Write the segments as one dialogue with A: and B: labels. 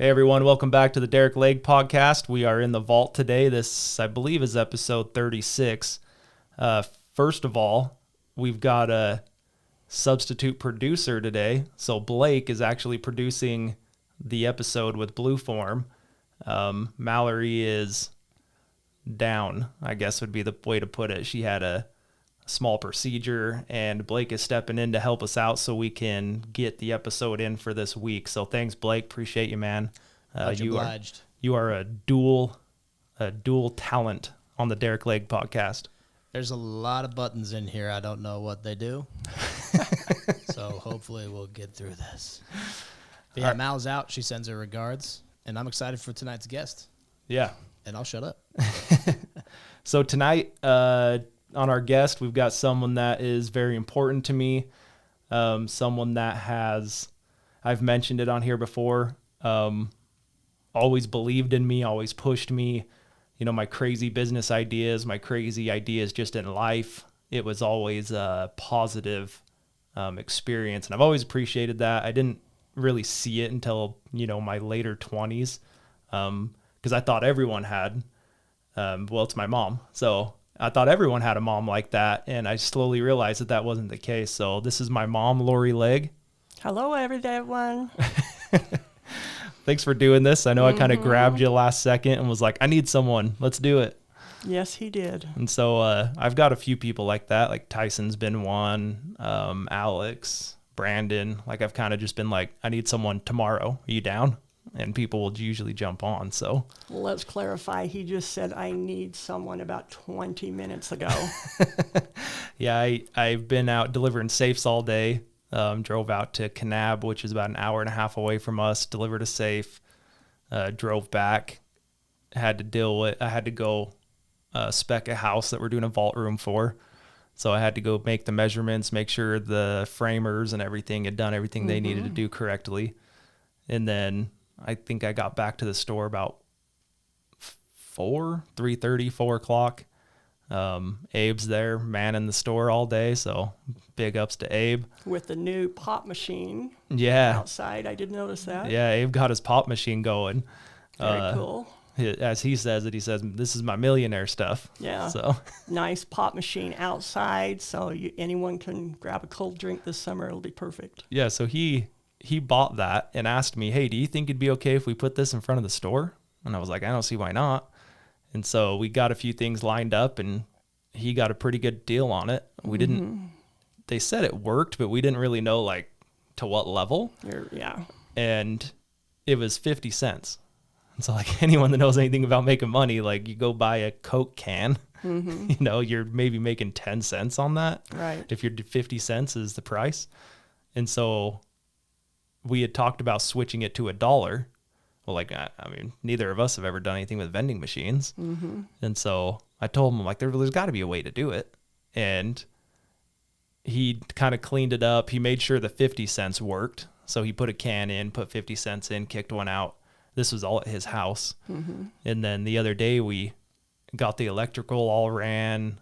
A: Hey everyone, welcome back to the Lori Legg podcast. We are in the vault today. This, I believe, is episode 36. First of all, we've got a substitute producer today. So Blake is actually producing the episode with Blueform. Mallory is down, I guess would be the way to put it. She had a small procedure, and Blake is stepping in to help us out so we can get the episode in for this week. So thanks, Blake. Appreciate you, man.
B: Much obliged.
A: You are a dual talent on the Lori Legg podcast.
B: There's a lot of buttons in here. I don't know what they do. So hopefully we'll get through this. But yeah, Mal's out. She sends her regards. And I'm excited for tonight's guest.
A: Yeah.
B: And I'll shut up.
A: So tonight, on our guest, we've got someone that is very important to me. Someone that I've mentioned it on here before, always believed in me, always pushed me. You know, my crazy business ideas, my crazy ideas just in life. It was always a positive experience. And I've always appreciated that. I didn't really see it until, my later 20s, because I thought everyone had, it's my mom. So I thought everyone had a mom like that, and I slowly realized that wasn't the case. So this is my mom, Lori Legg.
C: Hello, everyone.
A: Thanks for doing this. I know I kind of grabbed you last second and was like, I need someone. Let's do it.
C: Yes, he did.
A: And so I've got a few people like that. Like Tyson's been one, Alex, Brandon. Like I've kind of just been like, I need someone tomorrow. Are you down? And people will usually jump on. So
C: let's clarify. He just said, I need someone about 20 minutes ago.
A: Yeah, I've been out delivering safes all day. Drove out to Kanab, which is about an hour and a half away from us, delivered a safe, drove back, I had to go spec a house that we're doing a vault room for. So I had to go make the measurements, make sure the framers and everything had done everything they needed to do correctly. And then I think I got back to the store about 3:30, 4 o'clock. Abe's there manning the store all day, so big ups to Abe.
C: With the new pop machine outside. I did notice that.
A: Yeah, Abe got his pop machine going.
C: Very cool.
A: As he says, this is my millionaire stuff.
C: Yeah.
A: So
C: nice pop machine outside, so anyone can grab a cold drink this summer. It'll be perfect.
A: Yeah, so he bought that and asked me, hey, do you think it'd be okay if we put this in front of the store? And I was like, I don't see why not. And so we got a few things lined up, and he got a pretty good deal on it. They said it worked, but we didn't really know like to what level.
C: Yeah.
A: And it was 50 cents. And so like anyone that knows anything about making money, like you go buy a Coke can, you're maybe making 10 cents on that.
C: Right.
A: If you're 50 cents is the price. And so we had talked about switching it to $1. Well, like, I mean, neither of us have ever done anything with vending machines. And so I told him, like, there's got to be a way to do it. And he kind of cleaned it up. He made sure the 50 cents worked. So he put a can in, put 50 cents in, kicked one out. This was all at his house. And then the other day we got the electrical all ran.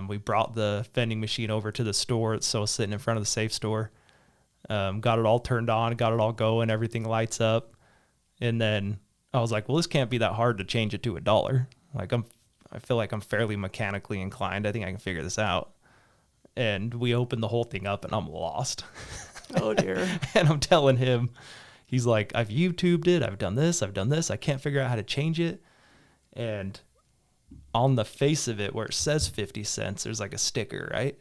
A: We brought the vending machine over to the store. So it's sitting in front of the safe store. Got it all turned on, got it all going. Everything lights up. And then I was like, well, this can't be that hard to change it to $1. Like I feel like I'm fairly mechanically inclined. I think I can figure this out. And we opened the whole thing up and I'm lost.
C: Oh dear.
A: And I'm telling him, he's like, I've YouTubed it. I've done this. I can't figure out how to change it. And on the face of it where it says 50 cents, there's like a sticker, right?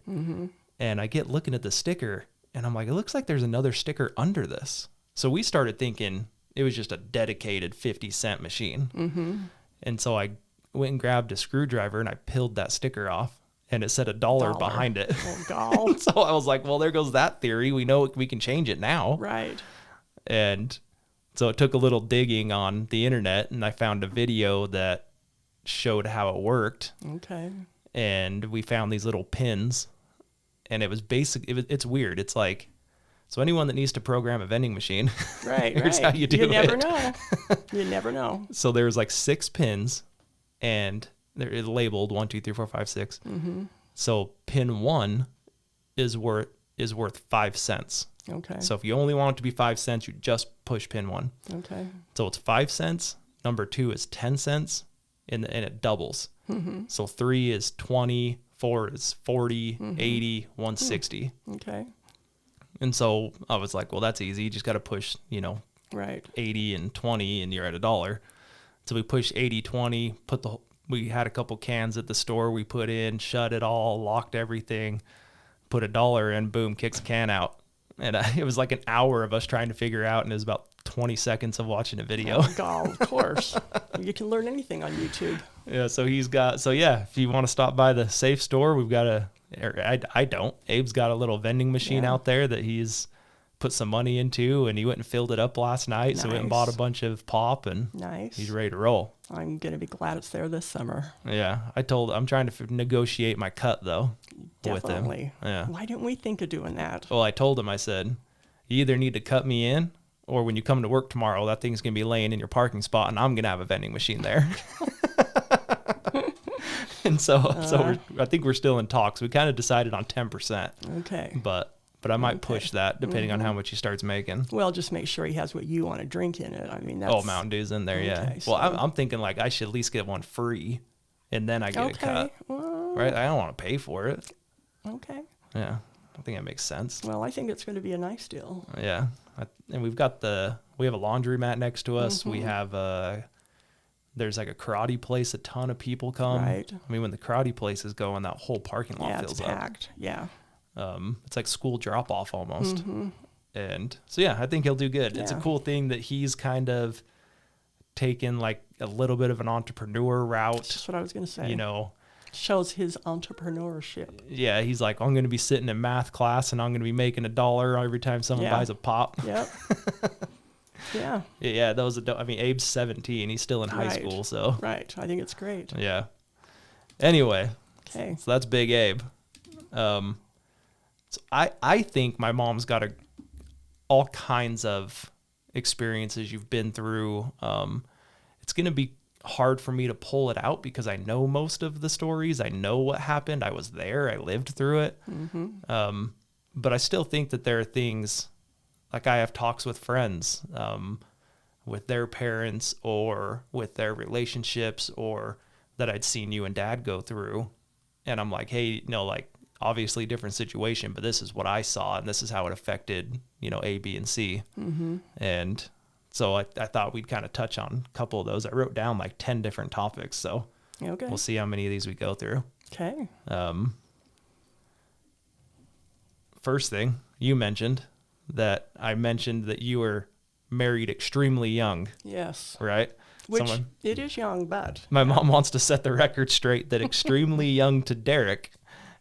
A: And I get looking at the sticker and I'm like, it looks like there's another sticker under this. So we started thinking it was just a dedicated 50-cent machine. And so I went and grabbed a screwdriver and I peeled that sticker off and it said $1 behind it.
C: Oh, God.
A: So I was like, well, there goes that theory. We know we can change it now.
C: Right.
A: And so it took a little digging on the internet and I found a video that showed how it worked.
C: Okay.
A: And we found these little pins and it was it's weird. It's like, so anyone that needs to program a vending machine, here's how you do it.
C: You never know. You never know.
A: So there's like 6 pins, and they're labeled 1, 2, 3, 4, 5, 6. So pin 1 is worth 5 cents.
C: Okay.
A: So if you only want it to be 5 cents, you just push pin 1.
C: Okay.
A: So it's 5 cents. Number 2 is 10 cents, and it doubles. So 3 is 20, 4 is 40, 80, 160.
C: Okay.
A: And so I was like, well, that's easy. You just got to push,
C: Right.
A: 80 and 20, and you're at $1. So we pushed 80, 20, we had a couple cans at the store we put in, shut it all, locked everything, put $1 in, boom, kicks a can out. And it was like an hour of us trying to figure out, and it was about 20 seconds of watching a video.
C: Oh, God, of course. You can learn anything on YouTube.
A: Yeah, so if you want to stop by the safe store, we've got I don't. Abe's got a little vending machine out there that he's put some money into, and he went and filled it up last night. So we went and bought a bunch of pop, and he's ready to roll.
C: I'm going to be glad it's there this summer.
A: Yeah, I'm trying to negotiate my cut, though,
C: Definitely.
A: with him. Yeah.
C: Why didn't we think of doing that?
A: Well, I told him, I said, you either need to cut me in, or when you come to work tomorrow, that thing's going to be laying in your parking spot, and I'm going to have a vending machine there. And I think we're still in talks. We kind of decided on 10%.
C: Okay.
A: But I might push that depending on how much he starts making.
C: Well, just make sure he has what you want to drink in it. I mean, that's...
A: Mountain Dew's in there, yeah.
C: Okay,
A: Well, I'm thinking like I should at least get one free, and then I get a cut.
C: Well,
A: Right? I don't want to pay for it.
C: okay.
A: Yeah. I think that makes sense.
C: Well, I think it's going to be a nice deal.
A: Yeah. And we have a laundromat next to us. We have there's like a karate place. A ton of people come.
C: Right.
A: I mean, when the karate place is going, that whole parking lot fills
C: it's packed. Yeah.
A: It's like school drop off almost. And so, yeah, I think he'll do good. It's a cool thing that he's kind of taken like a little bit of an entrepreneur route.
C: That's what I was going to say.
A: Shows
C: his entrepreneurship.
A: Yeah, he's like, I'm going to be sitting in math class and I'm going to be making $1 every time someone buys a pop.
C: Yep. Yeah.
A: Yeah, that was Abe's 17. He's still in high school, so.
C: Right. I think it's great.
A: Yeah. Anyway.
C: Okay.
A: So that's Big Abe. So I think my mom's got all kinds of experiences you've been through. It's going to be hard for me to pull it out because I know most of the stories. I know what happened. I was there. I lived through it. But I still think that there are things, like I have talks with friends, with their parents or with their relationships, or that I'd seen you and Dad go through. And I'm like, hey, like obviously different situation, but this is what I saw and this is how it affected, A, B, and C. And so I thought we'd kind of touch on a couple of those. I wrote down like 10 different topics. So we'll see how many of these we go through.
C: Okay.
A: First thing you mentioned, that you were married extremely young.
C: Yes.
A: Right?
C: Which it is young, but.
A: My mom wants to set the record straight that extremely young to Derick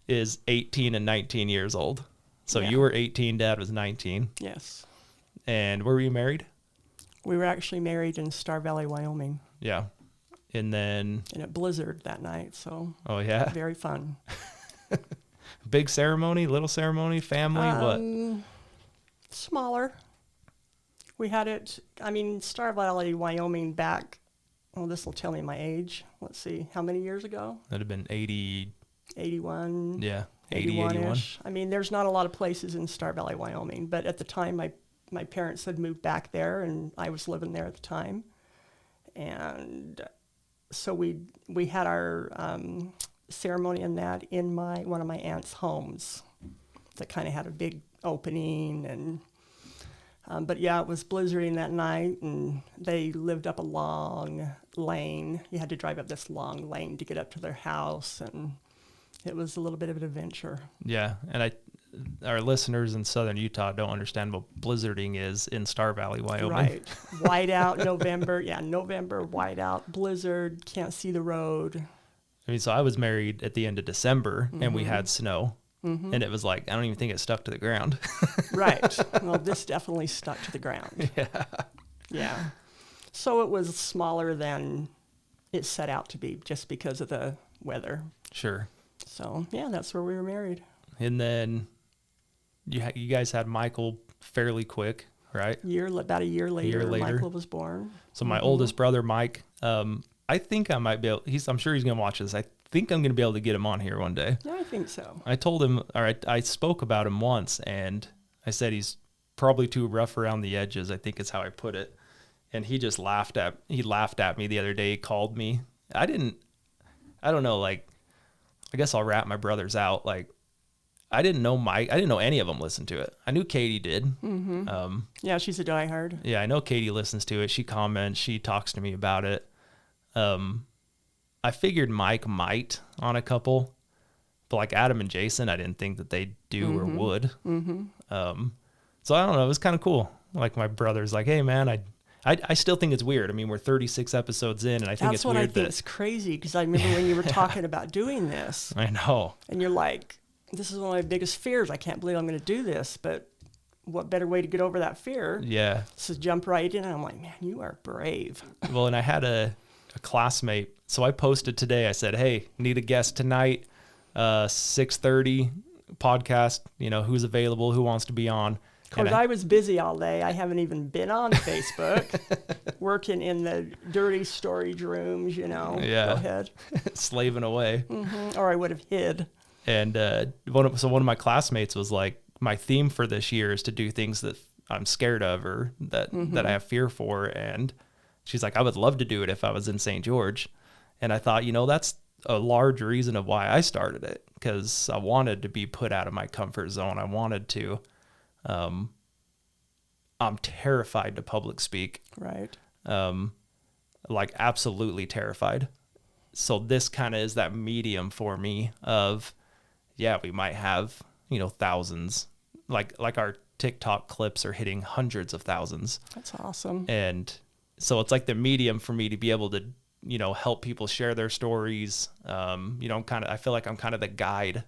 A: is 18 and 19 years old. So you were 18, Dad was 19.
C: Yes.
A: And where were you married?
C: We were actually married in Star Valley, Wyoming.
A: Yeah. And then.
C: And it blizzard that night, so.
A: Oh, yeah.
C: Very fun.
A: Big ceremony, little ceremony, family, what?
C: Smaller. We had it, Star Valley, Wyoming back, this will tell me my age. Let's see, how many years ago?
A: That'd have been 80.
C: 81.
A: Yeah, 80, 81.
C: There's not a lot of places in Star Valley, Wyoming, but at the time my parents had moved back there and I was living there at the time. And so we had our ceremony in one of my aunt's homes that kind of had a big opening. And but yeah, it was blizzarding that night, and they lived up a long lane. You had to drive up this long lane to get up to their house, and it was a little bit of an adventure.
A: Yeah, and our listeners in southern Utah don't understand what blizzarding is in Star Valley, Wyoming.
C: Right. Whiteout, November. Yeah, November, whiteout, blizzard, can't see the road.
A: So I was married at the end of December, and we had snow. And it was like, I don't even think it stuck to the ground.
C: Right. Well, this definitely stuck to the ground.
A: Yeah.
C: Yeah. So it was smaller than it set out to be just because of the weather.
A: Sure.
C: So, yeah, that's where we were married.
A: And then you guys had Michael fairly quick, right?
C: About a year later, Michael was born.
A: So my oldest brother, Mike, I think I might be able, I'm sure he's going to watch this. I think I'm going to be able to get him on here one day.
C: Yeah, I think so.
A: I told him, I spoke about him once, and I said he's probably too rough around the edges, I think is how I put it. And he laughed at me the other day. He called me. I don't know, like, I guess I'll wrap my brothers out. Like, I didn't know any of them listened to it. I knew Katie did.
C: Mm-hmm. Yeah, she's a diehard.
A: Yeah, I know Katie listens to it. She comments, she talks to me about it. I figured Mike might on a couple, but like Adam and Jason, I didn't think that they do or would. Mm-hmm. So I don't know. It was kind of cool. Like my brother's like, hey man, I still think it's weird. I mean, we're 36 episodes in, and I think it's weird.
C: That's what I think is crazy, because I remember when you were talking about doing this.
A: I know.
C: And you're like, this is one of my biggest fears. I can't believe I'm going to do this, but what better way to get over that fear?
A: Yeah.
C: So jump right in. And I'm like, man, you are brave.
A: Well, and I had a classmate. So I posted today. I said, hey, need a guest tonight, 6:30 podcast, who's available, who wants to be on.
C: Of course, I was busy all day. I haven't even been on Facebook, working in the dirty storage rooms,
A: Yeah.
C: Go ahead.
A: Slaving away.
C: Mm-hmm. Or I would have hid.
A: And one of my classmates was like, my theme for this year is to do things that I'm scared of or that I have fear for. And she's like, I would love to do it if I was in St. George. And I thought, that's a large reason of why I started it, because I wanted to be put out of my comfort zone. I wanted to. I'm terrified to public speak.
C: Right.
A: Like absolutely terrified. So this kind of is that medium for me of, yeah, we might have, thousands, like our TikTok clips are hitting hundreds of thousands.
C: That's awesome.
A: And so it's like the medium for me to be able to, help people share their stories. I feel like I'm kind of the guide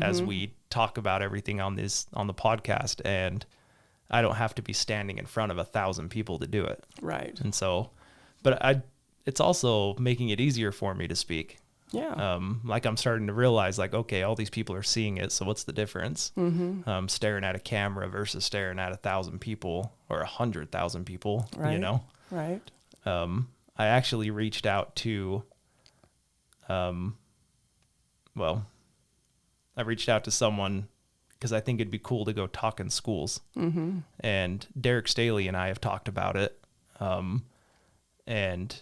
A: as we talk about everything on the podcast, and I don't have to be standing in front of 1,000 people to do it.
C: Right.
A: And so, but it's also making it easier for me to speak.
C: Yeah.
A: Like I'm starting to realize, like, okay, all these people are seeing it. So what's the difference? Staring at a camera versus staring at 1,000 people or 100,000 people,
C: Right. Right.
A: I actually reached out to, someone because I think it'd be cool to go talk in schools. Mm-hmm. And Derick Staley and I have talked about it. And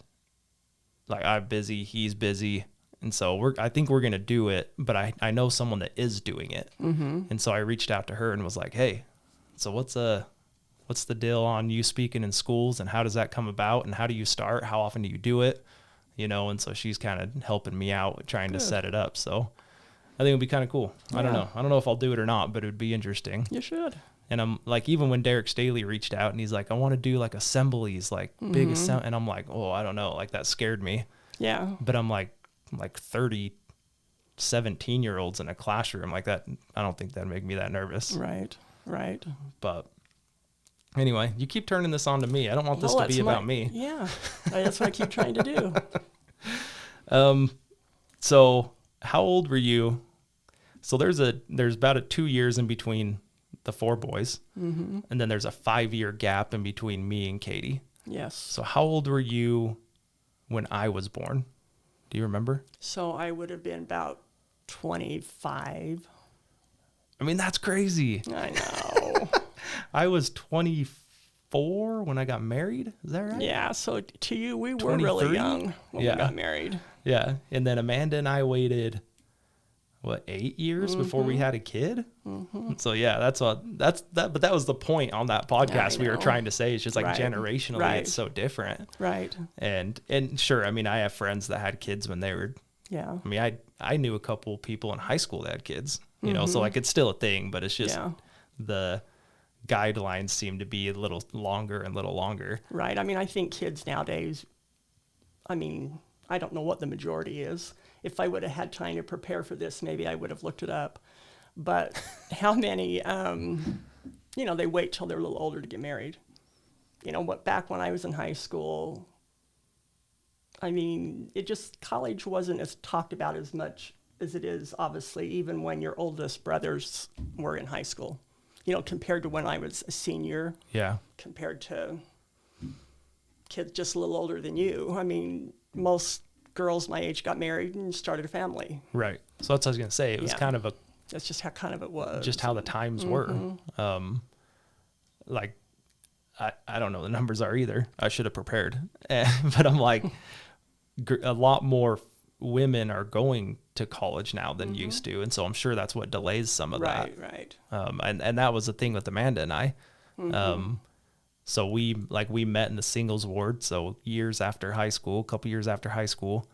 A: like I'm busy, he's busy. And so I think we're going to do it, but I know someone that is doing it. Mm-hmm. And so I reached out to her and was like, hey, so what's the deal on you speaking in schools, and how does that come about, and how do you start? How often do you do it? And so she's kind of helping me out trying to set it up. So I think it'd be kind of cool. Yeah. I don't know. I don't know if I'll do it or not, but it would be interesting.
C: You should.
A: And I'm like, even when Derick Staley reached out and he's like, I want to do like assemblies, like big assembly. And I'm like, oh, I don't know. Like that scared me.
C: Yeah.
A: But I'm like 30, 17-year-olds in a classroom like that. I don't think that'd make me that nervous.
C: Right. Right.
A: But anyway, you keep turning this on to me. I don't want this to be about me.
C: Yeah. That's what I keep trying to do.
A: So how old were you? So there's about 2 years in between the 4 boys. Mm-hmm. And then there's a 5-year gap in between me and Katie.
C: Yes.
A: So how old were you when I was born? Do you remember?
C: So I would have been about 25.
A: I mean, that's crazy.
C: I know.
A: I was 24 when I got married. Is that right?
C: Yeah. So to you, we were
A: 23?
C: really young when we got married.
A: Yeah. And then Amanda and I waited, 8 years before we had a kid? Mm-hmm. So yeah, but that was the point on that podcast we were trying to say. It's just like generationally, it's so different.
C: Right.
A: And sure, I mean, I have friends that had kids when they were, I mean, I knew a couple people in high school that had kids, so like it's still a thing, but it's just the guidelines seem to be a little longer and little longer. Right.
C: I mean, I think kids nowadays, I don't know what the majority is. If I would have had time to prepare for this, maybe I would have looked it up. But how many, they wait till they're a little older to get married. Back when I was in high school, I mean, college wasn't as talked about as much as it is, obviously, even when your oldest brothers were in high school. Compared to when I was a senior.
A: Yeah.
C: Compared to kids just a little older than you. I mean, most girls my age got married and started a family.
A: Right. So that's what I was going to say. It was kind of
C: that's just how kind of it was.
A: Just how the times were. like, I don't know what the numbers are either. I should have prepared. But I'm like, a lot more women are going to college now than used to. And so I'm sure that's what delays some of that.
C: Right.
A: And that was the thing with Amanda and I. So we met in the singles ward. So a couple years after high school,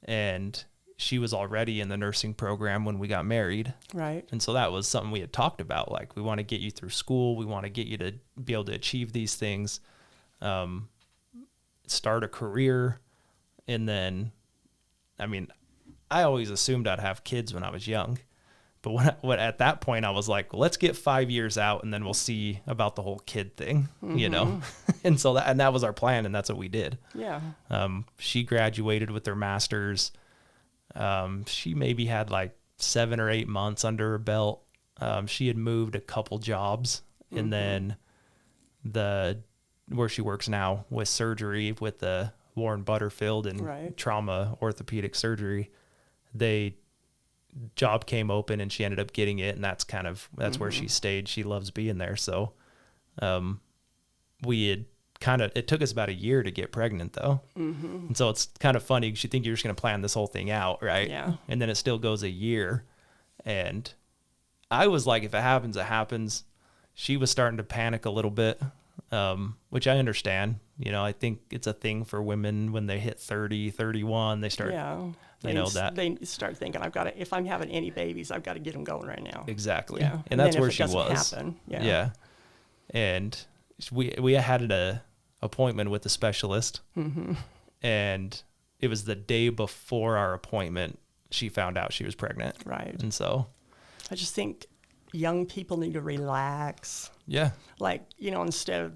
A: and she was already in the nursing program when we got married.
C: Right.
A: And so that was something we had talked about. Like, we want to get you through school. We want to get you to be able to achieve these things, start a career. And then, I mean, I always assumed I'd have kids when I was young. But when at that point, I was like, well, let's get 5 years out and then we'll see about the whole kid thing, you know? And so that was our plan. And that's what we did.
C: Yeah.
A: She graduated with her master's. She maybe had like 7 or 8 months under her belt. She had moved a couple jobs, and then where she works now with surgery with the Warren Butterfield and trauma orthopedic surgery, job came open and she ended up getting it. And that's where she stayed. She loves being there. So, it took us about a year to get pregnant though. And so it's kind of funny because you think you're just going to plan this whole thing out. Right.
C: Yeah.
A: And then it still goes a year. And I was like, if it happens, it happens. She was starting to panic a little bit, which I understand. You know, I think it's a thing for women when they hit 30, 31, they start,
C: they start thinking, if I'm having any babies, I've got to get them going right now.
A: Exactly.
C: Yeah.
A: And that's where she
C: was.
A: Happen, yeah. And we had a appointment with the specialist, and it was the day before our appointment she found out she was pregnant.
C: Right.
A: And so
C: I just think young people need to relax.
A: Yeah.
C: Like, instead of,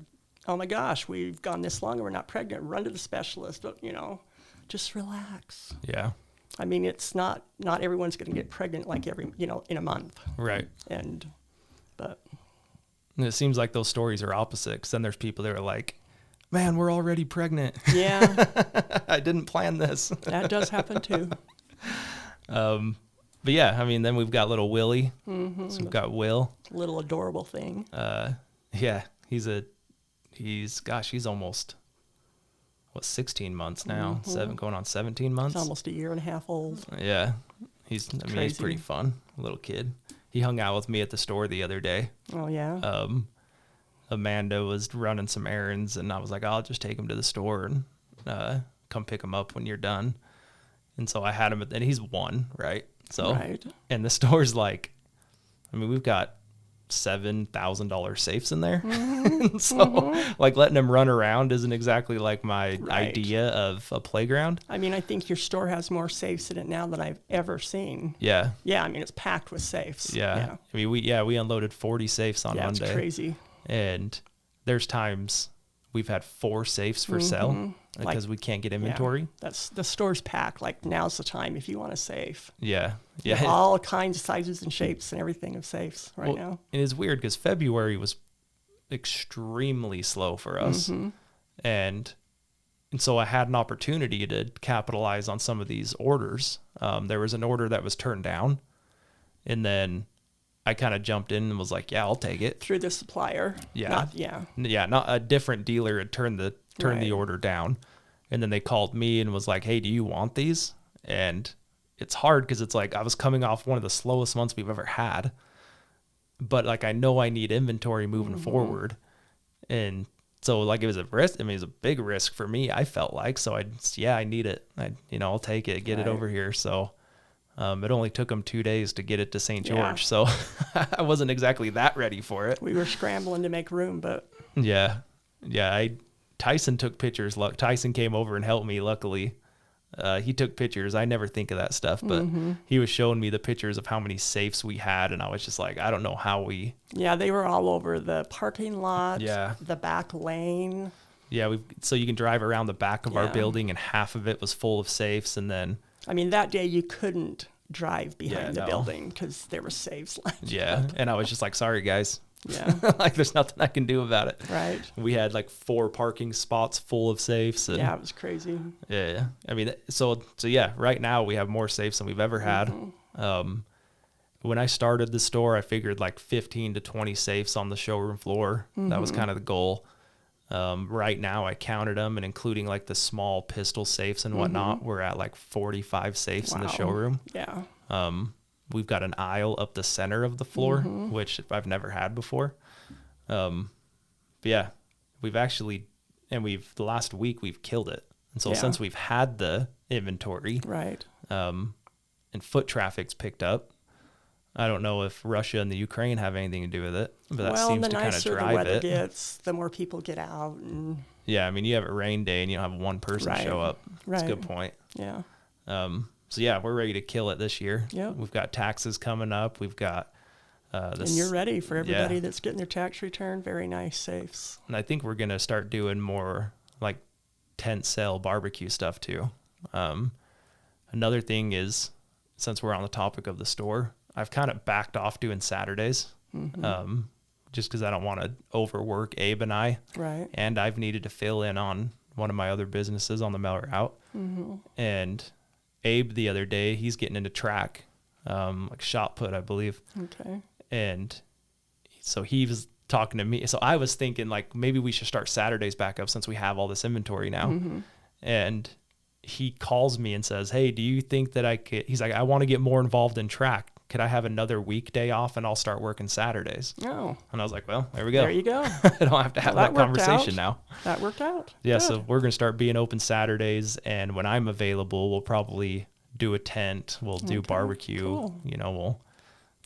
C: oh my gosh, we've gone this long and we're not pregnant, run to the specialist. But, just relax.
A: Yeah.
C: I mean, it's not everyone's going to get pregnant like in a month.
A: Right.
C: And
A: it seems like those stories are opposite, because then there's people that are like, man, we're already pregnant.
C: Yeah.
A: I didn't plan this.
C: That does happen too.
A: But yeah, I mean, then we've got little Willie. So we've got Will.
C: Little adorable thing.
A: Yeah, he's almost, 16 months now? Going on 17 months.
C: He's almost a year and a half old.
A: Yeah. He's pretty fun, little kid. He hung out with me at the store the other day.
C: Oh, yeah.
A: Amanda was running some errands, and I was like, I'll just take him to the store and come pick him up when you're done. And so I had him, and he's 1, right? So, and the store's like, I mean, we've got $7,000 safes in there. So like letting him run around isn't exactly like my idea of a playground. I
C: mean, I think your store has more safes in it now than I've ever seen.
A: Yeah.
C: Yeah. I mean, it's packed with safes.
A: Yeah. I mean, we unloaded 40 safes on Monday.
C: That's crazy.
A: And there's times we've had 4 safes for sale because we can't get inventory.
C: Yeah, the store's packed. Like, now's the time if you want a safe.
A: Yeah.
C: All kinds of sizes and shapes and everything of safes now.
A: And it's weird because February was extremely slow for us. And so I had an opportunity to capitalize on some of these orders. There was an order that was turned down, and then I kind of jumped in and was like, yeah, I'll take it.
C: Through the supplier.
A: Yeah. Not a different dealer had turned the order down. And then they called me and was like, hey, do you want these? And it's hard because it's like I was coming off one of the slowest months we've ever had. But like I know I need inventory moving forward. And so like it was a risk. I mean, it was a big risk for me, I felt like. So I need it. I'll take it, get it over here. So it only took them 2 days to get it to St. George. So I wasn't exactly that ready for it.
C: We were scrambling to make room, but.
A: Yeah. Tyson took pictures. Tyson came over and helped me, luckily. He took pictures. I never think of that stuff, but he was showing me the pictures of how many safes we had, and I was just like, I don't know how we...
C: Yeah, they were all over the parking lot,
A: yeah,
C: the back lane.
A: Yeah, so you can drive around the back of our building, and half of it was full of safes, and then...
C: I mean, that day you couldn't drive behind the building because there were safes lined up.
A: And I was just like, sorry, guys.
C: Yeah.
A: Like, there's nothing I can do about it.
C: Right.
A: We had like 4 parking spots full of safes. And,
C: yeah, it was crazy.
A: Yeah. I mean, so yeah, right now we have more safes than we've ever had. when I started the store, I figured like 15 to 20 safes on the showroom floor. That was kind of the goal. Right now I counted them, and including like the small pistol safes and whatnot, we're at like 45 safes in the showroom.
C: Yeah.
A: We've got an aisle up the center of the floor, which I've never had before. But yeah, we've actually, and the last week we've killed it. And so since we've had the inventory,
C: Right.
A: and foot traffic's picked up. I don't know if Russia and the Ukraine have anything to do with it, but that seems to kind of drive
C: the weather
A: it.
C: gets, the more people get out. And
A: Yeah, I mean, you have a rain day and you don't have one person show up. That's a good point.
C: Yeah.
A: So yeah, we're ready to kill it this year.
C: Yep.
A: We've got taxes coming up. We've got
C: And you're ready for everybody that's getting their tax return. Very nice safes.
A: And I think we're going to start doing more like tent sale barbecue stuff too. Another thing is, since we're on the topic of the store, I've kind of backed off doing Saturdays, just because I don't want to overwork Abe and I.
C: Right.
A: And I've needed to fill in on one of my other businesses on the mail route. And Abe the other day, he's getting into track, like shot put, I believe.
C: Okay.
A: And so he was talking to me. So I was thinking like maybe we should start Saturdays back up since we have all this inventory now. And he calls me and says, "Hey, do you think that I could," he's like, "I want to get more involved in track. Could I have another weekday off and I'll start working Saturdays?"
C: Oh.
A: And I was like, well, there we go.
C: There you go.
A: I don't have to have that conversation now.
C: That worked out.
A: Yeah.
C: Good.
A: So we're going to start being open Saturdays. And when I'm available, we'll probably do a tent. We'll do barbecue.
C: Cool.
A: You know, we'll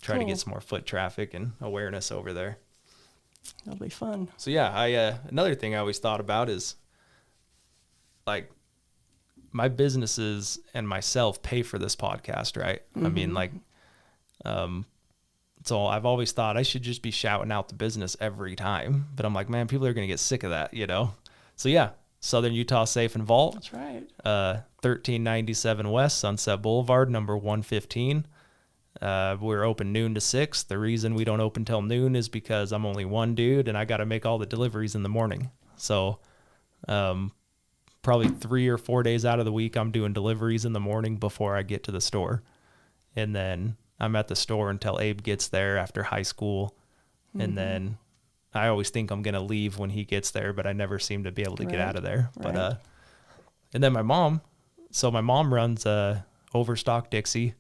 A: try to
C: Cool.
A: get some more foot traffic and awareness over there.
C: That'll be fun.
A: So yeah, another thing I always thought about is like my businesses and myself pay for this podcast, right? I mean, like, so I've always thought I should just be shouting out the business every time, but I'm like, man, people are going to get sick of that, you know? So yeah, Southern Utah Safe and Vault.
C: That's right.
A: 1397 West Sunset Boulevard, number 115. We're open noon to 6. The reason we don't open till noon is because I'm only one dude and I got to make all the deliveries in the morning. So, probably 3 or 4 days out of the week, I'm doing deliveries in the morning before I get to the store. And then I'm at the store until Abe gets there after high school. And then I always think I'm going to leave when he gets there, but I never seem to be able to get out of there.
C: Right.
A: But, and then my mom runs Overstock Dixie.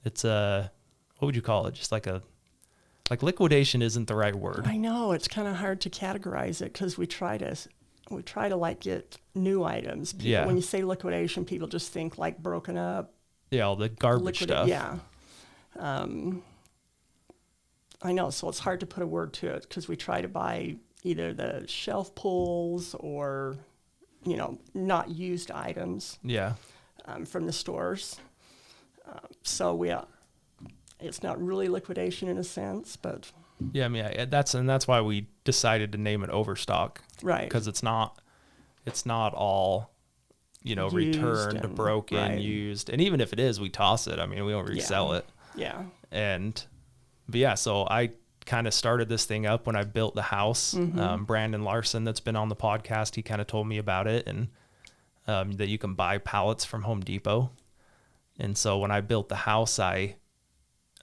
A: It's what would you call it? Just like liquidation isn't the right word.
C: I know it's kind of hard to categorize it because we try to like get new items. People, when you say liquidation, people just think like broken up.
A: Yeah, all the garbage stuff.
C: Yeah. I know, so it's hard to put a word to it because we try to buy either the shelf pulls or, not used items.
A: Yeah.
C: From the stores. So it's not really liquidation in a sense, but
A: yeah, I mean that's why we decided to name it Overstock,
C: right?
A: Because it's not all
C: Used
A: returned,
C: and,
A: broken,
C: right.
A: used, and even if it is, we toss it. I mean, we don't resell it.
C: Yeah.
A: But yeah, so I kind of started this thing up when I built the house. Brandon Larson, that's been on the podcast, he kind of told me about it, and that you can buy pallets from Home Depot. And so when I built the house, I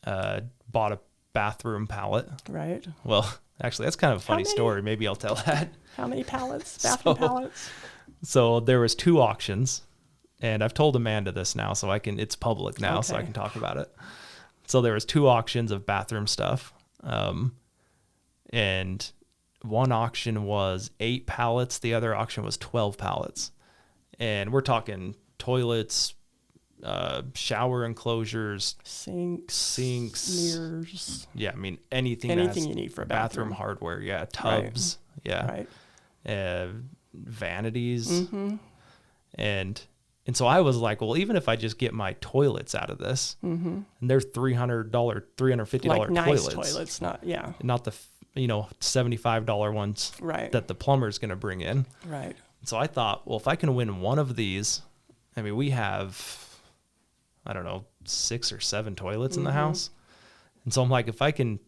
A: bought a bathroom pallet.
C: Right.
A: Well, actually, that's kind of a funny story. Maybe I'll tell that.
C: How many pallets? Bathroom pallets?
A: So there was 2 auctions, and I've told Amanda this now, so it's public now, so I
C: Okay.
A: can talk about it. So there was 2 auctions of bathroom stuff. And one auction was 8 pallets. The other auction was 12 pallets. And we're talking toilets, shower enclosures, sinks,
C: mirrors.
A: Yeah, I mean anything
C: you need for a
A: bathroom
C: bathroom.
A: hardware. Yeah, tubs.
C: Right.
A: Yeah,
C: Right.
A: Vanities, and so I was like, well, even if I just get my toilets out of this, and they're $350
C: Like nice
A: toilets,
C: not
A: the $75 ones
C: right.
A: that the plumber's going to bring in.
C: Right.
A: So I thought, well, if I can win one of these, I mean, we have, I don't know, 6 or 7 toilets in the house. And so I'm like, if I can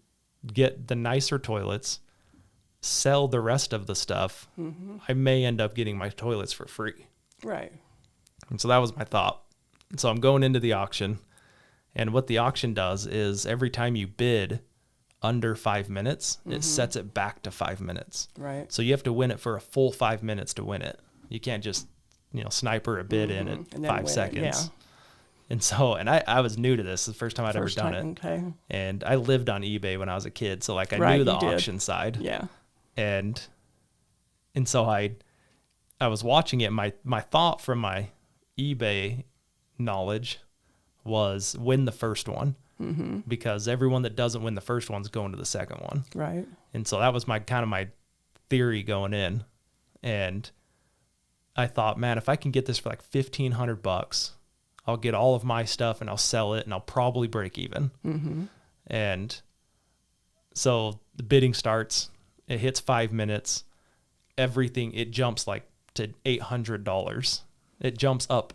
A: get the nicer toilets, sell the rest of the stuff, I may end up getting my toilets for free.
C: Right.
A: And so that was my thought. And so I'm going into the auction, And what the auction does is every time you bid under 5 minutes, it sets it back to 5 minutes.
C: Right.
A: So you have to win it for a full 5 minutes to win it. You can't just, sniper a bid in at
C: And then
A: 5
C: win it,
A: seconds.
C: yeah.
A: And so, and I was new to this. It's the first time I'd ever done it.
C: Okay.
A: And I lived on eBay when I was a kid. So like I
C: Right,
A: knew the
C: you did.
A: auction side.
C: Yeah.
A: And so I was watching it. My thought from my eBay knowledge was win the first one, because everyone that doesn't win the first one's going to the second one.
C: Right.
A: And so that was my theory going in. And I thought, man, if I can get this for like $1,500, I'll get all of my stuff and I'll sell it and I'll probably break even. And so the bidding starts, it hits 5 minutes, everything, it jumps like to $800. It jumps up.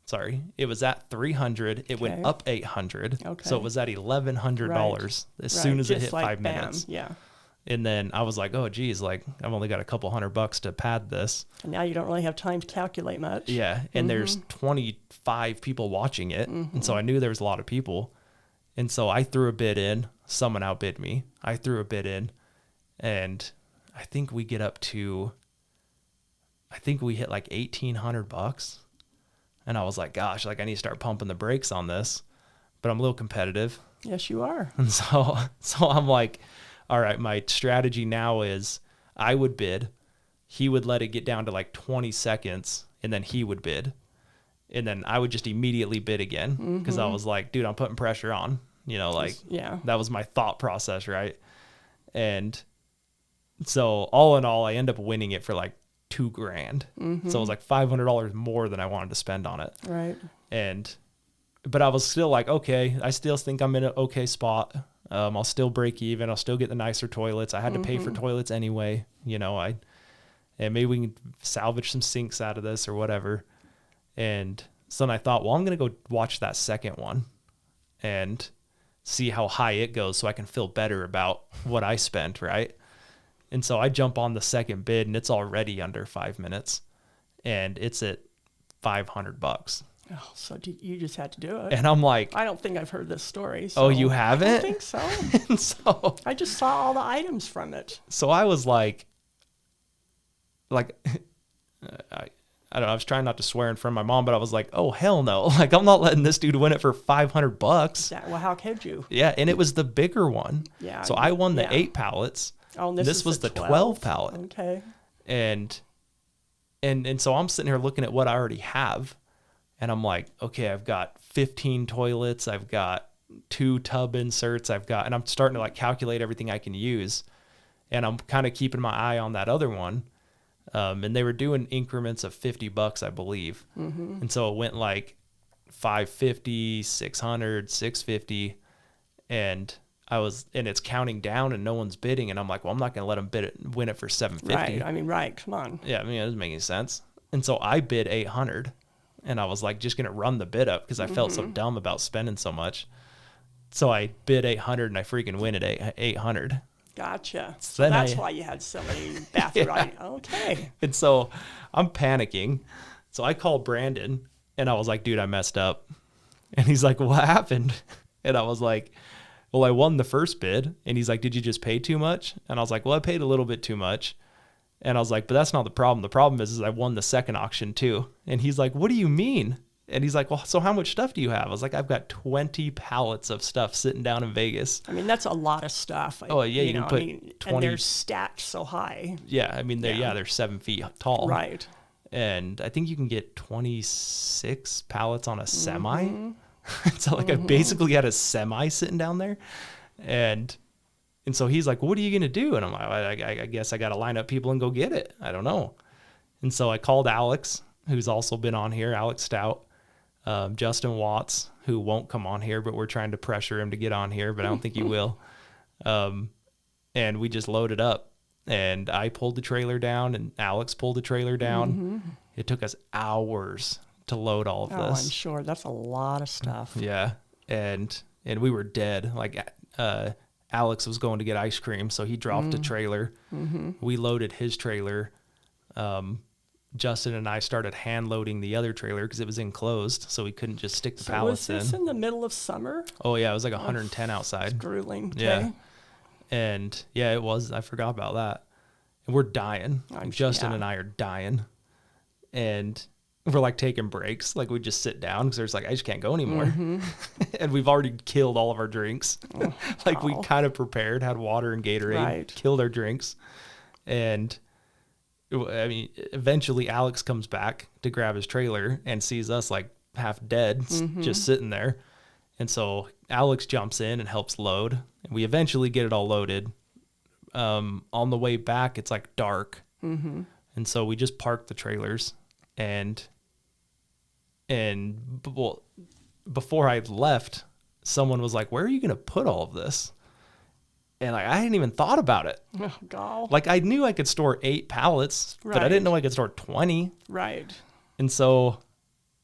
A: Sorry, it was at 300. It went
C: Okay.
A: up 800.
C: Okay.
A: So it was at $1,100 as soon as it
C: Just
A: hit
C: like
A: 5
C: bam.
A: minutes.
C: Yeah.
A: And then I was like, oh, geez, like I've only got a couple $100 to pad this.
C: And now you don't really have time to calculate much.
A: Yeah. And there's 25 people watching it. And so I knew there was a lot of people. And so I threw a bid in. Someone outbid me. I threw a bid in. And I think we get up to, we hit like $1,800. And I was like, gosh, like I need to start pumping the brakes on this. But I'm a little competitive.
C: Yes, you are.
A: And so I'm like, all right, my strategy now is I would bid. He would let it get down to like 20 seconds and then he would bid. And then I would just immediately bid again because I was like, dude, I'm putting pressure on,
C: Yeah.
A: that was my thought process. Right. And so all in all, I end up winning it for like $2,000. So it was like $500 more than I wanted to spend on it.
C: Right.
A: But I was still like, okay, I still think I'm in an okay spot. I'll still break even. I'll still get the nicer toilets. I had to pay for toilets anyway, and maybe we can salvage some sinks out of this or whatever. And so then I thought, well, I'm going to go watch that second one and see how high it goes so I can feel better about what I spent. Right. And so I jump on the second bid and it's already under 5 minutes and it's at $500.
C: Oh, so you just had to do it.
A: And I'm like,
C: I don't think I've heard this story.
A: oh,
C: So
A: you
C: I
A: haven't?
C: don't think so.
A: And so
C: I just saw all the items from it.
A: I was like, I don't know. I was trying not to swear in front of my mom, but I was like, oh, hell no. Like, I'm not letting this dude win it for $500.
C: Yeah, well, how could you?
A: Yeah. And it was the bigger one.
C: Yeah.
A: So I won the
C: yeah.
A: 8 pallets.
C: Oh, and
A: This
C: is
A: was the 12 pallet.
C: Okay.
A: And so I'm sitting here looking at what I already have. And I'm like, okay, I've got 15 toilets. I've got 2 tub inserts. And I'm starting to like calculate everything I can use. And I'm kind of keeping my eye on that other one. And they were doing increments of $50, I believe. And so it went like $550, $600, $650. And it's counting down and no one's bidding. And I'm like, well, I'm not going to let them win it for $750.
C: Right. I mean, right. Come on.
A: Yeah. I mean, it doesn't make any sense. And so I bid $800. And I was like, just going to run the bid up because I felt so dumb about spending so much. So I bid $800 and I freaking win at $800.
C: Gotcha.
A: So
C: So
A: then
C: that's why you had so many bathroom items. Okay.
A: And so I'm panicking. So I called Brandon and I was like, dude, I messed up. And he's like, what happened? And I was like, well, I won the first bid. And he's like, did you just pay too much? And I was like, well, I paid a little bit too much. And I was like, but that's not the problem. The problem is I won the second auction too. And he's like, what do you mean? And he's like, well, so how much stuff do you have? I was like, I've got 20 pallets of stuff sitting down in Vegas.
C: I mean, that's a lot of stuff.
A: Oh, yeah, you can put 20
C: and they're stacked so high.
A: Yeah, I mean, they're 7 feet tall.
C: Right.
A: And I think you can get 26 pallets on a semi. So like I basically had a semi sitting down there. And so he's like, what are you going to do? And I'm like, I guess I got to line up people and go get it. I don't know. And so I called Alex, who's also been on here, Alex Stout, Justin Watts, who won't come on here, but we're trying to pressure him to get on here, but I don't think he will. And we just loaded up and I pulled the trailer down and Alex pulled the trailer down. It took us hours to load all of this.
C: I'm sure that's a lot of stuff.
A: Yeah. And we were dead. Like, Alex was going to get ice cream, so he dropped a trailer. We loaded his trailer. Justin and I started hand loading the other trailer because it was enclosed, so we couldn't just stick the
C: So
A: pallets
C: was this in the middle of summer?
A: Oh yeah, it was like 110 outside.
C: Grueling. Okay.
A: Yeah. And yeah, it was. I forgot about that. And we're dying. Justin and I are dying. And we're like taking breaks. Like we just sit down because there's like, I just can't go anymore. And we've already killed all of our drinks. Like we kind of prepared, had water and Gatorade, killed our drinks. And I mean, eventually Alex comes back to grab his trailer and sees us like half dead, just sitting there. And so Alex jumps in and helps load. And we eventually get it all loaded. On the way back, it's like dark. And so we just parked the trailers. And well, before I left, someone was like, where are you going to put all of this? And like, I hadn't even thought about it.
C: Oh, God.
A: Like I knew I could store 8 pallets, but I didn't know I could store 20.
C: Right.
A: And so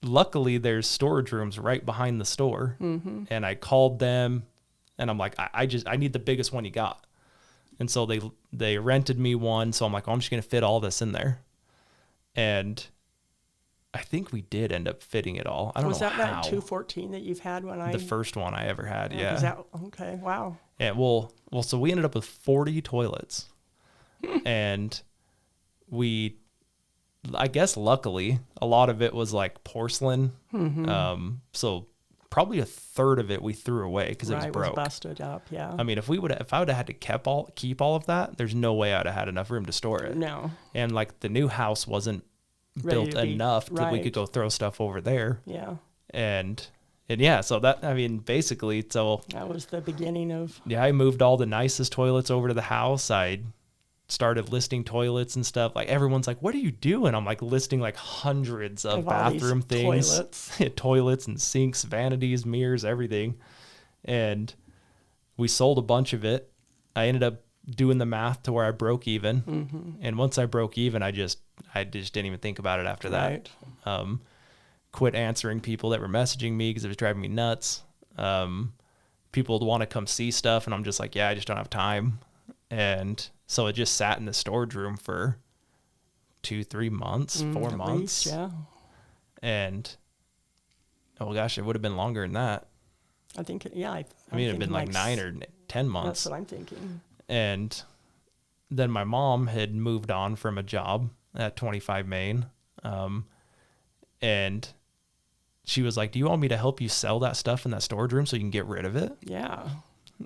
A: luckily there's storage rooms right behind the store. And I called them and I'm like, I need the biggest one you got. And so they rented me one. So I'm like, oh, I'm just going to fit all this in there. And I think we did end up fitting it all. I don't know how.
C: Was that 214 that you've had when
A: The first one I ever had, yeah.
C: Was that, okay, wow.
A: And well, so we ended up with 40 toilets. And I guess luckily, a lot of it was like porcelain. So probably a third of it we threw away because it was broke.
C: It was busted up, yeah.
A: I mean, if I would have had to keep all of that, there's no way I'd have had enough room to store it.
C: No.
A: And like the new house wasn't built enough that we could go throw stuff over there.
C: Yeah.
A: And yeah, so that, I mean, basically, so
C: that was the beginning of.
A: Yeah, I moved all the nicest toilets over to the house. I started listing toilets and stuff. Like everyone's like, what are you doing? I'm like listing like hundreds of bathroom things, toilets and sinks, vanities, mirrors, everything. And we sold a bunch of it. I ended up doing the math to where I broke even. And once I broke even, I just didn't even think about it after that. Quit answering people that were messaging me because it was driving me nuts. People would want to come see stuff and I'm just like, yeah, I just don't have time. And so it just sat in the storage room for 2-3 months, 4 months.
C: Least, yeah.
A: And oh gosh, it would have been longer than that.
C: I think, yeah.
A: I mean, it'd been like 9 or 10 months.
C: That's what I'm thinking.
A: And then my mom had moved on from a job at 25 Main. And she was like, do you want me to help you sell that stuff in that storage room so you can get rid of it?
C: Yeah.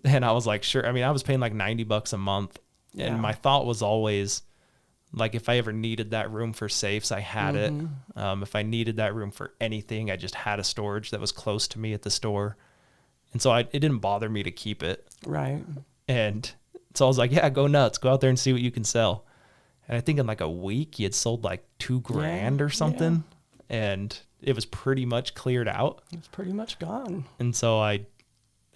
A: And I was like, sure. I mean, I was paying like $90 a month. Yeah. And my thought was always like, if I ever needed that room for safes, I had it. If I needed that room for anything, I just had a storage that was close to me at the store. And so it didn't bother me to keep it.
C: Right.
A: And so I was like, yeah, go nuts. Go out there and see what you can sell. And I think in like a week, he had sold like $2,000 or something. Yeah. And it was pretty much cleared out.
C: It's pretty much gone.
A: And so I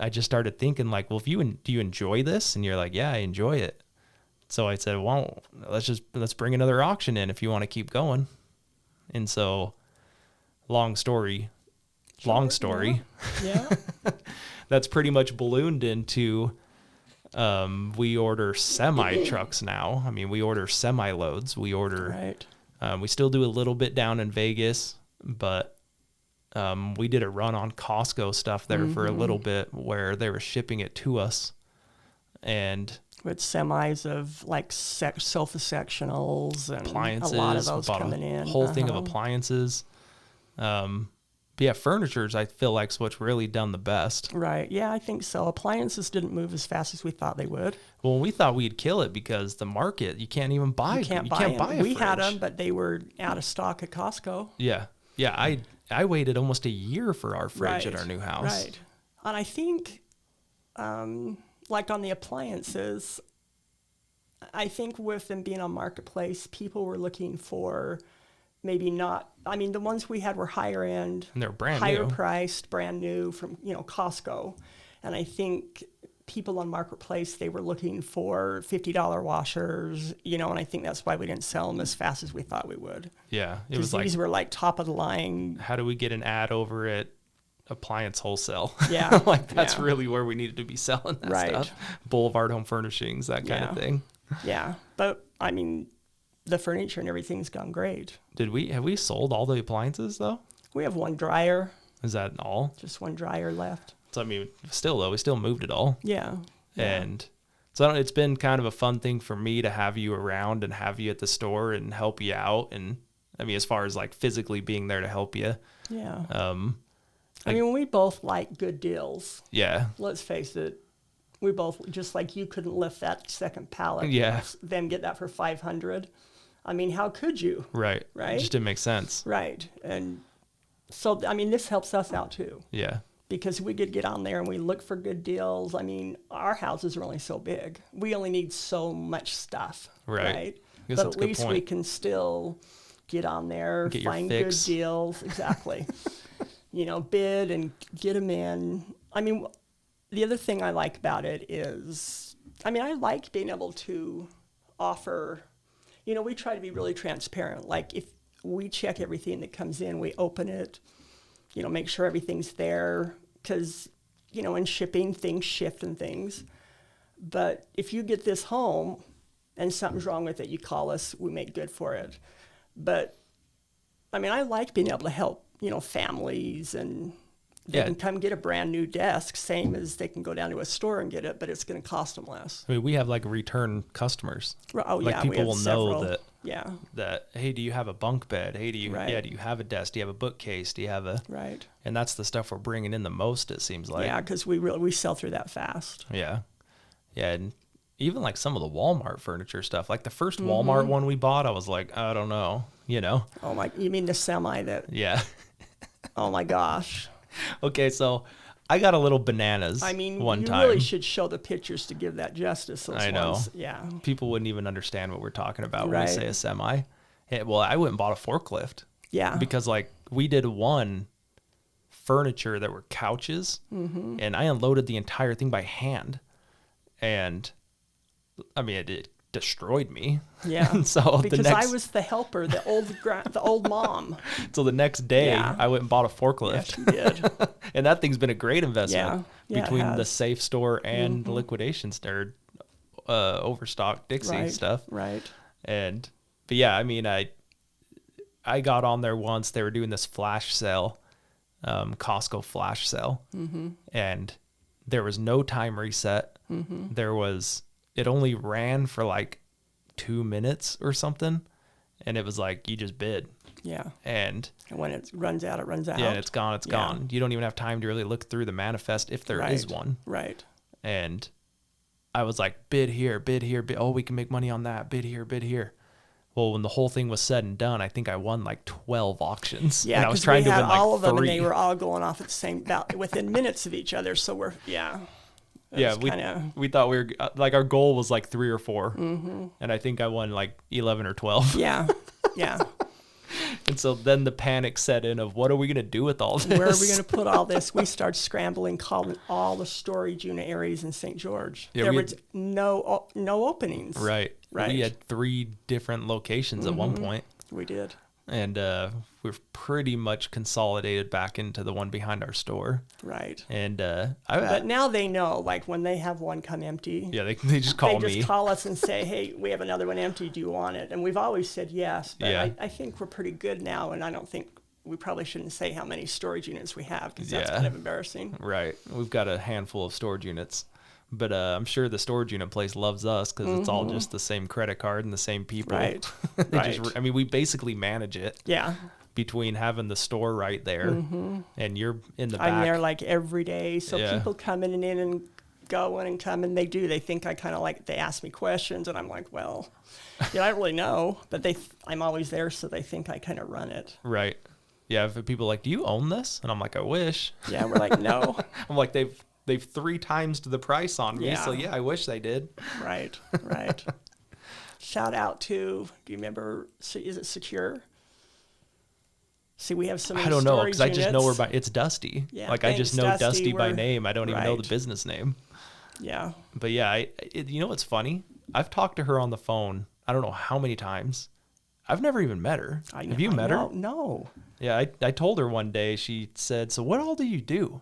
A: just started thinking like, well, do you enjoy this? And you're like, yeah, I enjoy it. So I said, well, let's bring another auction in if you want to keep going. And so long story.
C: Yeah.
A: That's pretty much ballooned into, we order semi trucks now. I mean, we order semi loads. We order, we still do a little bit down in Vegas, but we did a run on Costco stuff there for a little bit where they were shipping it to us. And
C: with semis of like sofa sectionals and
A: appliances,
C: a lot of those coming in.
A: Whole thing of appliances. But yeah, furnitures, I feel like, is what's really done the best.
C: Right. Yeah, I think so. Appliances didn't move as fast as we thought they would.
A: Well, we thought we'd kill it because the market, you can't even buy. You can't buy a
C: We
A: fridge.
C: had them, but they were out of stock at Costco.
A: Yeah. Yeah. I waited almost a year for our fridge at our new house.
C: Right. And I think, like on the appliances, I think with them being on Marketplace, people were looking for maybe not, I mean, the ones we had were higher end,
A: and they're brand
C: higher
A: new.
C: Priced, brand new from, Costco. And I think people on Marketplace, they were looking for $50 washers, and I think that's why we didn't sell them as fast as we thought we would.
A: Yeah. It was like,
C: these were like top of the line.
A: How do we get an ad over at Appliance Wholesale?
C: Yeah.
A: Like that's really where we needed to be selling that stuff. Boulevard Home Furnishings, that kind of thing.
C: Yeah. But I mean, the furniture and everything's gone great.
A: Have we sold all the appliances though?
C: We have one dryer,
A: Is that all?
C: just one dryer left.
A: So I mean, still though, we still moved it all.
C: Yeah.
A: And so it's been kind of a fun thing for me to have you around and have you at the store and help you out. And I mean, as far as like physically being there to help you.
C: Yeah.
A: Like-
C: I mean, we both like good deals.
A: Yeah.
C: Let's face it. We both, just like you couldn't lift that second pallet.
A: Yeah.
C: Then get that for $500. I mean, how could you?
A: Right.
C: Right?
A: It just didn't make sense.
C: Right. And so, I mean, this helps us out too.
A: Yeah.
C: Because we could get on there and we look for good deals. I mean, our houses are only so big. We only need so much stuff.
A: Right. Guess
C: But
A: that's
C: at
A: a good
C: least we
A: point.
C: can still get on there,
A: Get your
C: find good
A: fix.
C: deals. Exactly. Bid and get them in. I mean, the other thing I like about it is, I mean, I like being able to offer, we try to be really transparent. Like if we check everything that comes in, we open it, make sure everything's there. Because, in shipping, things shift and things. But if you get this home and something's wrong with it, you call us, we make good for it. But, I mean, I like being able to help, families, and they can come get a brand new desk, same as they can go down to a store and get it, but it's going to cost them less.
A: I mean, we have like return customers.
C: Oh,
A: like
C: yeah.
A: people
C: we have
A: will
C: several.
A: know
C: Yeah.
A: that, hey, do you have a bunk bed? Hey, do you have a desk? Do you have a bookcase? Do you have a,
C: Right.
A: and that's the stuff we're bringing in the most, it seems like.
C: Yeah, because we sell through that fast.
A: Yeah. Yeah. And even like some of the Walmart furniture stuff, like the first Walmart one we bought, I was like, I don't know,
C: Oh, my, you mean the semi that,
A: Yeah.
C: oh my gosh.
A: Okay. So I got a little bananas
C: I mean,
A: one
C: you
A: time.
C: really should show the pictures to give that justice. Those
A: I know.
C: ones. Yeah.
A: People wouldn't even understand what we're talking about when we
C: Right.
A: say a semi. Well, I went and bought a forklift.
C: Yeah.
A: Because like we did one furniture that were couches and I unloaded the entire thing by hand. And I mean, it destroyed me.
C: Yeah.
A: So
C: because I was the helper, the old mom.
A: So the next day
C: Yeah.
A: I went and bought a
C: Yes,
A: forklift.
C: you did.
A: And that thing's been a great investment
C: Yeah. Yeah, it
A: between the
C: has.
A: safe store and the liquidation store, overstock Dixie
C: Right.
A: stuff.
C: Right.
A: But yeah, I mean, I got on there once. They were doing this flash sale, Costco flash sale, and there was no time reset. It only ran for like 2 minutes or something, and it was like you just bid,
C: Yeah.
A: and
C: And when it runs out, it runs out.
A: yeah, and it's gone. It's
C: Yeah.
A: gone. You don't even have time to really look through the manifest if there is
C: Right.
A: one.
C: Right.
A: And I was like, bid here, bid here, bid. Oh, we can make money on that. Bid here, bid here. Well, when the whole thing was said and done, I think I won like 12 auctions.
C: Yeah,
A: and I was
C: because
A: trying
C: we
A: to
C: had
A: win like
C: all of them,
A: 3.
C: and they were all going off at the same about within minutes of each other. So we're
A: Yeah,
C: kinda,
A: we thought we were like our goal was like 3 or 4, and I think I won like 11 or 12.
C: yeah, yeah.
A: And so then the panic set in of what are we gonna do with all this?
C: Where are we going to put all this? We started scrambling, calling all the storage unit areas in St. George.
A: Yeah,
C: there
A: we
C: was
A: had-
C: no openings.
A: Right.
C: Right.
A: We had 3 different locations at one point,
C: We did.
A: and we've pretty much consolidated back into the one behind our store.
C: Right.
A: And
C: But now they know, like when they have one come empty,
A: yeah, they just call
C: they
A: me.
C: just call us and say, hey, we have another one empty. Do you want it? And we've always said yes. But
A: Yeah.
C: I think we're pretty good now. And I don't think we probably shouldn't say how many storage units we have because that's
A: Yeah.
C: kind of embarrassing.
A: Right. We've got a handful of storage units. But I'm sure the storage unit place loves us because it's all just the same credit card and the same people.
C: Right.
A: They
C: Right.
A: I mean, we basically manage it
C: Yeah.
A: between having the store right there and you're in the back.
C: I'm there like every day. So
A: Yeah.
C: people coming in and going and coming, they do. They think I kind of like, they ask me questions and I'm like, well, I don't really know. But I'm always there. So they think I kind of run it.
A: Right. Yeah. If people are like, do you own this? And I'm like, I wish.
C: Yeah. We're like, no.
A: I'm like, they've 3 times the price on me.
C: Yeah.
A: So yeah, I wish they did.
C: Right, right. Shout out to, do you remember, is it Secure? See, we have some
A: I don't know
C: storage
A: because I just know
C: units.
A: her by, it's Dusty.
C: Yeah,
A: like I just
C: thanks,
A: know
C: Dusty.
A: Dusty by
C: We're-
A: name. I don't even know the
C: right.
A: business name.
C: Yeah,
A: But yeah, you know what's funny? I've talked to her on the phone. I don't know how many times. I've never even met her. Have you met her?
C: No.
A: Yeah, I told her one day. She said, "So what all do you do?"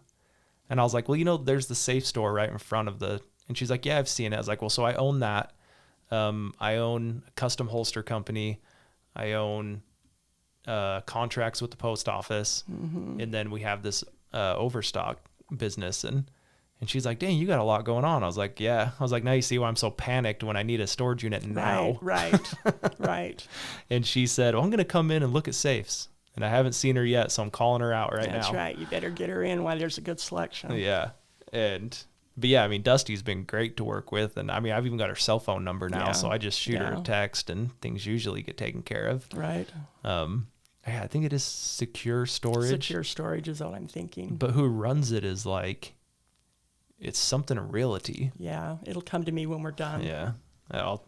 A: And I was like, "Well, there's the safe store right in front of the." And she's like, "Yeah, I've seen it." I was like, "Well, so I own that. I own a custom holster company. I own contracts with the post office. And then we have this overstock business. And she's like, dang, you got a lot going on. I was like, yeah. I was like, now you see why I'm so panicked when I need a storage unit now.
C: Right.
A: And she said, well, I'm going to come in and look at safes. And I haven't seen her yet, so I'm calling her out now.
C: That's right. You better get her in while there's a good selection.
A: Yeah. But yeah, I mean, Dusty's been great to work with. And I mean, I've even got her cell phone number now.
C: Yeah.
A: So I just shoot her a text and things usually get taken care of.
C: Right.
A: I think it is Secure Storage.
C: Secure Storage is what I'm thinking.
A: But who runs it is like, it's something realty.
C: Yeah. It'll come to me when we're done.
A: Yeah. At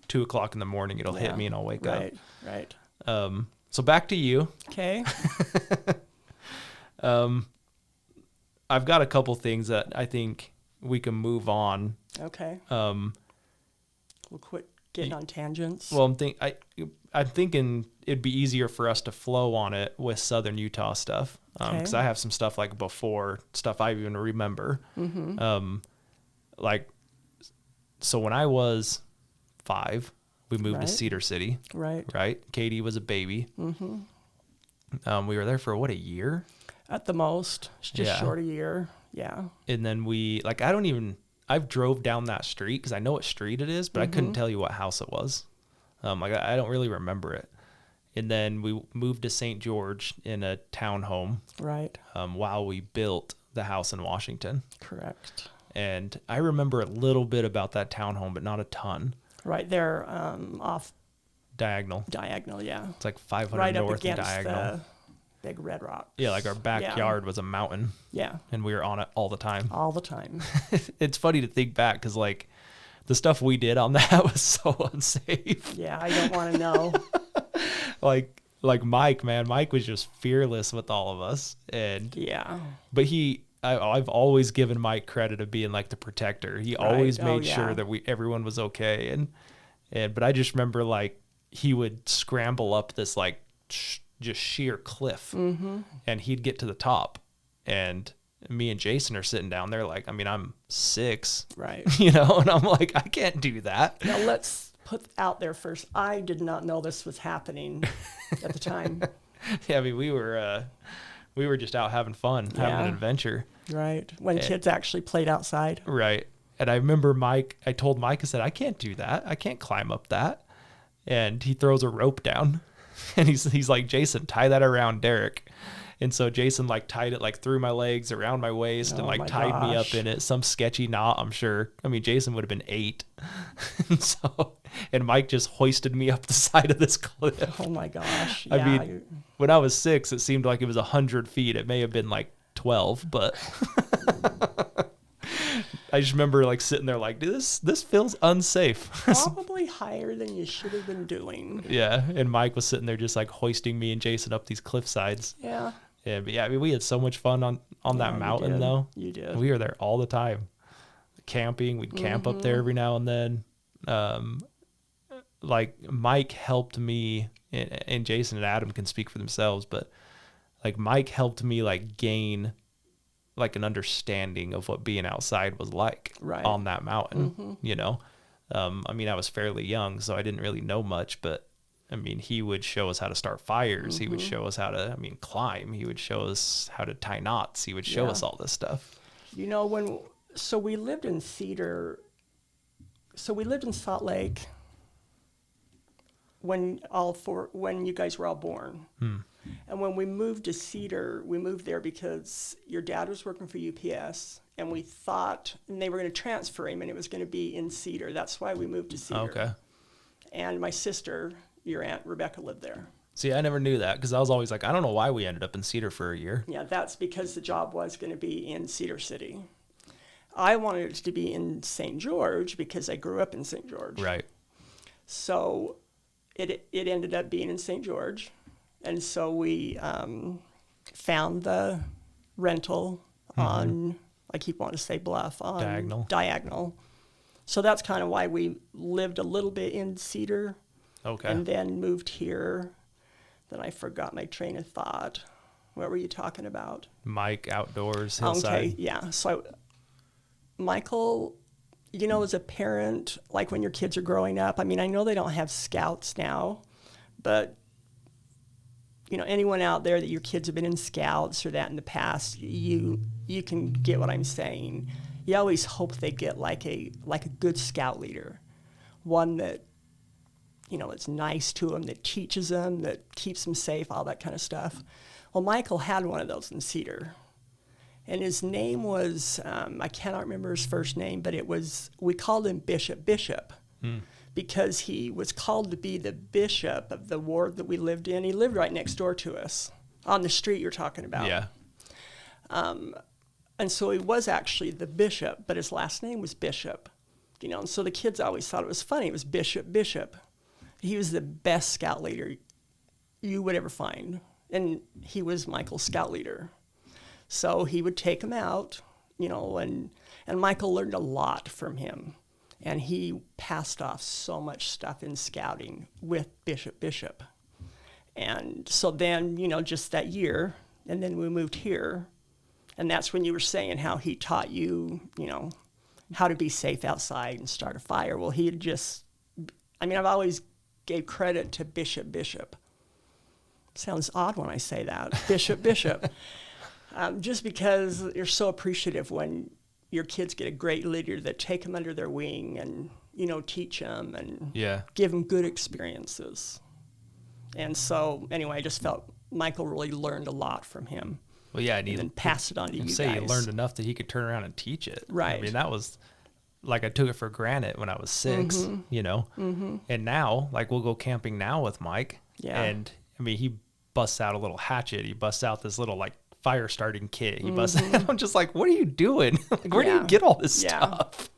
A: 2 o'clock in the morning, it'll hit me and I'll wake up.
C: Right.
A: So back to you.
C: Okay.
A: I've got a couple things that I think we can move on.
C: Okay. We'll quit getting on tangents.
A: Well, I'm thinking it'd be easier for us to flow on it with Southern Utah stuff. Because I have some stuff like before, stuff I even remember. So when I was 5, we moved to Cedar City. Right. Katie was a baby. We were there for a year?
C: At the most. It's just short a year. Yeah.
A: And then I've drove down that street because I know what street it is, but I couldn't tell you what house it was. I don't really remember it. And then we moved to St. George in a townhome. Right. While we built the house in Washington.
C: Correct.
A: And I remember a little bit about that townhome, but not a ton.
C: Right there, off
A: Diagonal.
C: Yeah.
A: It's like 500
C: right
A: north
C: up against
A: and Diagonal.
C: The big red rock.
A: Yeah, like our backyard was a mountain.
C: Yeah.
A: And we were on it all the time.
C: All the time.
A: It's funny to think back because like the stuff we did on that was so unsafe.
C: Yeah, I don't want to know.
A: like Mike, man, Mike was just fearless with all of us. And
C: yeah.
A: But I've always given Mike credit of being like the protector. He always made sure that everyone was okay. But I just remember like he would scramble up this like just sheer cliff, and he'd get to the top, and me and Jason are sitting down there like, I mean, I'm 6,
C: right?
A: And I'm like, I can't do that.
C: Now let's put out there first. I did not know this was happening at the time.
A: Yeah, I mean, we were just out having fun, having an adventure.
C: Right. When kids actually played outside.
A: Right. And I remember I told Mike, I said, I can't do that. I can't climb up that. And he throws a rope down and he's like, Jason, tie that around Derick. And so Jason like tied it like through my legs, around my waist, and like tied me up in it. Some sketchy knot, I'm sure. I mean, Jason would have been 8. And Mike just hoisted me up the side of this cliff.
C: Oh my gosh.
A: I mean, when I was 6, it seemed like it was 100 feet. It may have been like 12, but I just remember like sitting there like, this feels unsafe.
C: Probably higher than you should have been doing.
A: Yeah. And Mike was sitting there just like hoisting me and Jason up these cliff sides.
C: Yeah.
A: But yeah, I mean, we had so much fun on that mountain though.
C: You did.
A: We were there all the time. Camping, we'd camp up there every now and then. Like Mike helped me, and Jason and Adam can speak for themselves, but like Mike helped me like gain like an understanding of what being outside was like on that mountain, I mean, I was fairly young, so I didn't really know much, but I mean, he would show us how to start fires. He would show us how to, climb. He would show us how to tie knots. He would show us all this stuff.
C: So we lived in Cedar. So we lived in Salt Lake when you guys were all born. And when we moved to Cedar, we moved there because your dad was working for UPS, and we thought, and they were going to transfer him, and it was going to be in Cedar. That's why we moved to Cedar.
A: Okay.
C: And my sister, your Aunt Rebecca, lived there.
A: See, I never knew that because I was always like, I don't know why we ended up in Cedar for a year.
C: Yeah, that's because the job was going to be in Cedar City. I wanted it to be in St. George because I grew up in St. George.
A: Right.
C: So it ended up being in St. George. And so we found the rental on, I keep wanting to say Bluff, on Diagonal. So that's kind of why we lived a little bit in Cedar.
A: Okay.
C: And then moved here. Then I forgot my train of thought. What were you talking about?
A: Mike, outdoors, hillside.
C: Okay, yeah. So Michael you know, as a parent, like when your kids are growing up, I mean, I know they don't have scouts now, but, you know, anyone out there that your kids have been in scouts or that in the past, you can get what I'm saying. You always hope they get like a good scout leader, one that, you know, that's nice to them, that teaches them, that keeps them safe, all that kind of stuff. Well, Michael had one of those in Cedar. And his name was, I cannot remember his first name, but we called him Bishop, because he was called to be the bishop of the ward that we lived in. He lived right next door to us, on the street you're talking about.
A: Yeah.
C: And so he was actually the bishop, but his last name was Bishop. You know, and so the kids always thought it was funny. It was Bishop. He was the best scout leader you would ever find. And he was Michael's scout leader. So he would take him out, you know, and Michael learned a lot from him. And he passed off so much stuff in scouting with Bishop. And so then, you know, just that year, and then we moved here. And that's when you were saying how he taught you, you know, how to be safe outside and start a fire. Well, he had just, I mean, I've always gave credit to Bishop. Sounds odd when I say that. Bishop. Just because you're so appreciative when your kids get a great leader that take them under their wing and, you know, teach them and give them good experiences. And so, anyway, I just felt Michael really learned a lot from him.
A: Well, yeah, and
C: then pass it on to you guys.
A: He learned enough that he could turn around and teach it.
C: Right.
A: I mean, that was, like, I took it for granted when I was 6, you know. And now, like, we'll go camping now with Mike. Yeah. And, I mean, he busts out a little hatchet. He busts out this little, like, fire starting kit. He busts out. I'm just like, what are you doing? Like, where do you get all this stuff?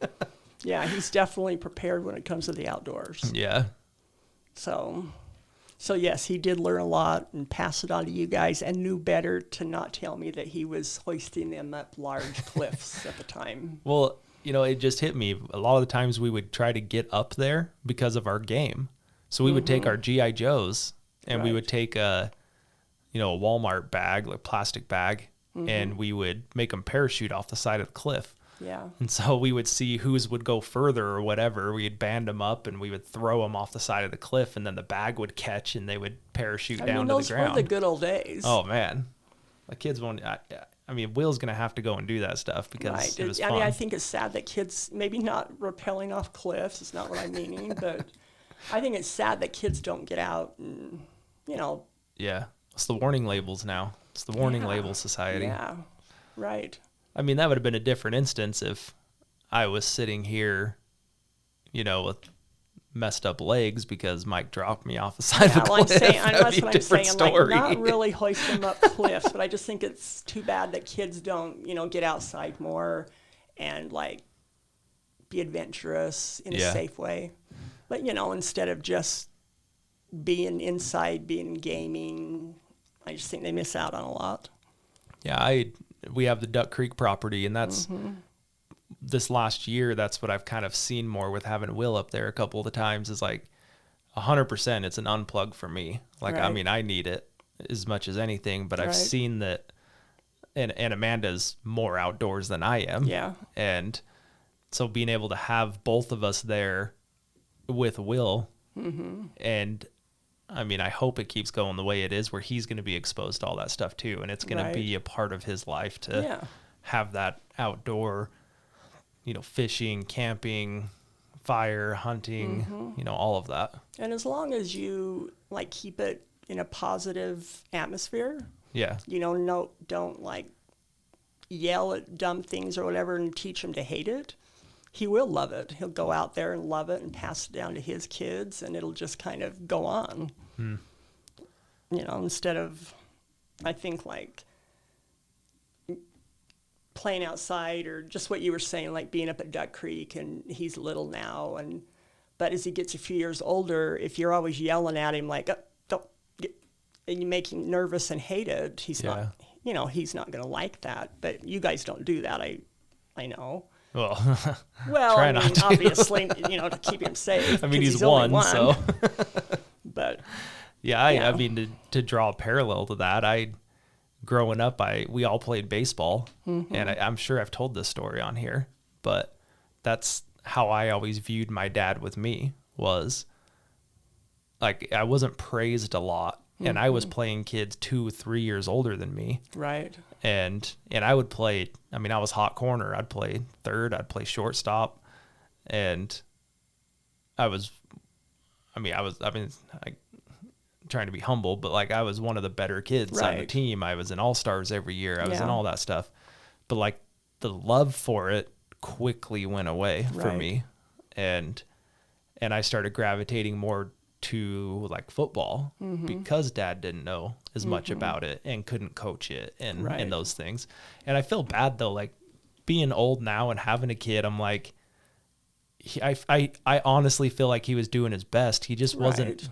C: Yeah, he's definitely prepared when it comes to the outdoors.
A: Yeah.
C: So yes, he did learn a lot and pass it on to you guys, and knew better to not tell me that he was hoisting them up large cliffs at the time.
A: Well, you know, it just hit me. A lot of the times we would try to get up there because of our game. So we would take our G.I. Joes and we would take a Walmart bag, like plastic bag, and we would make them parachute off the side of the cliff.
C: Yeah.
A: And so we would see whose would go further or whatever. We'd band them up and we would throw them off the side of the cliff, and then the bag would catch and they would parachute down to the ground.
C: Those were the good old days.
A: Oh, man. The kids won't. I mean, Will's going to have to go and do that stuff because it was fun.
C: I mean, I think it's sad that kids, maybe not rappelling off cliffs, it's not what I'm meaning, but I think it's sad that kids don't get out and, you know.
A: Yeah. It's the warning labels now. It's the warning label society.
C: Yeah, right.
A: I mean, that would have been a different instance if I was sitting here, you know, with messed up legs because Mike dropped me off the side of a cliff.
C: That's what I'm saying. Like, not really hoist them up cliffs, but I just think it's too bad that kids don't, you know, get outside more and, like, be adventurous in a safe way. But, you know, instead of just being inside, being gaming, I just think they miss out on a lot.
A: Yeah, we have the Duck Creek property, and that's this last year, that's what I've kind of seen more with having Will up there a couple of the times, is like 100% it's an unplug for me. Like, I mean, I need it as much as anything, but I've seen that, and Amanda's more outdoors than I am.
C: Yeah.
A: And so being able to have both of us there with Will, and I mean, I hope it keeps going the way it is, where he's going to be exposed to all that stuff too. And it's going to be a part of his life to have that outdoor, you know, fishing, camping, fire, hunting, you know, all of that.
C: And as long as you, like, keep it in a positive atmosphere, you know, don't like yell at dumb things or whatever and teach him to hate it. He will love it. He'll go out there and love it and pass it down to his kids, and it'll just kind of go on. You know, instead of, I think, like, playing outside, or just what you were saying, like being up at Duck Creek, and he's little now, but as he gets a few years older, if you're always yelling at him like, don't get, and you make him nervous and hate it, he's not, you know, he's not going to like that. But you guys don't do that, I know.
A: Well,
C: I mean, obviously, you know, to keep him safe.
A: I mean, he's one, so.
C: But
A: I mean, to draw a parallel to that, growing up, we all played baseball, and I'm sure I've told this story on here, but that's how I always viewed my dad with me was like, I wasn't praised a lot, and I was playing kids 2-3 years older than me.
C: Right.
A: And I would play, I mean, I was hot corner. I'd play third, I'd play shortstop. And I'm trying to be humble, but like I was one of the better kids on the
C: Right.
A: team. I was in all-stars every year. I was in
C: Yeah.
A: all that stuff. But like the love for it quickly went away for
C: Right.
A: me. And I started gravitating more to like football because dad didn't know as much about it and couldn't coach it and
C: Right.
A: those things. And I feel bad though, like being old now and having a kid, I'm like, I honestly feel like he was doing his best. He just
C: Right.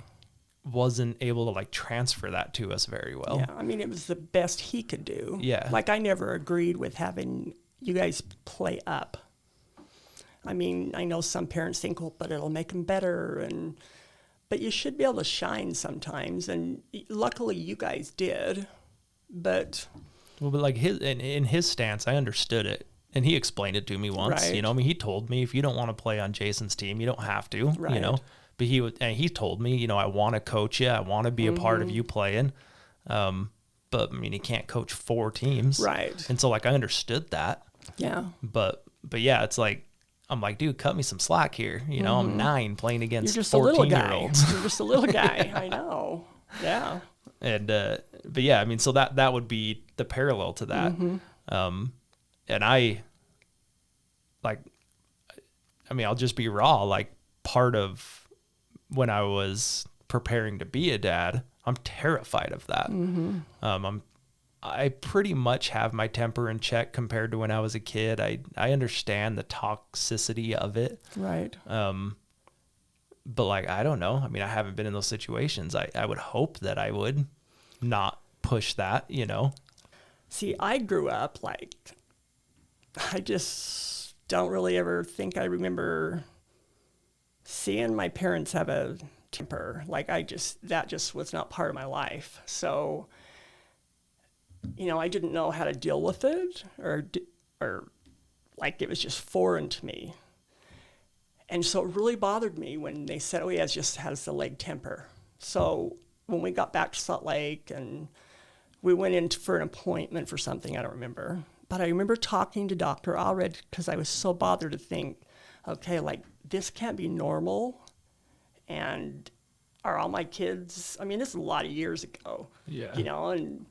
A: wasn't able to like transfer that to us very well.
C: Yeah, I mean, it was the best he could do.
A: Yeah.
C: Like, I never agreed with having you guys play up. I mean, I know some parents think, well, but it'll make them better, but you should be able to shine sometimes, and luckily you guys did. But
A: Well, but like in his stance, I understood it. And he explained it to me once,
C: Right.
A: you know, I mean, he told me, if you don't want to play on Jason's team, you don't have to, you know,
C: Right.
A: but he told me, you know, I want to coach you. I want to be a part of you playing. But I mean, he can't coach 4 teams.
C: Right.
A: And so like, I understood that,
C: yeah,
A: but yeah, it's like, I'm like, dude, cut me some slack here. You know, I'm 9 playing
C: you're
A: against
C: just a little
A: 14-year-olds.
C: guy. You're just a little guy. I know. Yeah.
A: And, but yeah, I mean, so that would be the parallel to that. And I'll just be raw. Like, part of when I was preparing to be a dad, I'm terrified of that. I pretty much have my temper in check compared to when I was a kid. I understand the toxicity of it.
C: Right.
A: But like, I don't know. I mean, I haven't been in those situations. I would hope that I would not push that, you know?
C: See, I grew up like, I just don't really ever think I remember seeing my parents have a temper. Like, that just was not part of my life. So, you know, I didn't know how to deal with it, or like, it was just foreign to me. And so it really bothered me when they said, oh, he just has the Legg temper. So when we got back to Salt Lake and we went in for an appointment for something, I don't remember. But I remember talking to Dr. Allred because I was so bothered to think, okay, like, this can't be normal. And are all my kids, I mean, this is a lot of years ago.
A: Yeah.
C: You know, and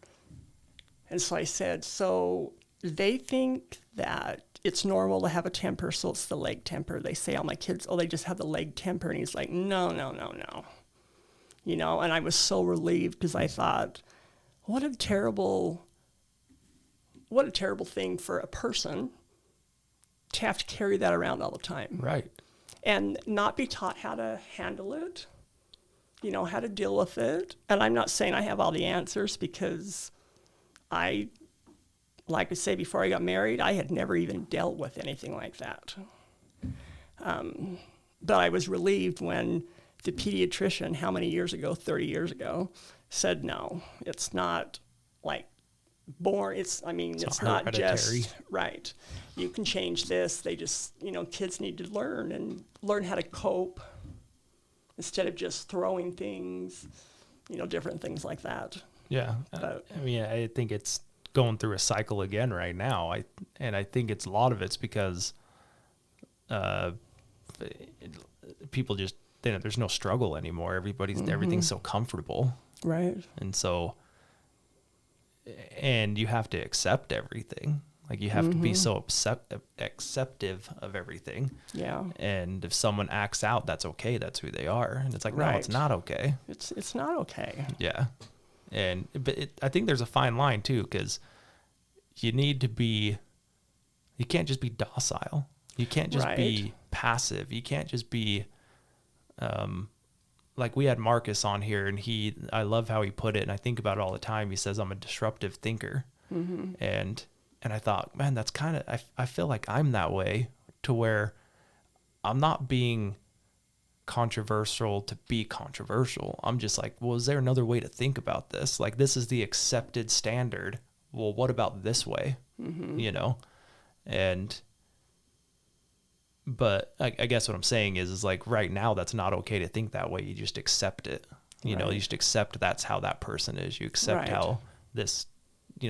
C: so I said, so they think that it's normal to have a temper, so it's the Legg temper. They say all my kids, oh, they just have the Legg temper. And he's like, no. You know, and I was so relieved because I thought, what a terrible thing for a person to have to carry that around all the time.
A: Right.
C: And not be taught how to handle it, you know, how to deal with it. And I'm not saying I have all the answers, because like I say, before I got married, I had never even dealt with anything like that. But I was relieved when the pediatrician, how many years ago, 30 years ago, said, no, it's not like born. It's not
A: hereditary.
C: just, right. You can change this. They just, you know, kids need to learn how to cope instead of just throwing things, you know, different things like that.
A: Yeah.
C: But-
A: I mean, I think it's going through a cycle again right now. I think a lot of it's because people just, you know, there's no struggle anymore. Everything's so comfortable.
C: Right.
A: And so, and you have to accept everything. Like, you have to be so acceptive of everything.
C: Yeah.
A: And if someone acts out, that's okay. That's who they are. And it's like, no, it's
C: Right.
A: not okay.
C: It's not okay.
A: Yeah. I think there's a fine line too, because you can't just be docile. You can't just be
C: Right.
A: passive. You can't just be, like, we had Marcus on here, and I love how he put it, and I think about it all the time. He says, I'm a disruptive thinker. And I thought, man, that's kind of, I feel like I'm that way, to where I'm not being controversial to be controversial. I'm just like, well, is there another way to think about this? Like, this is the accepted standard. Well, what about this way? You know? And but I guess what I'm saying is like right now that's not okay to think that way. You just accept it. You know, you just accept that's how that person is. You accept how this,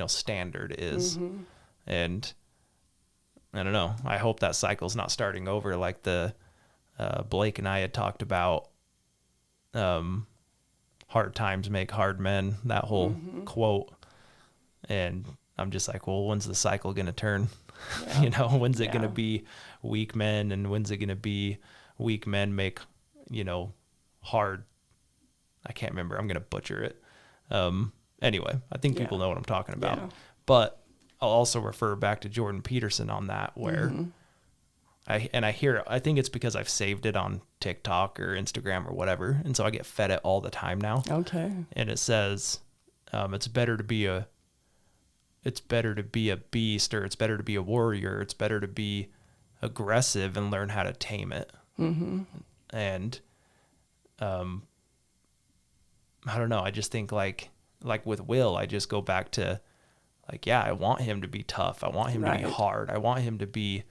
A: standard is. And I don't know. I hope that cycle's not starting over like the Blake and I had talked about. Hard times make hard men, that whole quote. And I'm just like, well, when's the cycle going to turn? When's it going to be weak men, and when's it going to be weak men make, hard, I can't remember. I'm going to butcher it. Anyway, I think people know what I'm talking about. Yeah. But I'll also refer back to Jordan Peterson on that, where I think it's because I've saved it on TikTok or Instagram or whatever. And so I get fed it all the time now. Okay. And it says, it's better to be a beast, or it's better to be a warrior. It's better to be aggressive and learn how to tame it. And, I don't know. I just think like with Will, I just go back to like, I want him to be tough. I want him to be hard. I want him to be,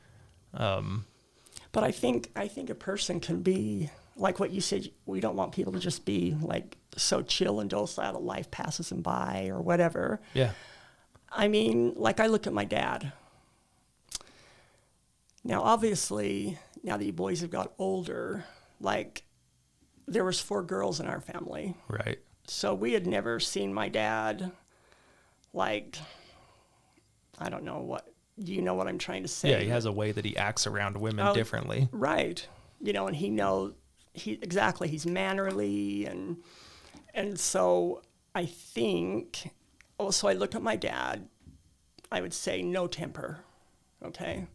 C: but I think a person can be like what you said. We don't want people to just be like so chill and docile that life passes them by or whatever. Yeah. I mean, like I look at my dad. Now, obviously, now that you boys have got older, like there was 4 girls in our family. Right. So we had never seen my dad like, I don't know what. Do you know what I'm trying to say?
A: Yeah, he has a way that he acts around women differently.
C: Right. And he's mannerly, and so I think, also I look at my dad, I would say no temper, okay?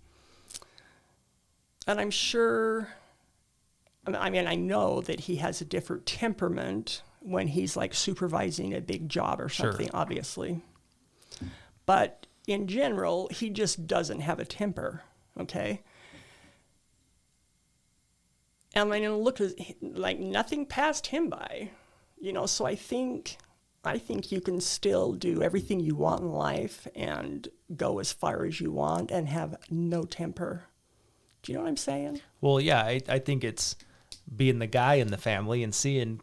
C: And I'm sure, I mean, I know that he has a different temperament when he's like supervising a big job or something, obviously. But in general, he just doesn't have a temper, okay? And I mean, look, like nothing passed him by, so I think you can still do everything you want in life and go as far as you want and have no temper. Do you know what I'm saying?
A: Well, yeah, I think it's being the guy in the family and seeing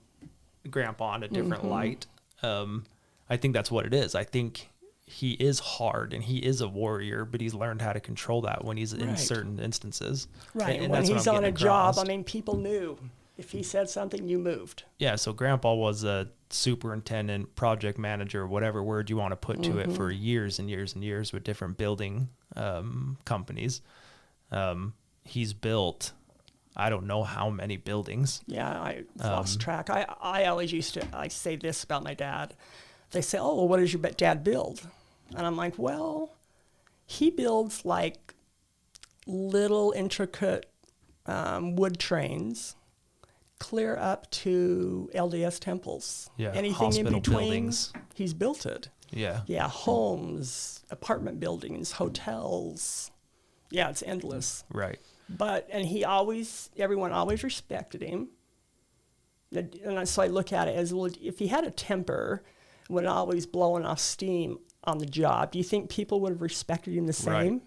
A: Grandpa in a different light. I think that's what it is. I think he is hard and he is a warrior, but he's learned how to control that when he's in certain instances.
C: Right. And when he's on a job, I mean, people knew if he said something, you moved.
A: Yeah. So Grandpa was a superintendent, project manager, whatever word you want to put to it, for years and years and years with different building companies. He's built, I don't know how many buildings.
C: Yeah, I lost track. I always I say this about my dad. They say, oh, well, what does your dad build? And I'm like, well, he builds like little intricate wood trains clear up to LDS temples. Yeah, anything in between, buildings. He's built it. Yeah. Yeah, homes, apartment buildings, hotels. Yeah, it's endless. Right. But, and everyone always respected him. And so I look at it as, well, if he had a temper, when always blowing off steam on the job, do you think people would have respected him the same?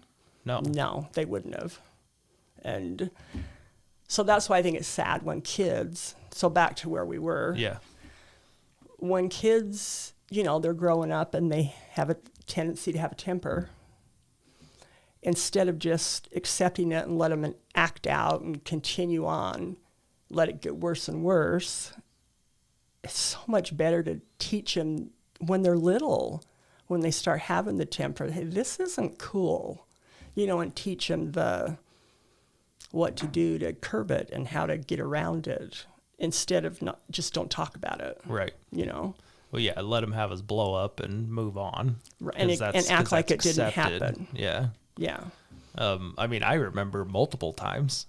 C: Right. No, they wouldn't have. And so that's why I think it's sad when kids, so back to where we were. Yeah. When kids, they're growing up and they have a tendency to have a temper, instead of just accepting it and let them act out and continue on, let it get worse and worse, it's so much better to teach them when they're little, when they start having the temper, hey, this isn't cool, and teach them what to do to curb it and how to get around it, instead of just don't talk about it. Right. Well,
A: yeah, let them have us blow up and move on.
C: Right. And act like it didn't happen.
A: Yeah. Yeah. I mean, I remember multiple times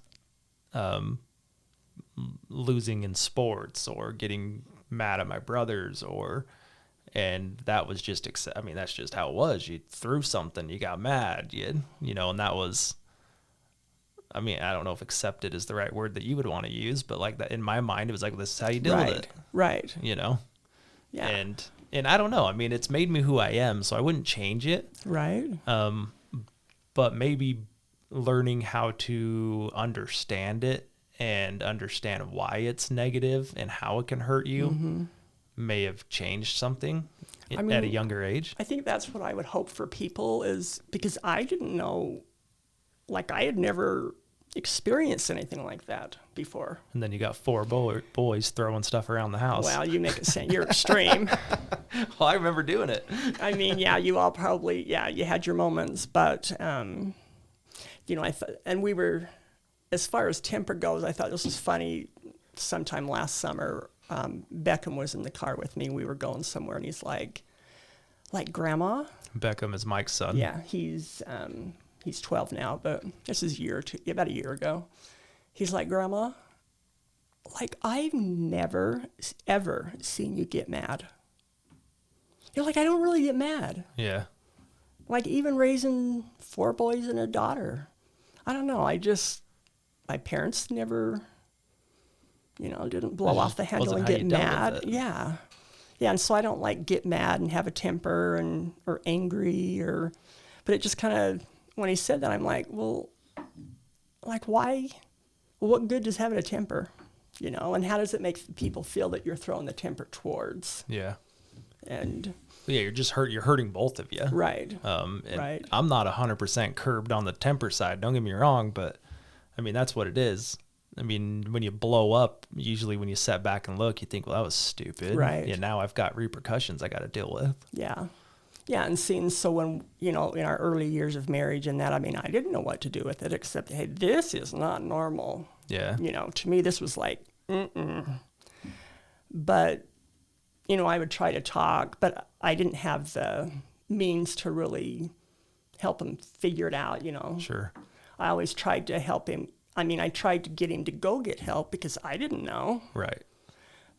A: losing in sports or getting mad at my brothers, and that was just, that's just how it was. You threw something, you got mad, and that was, I don't know if accepted is the right word that you would want to use, but like that in my mind, it was like, this is how you deal with it. Right. Yeah. And I don't know. It's made me who I am, so I wouldn't change it. Right. But maybe learning how to understand it and understand why it's negative and how it can hurt you may have changed something at a younger age.
C: I think that's what I would hope for people, is because I didn't know, like I had never experienced anything like that before.
A: And then you got four boys throwing stuff around the house.
C: Well, you make it sound, you're extreme.
A: Well, I remember doing it.
C: I mean, yeah, you all probably, yeah, you had your moments, but, you know, and we were, as far as temper goes, I thought this was funny. Sometime last summer, Beckham was in the car with me. We were going somewhere, and he's like Grandma?
A: Beckham is Mike's son.
C: Yeah, he's 12 now, but this is about a year ago. He's like, Grandma, like, I've never, ever seen you get mad. You're like, I don't really get mad.
A: Yeah.
C: Like, even raising 4 boys and a daughter. I don't know. My parents never, didn't blow off the handle and get mad. Yeah. Yeah, and so I don't like get mad and have a temper or angry but it just kind of, when he said that, I'm like, well, like, why? Well, what good does having a temper? And how does it make people feel that you're throwing the temper towards?
A: Yeah.
C: And
A: yeah, you're hurting both of you.
C: Right.
A: And
C: right.
A: I'm not 100% curbed on the temper side. Don't get me wrong, but I mean, that's what it is. I mean, when you blow up, usually when you step back and look, you think, well, that was stupid.
C: Right.
A: Yeah. Now I've got repercussions I got to deal with.
C: Yeah. Yeah. And seeing, so when, in our early years of marriage and that, I mean, I didn't know what to do with it except, hey, this is not normal.
A: Yeah.
C: To me, this was like, But, I would try to talk, but I didn't have the means to really help him figure it out,
A: Sure.
C: I always tried to help him. I mean, I tried to get him to go get help because I didn't know.
A: Right.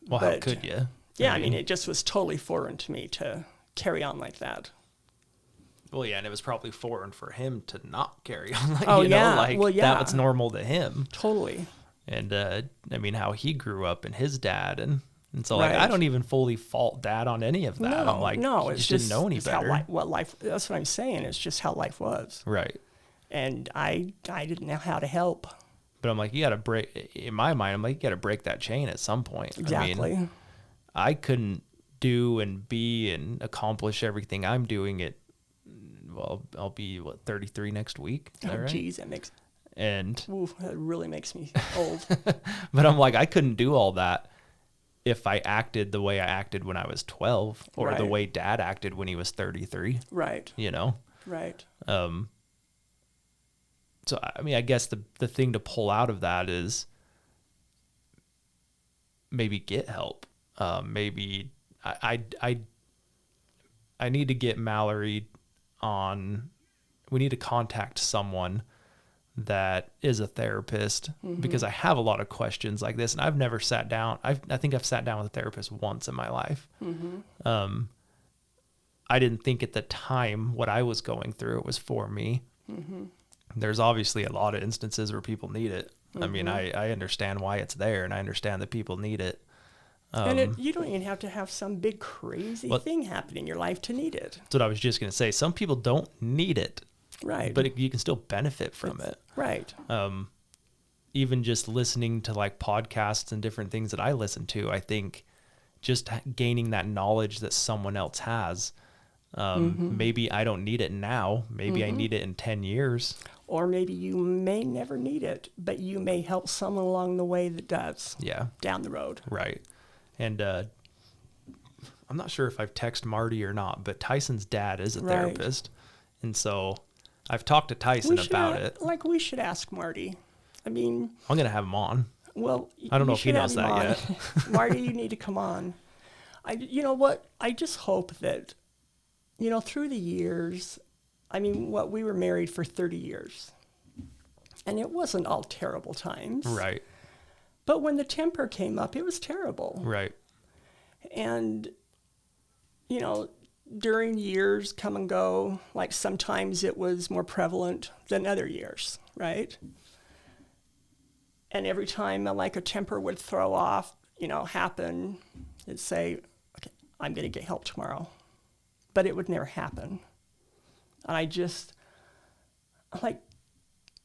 A: Well, how could you?
C: Yeah, I mean, it just was totally foreign to me to carry on like that.
A: Well, yeah, and it was probably foreign for him to not carry on like,
C: Well, yeah.
A: that was normal to him.
C: Totally.
A: And, I mean, how he grew up and his dad and so,
C: Right.
A: like, I don't even fully fault Dad on any of that. I'm like,
C: no,
A: he
C: it's
A: just didn't know any better.
C: That's what I'm saying. It's just how life was.
A: Right.
C: And I didn't know how to help.
A: But I'm like, you got to break, in my mind, I'm like, you got to break that chain at some point.
C: Exactly.
A: I mean, I couldn't do and be and accomplish everything I'm doing at, well, I'll be, 33 next week? Is that right?
C: Geez, that makes,
A: And,
C: oof, that really makes me old.
A: but I'm like, I couldn't do all that if I acted the way I acted when I was 12 or the
C: Right.
A: way Dad acted when he was 33,
C: Right. Right.
A: So, I mean, I guess the thing to pull out of that is maybe get help. Maybe I need to get Mallory on, we need to contact someone that is a therapist because I have a lot of questions like this and I've never sat down. I think I've sat down with a therapist once in my life. I didn't think at the time what I was going through, it was for me. There's obviously a lot of instances where people need it. I mean, I understand why it's there and I understand that people need it.
C: And you don't even have to have some big crazy thing happen in your life to need it.
A: That's what I was just going to say. Some people don't need it.
C: Right.
A: But you can still benefit from it.
C: Right.
A: Even just listening to like podcasts and different things that I listen to, I think just gaining that knowledge that someone else has. Maybe I don't need it now. Maybe I need it in 10 years.
C: Or maybe you may never need it, but you may help someone along the way that does.
A: Yeah.
C: Down the road.
A: Right. And I'm not sure if I've texted Marty or not, but Tyson's dad is a therapist. And so I've talked to Tyson about it.
C: Like, we should ask Marty. I mean,
A: I'm going to have him on.
C: Well,
A: I don't know if he knows that yet.
C: Marty, you need to come on. You know what? I just hope that, through the years, I mean, we were married for 30 years. And it wasn't all terrible times.
A: Right.
C: But when the temper came up, it was terrible.
A: Right.
C: And, during years come and go, like sometimes it was more prevalent than other years, right? And every time like a temper would throw off, happen, it'd say, okay, I'm going to get help tomorrow. But it would never happen. And I just, like,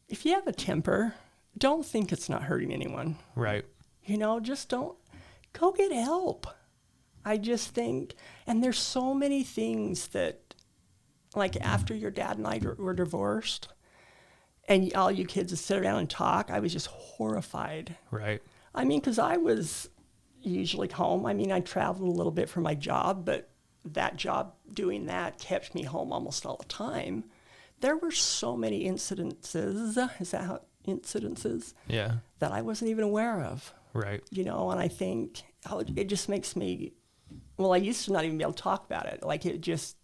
C: if you have a temper, don't think it's not hurting anyone.
A: Right.
C: You know, just don't go get help. I just think, and there's so many things that, like after your dad and I were divorced, and all you kids would sit around and talk, I was just horrified.
A: Right.
C: I mean, because I was usually home. I mean, I traveled a little bit for my job, but that job, doing that, kept me home almost all the time. There were so many incidences, is that how incidences?
A: Yeah.
C: That I wasn't even aware of.
A: Right.
C: You know, and I think it just makes me, well, I used to not even be able to talk about it. Like it just.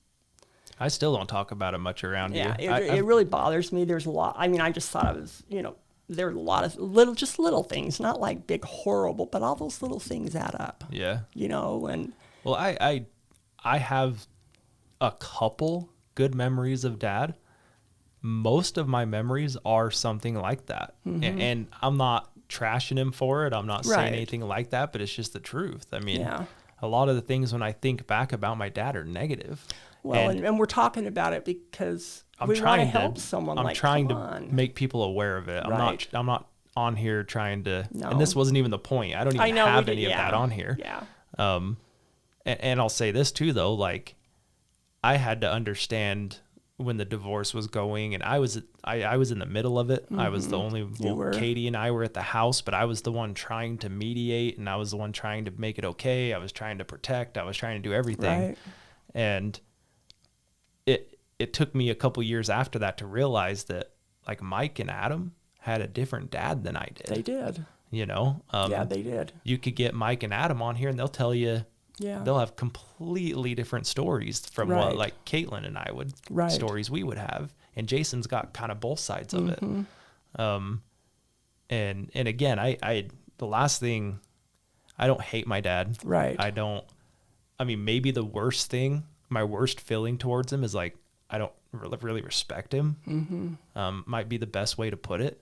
A: I still don't talk about it much around
C: Yeah,
A: you.
C: it really bothers me. There's a lot. I mean, I just thought I was, you know, there were a lot of little things, not like big horrible, but all those little things add up.
A: Yeah.
C: You know, and.
A: Well, I have a couple good memories of Dad. Most of my memories are something like that. And I'm not trashing him for it. I'm not saying anything like that, but it's just the truth. I mean, a lot of the things when I think back about my dad are negative.
C: Well, and we're talking about it because we want to help someone.
A: I'm trying to make people aware of it. I'm not on here trying to, and this wasn't even the point. I don't even have any of that on here.
C: Yeah.
A: And I'll say this too, though, like I had to understand when the divorce was going, and I was in the middle of it. I was the only, Katie and I were at the house, but I was the one trying to mediate, and I was the one trying to make it okay. I was trying to protect. I was trying to do everything.
C: Right.
A: And it took me a couple years after that to realize that like Mike and Adam had a different dad than I did.
C: They did.
A: You know?
C: Yeah, they did.
A: You could get Mike and Adam on here and they'll tell you, they'll have completely different stories from what like Caitlin and I would, stories we would have. And Jason's got kind of both sides of it. And again, I the last thing, I don't hate my dad.
C: Right.
A: I mean, maybe the worst thing, my worst feeling towards him is like, I don't really respect him. Might be the best way to put it.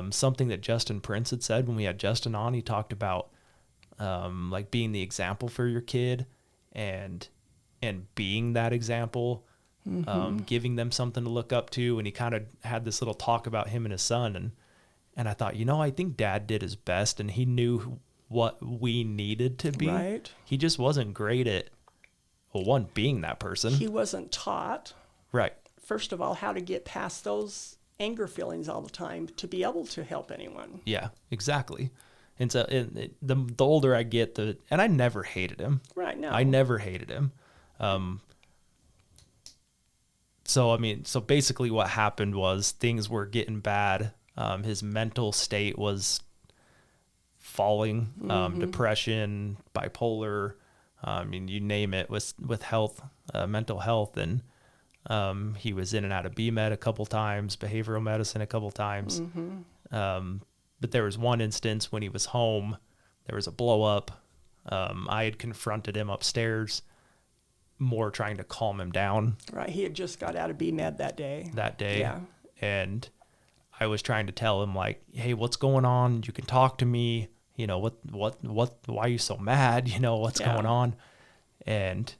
A: Something that Justin Prince had said when we had Justin on, he talked about like being the example for your kid and being that example, giving them something to look up to. And he kind of had this little talk about him and his son. And I thought, you know, I think Dad did his best and he knew what we needed to be.
C: Right.
A: He just wasn't great at, well, one, being that person.
C: He wasn't taught,
A: right,
C: first of all, how to get past those anger feelings all the time to be able to help anyone.
A: Yeah, exactly. And so the older I get, and I never hated him.
C: Right, no.
A: I never hated him. So basically what happened was things were getting bad. His mental state was falling, depression, bipolar, you name it, with health, mental health. And he was in and out of BMed a couple times, behavioral medicine a couple times. But there was one instance when he was home, there was a blow up. I had confronted him upstairs, more trying to calm him down.
C: Right. He had just got out of BMed that day. Yeah.
A: And I was trying to tell him like, hey, what's going on? You can talk to me. You know, why are you so mad? You know, what's going on? And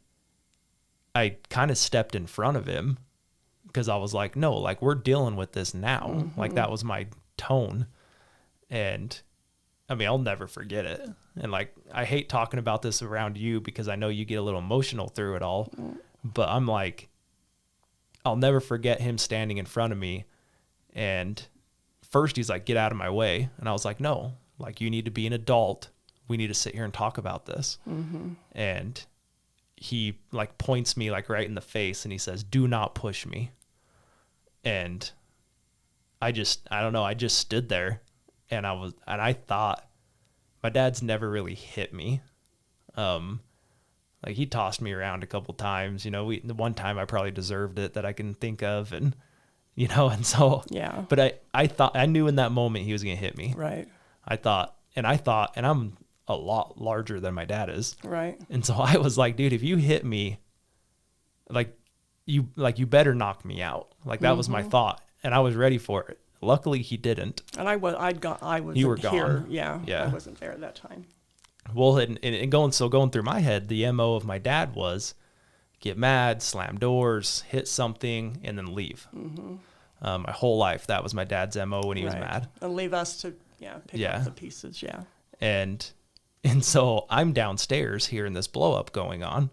A: I kind of stepped in front of him because I was like, no, like we're dealing with this now. Like that was my tone. And I mean, I'll never forget it. And like, I hate talking about this around you because I know you get a little emotional through it all, but I'm like, I'll never forget him standing in front of me. And first he's like, get out of my way. And I was like, no, like you need to be an adult. We need to sit here and talk about this. And he like points me like right in the face and he says, do not push me. And I don't know. I just stood there and I thought my dad's never really hit me. Like he tossed me around a couple times, the one time I probably deserved it that I can think of. And, and so, but I thought, I knew in that moment he was going to hit me.
C: Right.
A: I thought, and I'm a lot larger than my dad is.
C: Right.
A: And so I was like, dude, if you hit me, you better knock me out. Like that was my thought. And I was ready for it. Luckily he didn't.
C: And I was
A: You were
C: here.
A: gone.
C: Yeah.
A: Yeah.
C: I wasn't there at that time.
A: Well, and going through my head, the MO of my dad was get mad, slam doors, hit something, and then leave. My whole life, that was my dad's MO when he was
C: Right.
A: mad.
C: And leave us to pick
A: Yeah.
C: up the pieces. Yeah.
A: And so I'm downstairs hearing this blow up going on.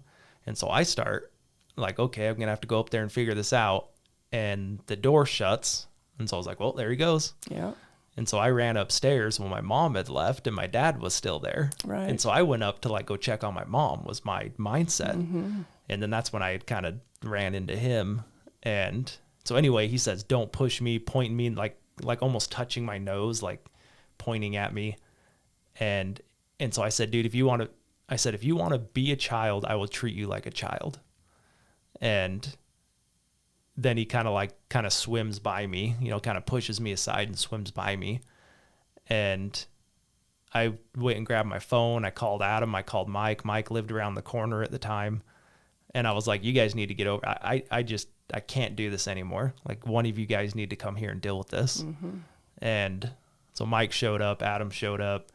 A: And so I start like, okay, I'm going to have to go up there and figure this out. And the door shuts. And so I was like, well, there he goes.
C: Yeah.
A: And so I ran upstairs when my mom had left and my dad was still there.
C: Right.
A: And so I went up to like go check on my mom was my mindset.
C: Mm-hmm.
A: And then that's when I kind of ran into him. And so anyway, he says, don't push me, pointing me like almost touching my nose, like pointing at me. And so I said, dude, if you want to be a child, I will treat you like a child. And then he kind of swims by me, kind of pushes me aside and swims by me. And I went and grabbed my phone. I called Adam. I called Mike. Mike lived around the corner at the time. And I was like, you guys need to get over. I can't do this anymore. Like, one of you guys need to come here and deal with this.
C: Mm-hmm.
A: And so Mike showed up, Adam showed up,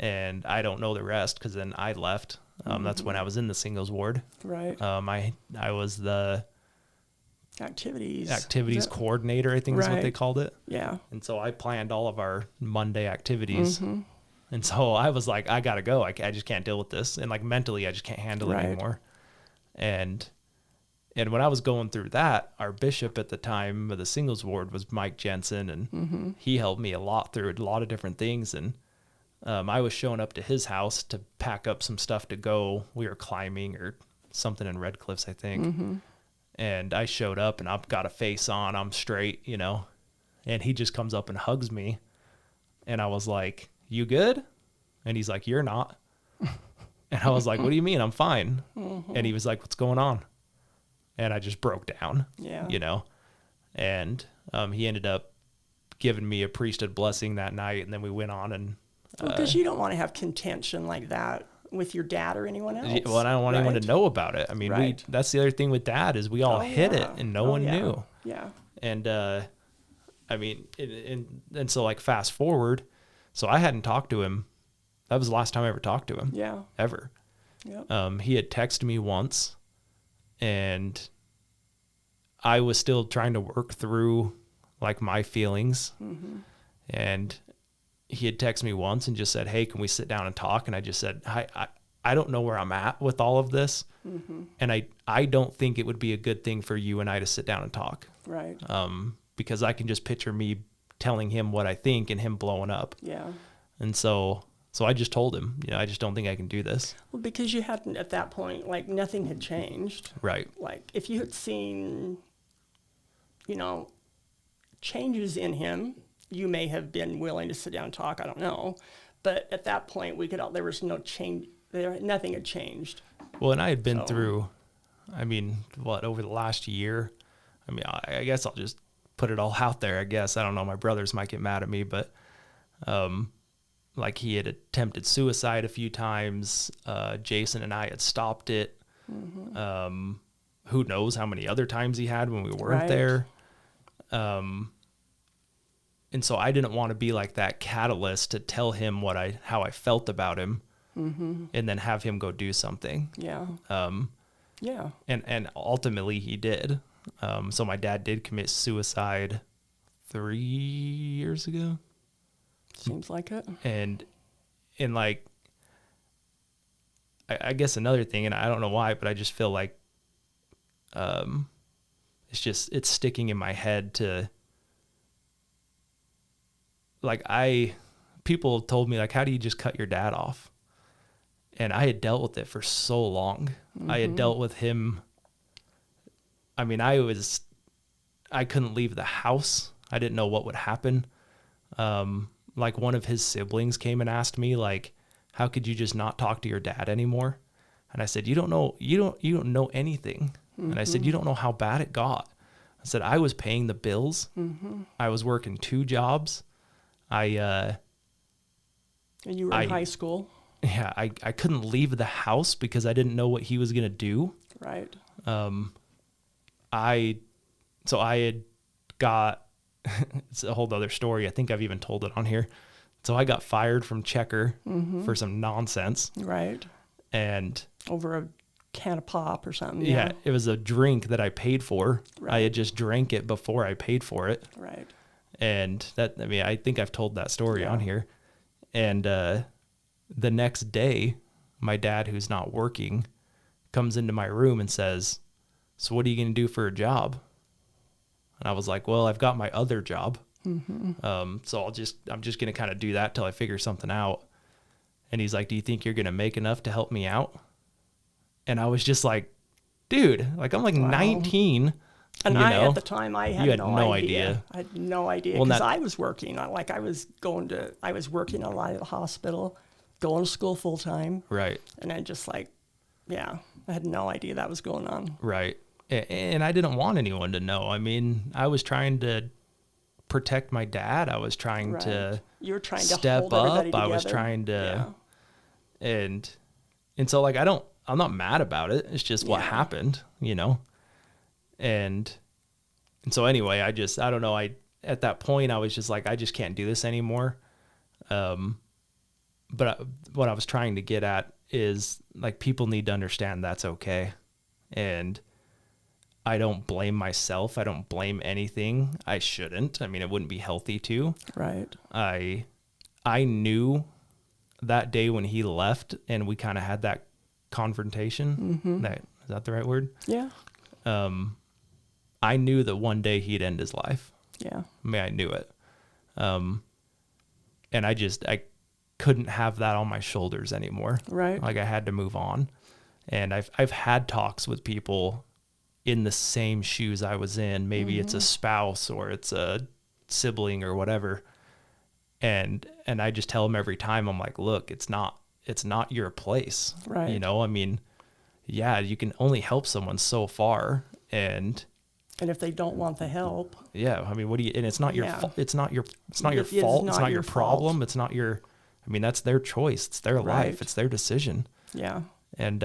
A: and I don't know the rest because then I left. That's when I was in the singles ward.
C: Right.
A: I was the
C: activities
A: coordinator, I think is what they called it.
C: Yeah.
A: And so I planned all of our Monday activities.
C: Mm-hmm.
A: And so I was like, I got to go. I just can't deal with this. And like mentally, I just can't handle it anymore. And when I was going through that, our bishop at the time of the singles ward was Mike Jensen, and he helped me a lot through a lot of different things. And I was showing up to his house to pack up some stuff to go. We were climbing or something in Red Cliffs, I think.
C: Mm-hmm.
A: And I showed up and I've got a face on, I'm straight, and he just comes up and hugs me. And I was like, you good? And he's like, you're not. And I was like, what do you mean? I'm fine.
C: Mm-hmm.
A: And he was like, what's going on? And I just broke down, and he ended up giving me a priesthood blessing that night. And then we went on and.
C: Because you don't want to have contention like that with your dad or anyone else.
A: Well, I don't want anyone to know about it. I mean, that's the other thing with Dad is we all hid it and no one knew.
C: Yeah.
A: And, I mean, and so like fast forward, so I hadn't talked to him. That was the last time I ever talked to him.
C: Yeah.
A: Ever.
C: Yep.
A: He had texted me once and I was still trying to work through like my feelings.
C: Mm-hmm.
A: And he had texted me once and just said, hey, can we sit down and talk? And I just said, I don't know where I'm at with all of this.
C: Mm-hmm.
A: And I don't think it would be a good thing for you and I to sit down and talk.
C: Right.
A: Because I can just picture me telling him what I think and him blowing up.
C: Yeah.
A: And so I just told him, I just don't think I can do this.
C: Well, because you hadn't at that point, like nothing had changed.
A: Right.
C: Like if you had seen, changes in him, you may have been willing to sit down and talk. I don't know. But at that point, there was no change. Nothing had changed.
A: Well, and I had been through, over the last year, I guess I'll just put it all out there, I guess. I don't know. My brothers might get mad at me, but, like he had attempted suicide a few times. Jason and I had stopped it. Mm-hmm. Who knows how many other times he had when we weren't there. And so I didn't want to be like that catalyst to tell him how I felt about him, and then have him go do something.
C: Yeah. Yeah.
A: And ultimately he did. So my dad did commit suicide 3 years ago.
C: Seems like it.
A: And like, I guess another thing, and I don't know why, but I just feel like, it's sticking in my head to, like, people told me, like, how do you just cut your dad off? And I had dealt with it for so long. Mm-hmm. I had dealt with him. I mean, I couldn't leave the house. I didn't know what would happen. Like one of his siblings came and asked me, like, how could you just not talk to your dad anymore? And I said, you don't know anything. Mm-hmm. And I said, you don't know how bad it got. I said, I was paying the bills. Mm-hmm. I was working 2 jobs. And
C: you were in high school.
A: Yeah. I couldn't leave the house because I didn't know what he was going to do.
C: Right.
A: I had got, it's a whole other story. I think I've even told it on here. So I got fired from Checker for some nonsense.
C: Right.
A: And
C: over a can of pop or something.
A: Yeah, it was a drink that I paid for.
C: Right.
A: I had just drank it before I paid for it.
C: Right.
A: And that, I mean, I think I've told that story
C: Yeah.
A: on here. And the next day, my dad, who's not working, comes into my room and says, "So what are you going to do for a job?" And I was like, "Well, I've got my other job. So I'm just going to kind of do that till I figure something out." And he's like, "Do you think you're going to make enough to help me out?" And I was just like, dude, like I'm like 19.
C: And
A: you know?
C: at the time, I had,
A: You had
C: no,
A: no
C: idea.
A: idea.
C: I had no idea
A: Well,
C: because
A: that-
C: I was working. I was working a lot at the hospital, going to school full time.
A: Right.
C: And I just like, yeah, I had no idea that was going on.
A: Right. And I didn't want anyone to know. I mean, I was trying to protect my dad. I was trying
C: Right.
A: to
C: You were trying to
A: step
C: hold everybody
A: up. I was
C: together.
A: trying to,
C: Yeah.
A: and so like, I'm not mad about it. It's just what
C: Yeah.
A: happened, you know? And so anyway, I don't know. At that point I was just like, I just can't do this anymore. But what I was trying to get at is like, people need to understand that's okay. And I don't blame myself. I don't blame anything. I shouldn't. I mean, it wouldn't be healthy to.
C: Right.
A: I knew that day when he left and we kind of had that confrontation. Is that the right word?
C: Yeah.
A: I knew that one day he'd end his life.
C: Yeah.
A: I mean, I knew it. And I couldn't have that on my shoulders anymore.
C: Right.
A: Like I had to move on. And I've had talks with people in the same shoes I was in. Maybe it's a spouse or it's a sibling or whatever. And I just tell them every time, I'm like, look, it's not your place.
C: Right.
A: You know, I mean, yeah, you can only help someone so far. And
C: if they don't want the help,
A: yeah, I mean, and it's not your
C: Yeah.
A: fault. It's not your
C: It is
A: fault. It's
C: not
A: not your
C: your
A: problem.
C: fault.
A: It's not your, I mean, that's their choice. It's their
C: Right.
A: life. It's their decision.
C: yeah.
A: And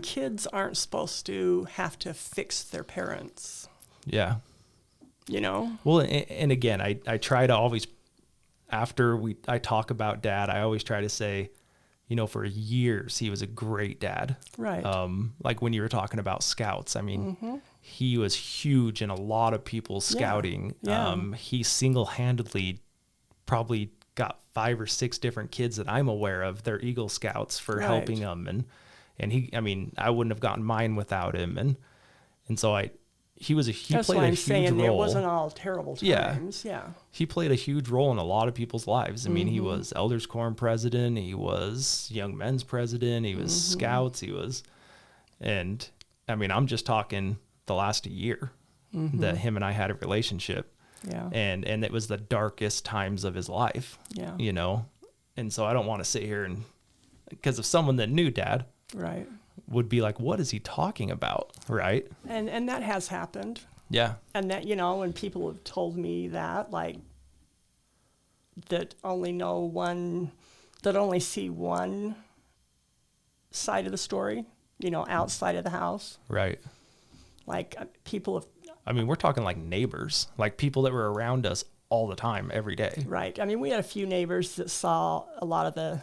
C: Kids aren't supposed to have to fix their parents,
A: yeah.
C: you know?
A: Well, and again, I try to always, after I talk about dad, I always try to say, you know, for years, he was a great dad.
C: Right.
A: Like when you were talking about scouts, I mean, he was huge in a lot of people's scouting.
C: Yeah.
A: He single-handedly probably got 5 or 6 different kids that I'm aware of. They're Eagle Scouts for
C: Right.
A: helping them. And he, I mean, I wouldn't have gotten mine without him. And so he
C: That's
A: played
C: why
A: a
C: I'm
A: huge
C: saying
A: role.
C: it wasn't all terrible
A: Yeah.
C: times. Yeah.
A: He played a huge role in a lot of people's lives. I mean, he was Elders Quorum president. He was Young Men's president. He was Scouts. And I mean, I'm just talking the last year that him and I had a relationship.
C: Yeah.
A: And it was the darkest times of his life,
C: Yeah.
A: you know? And so I don't want to sit here because if someone that knew dad
C: Right.
A: would be like, what is he talking about? Right.
C: And that has happened.
A: Yeah.
C: And that, you know, when people have told me that, like, that only see one side of the story, you know, outside of the house.
A: Right.
C: Like, people have,
A: I mean, we're talking like neighbors, like people that were around us all the time, every day.
C: right. I mean, we had a few neighbors that saw a lot of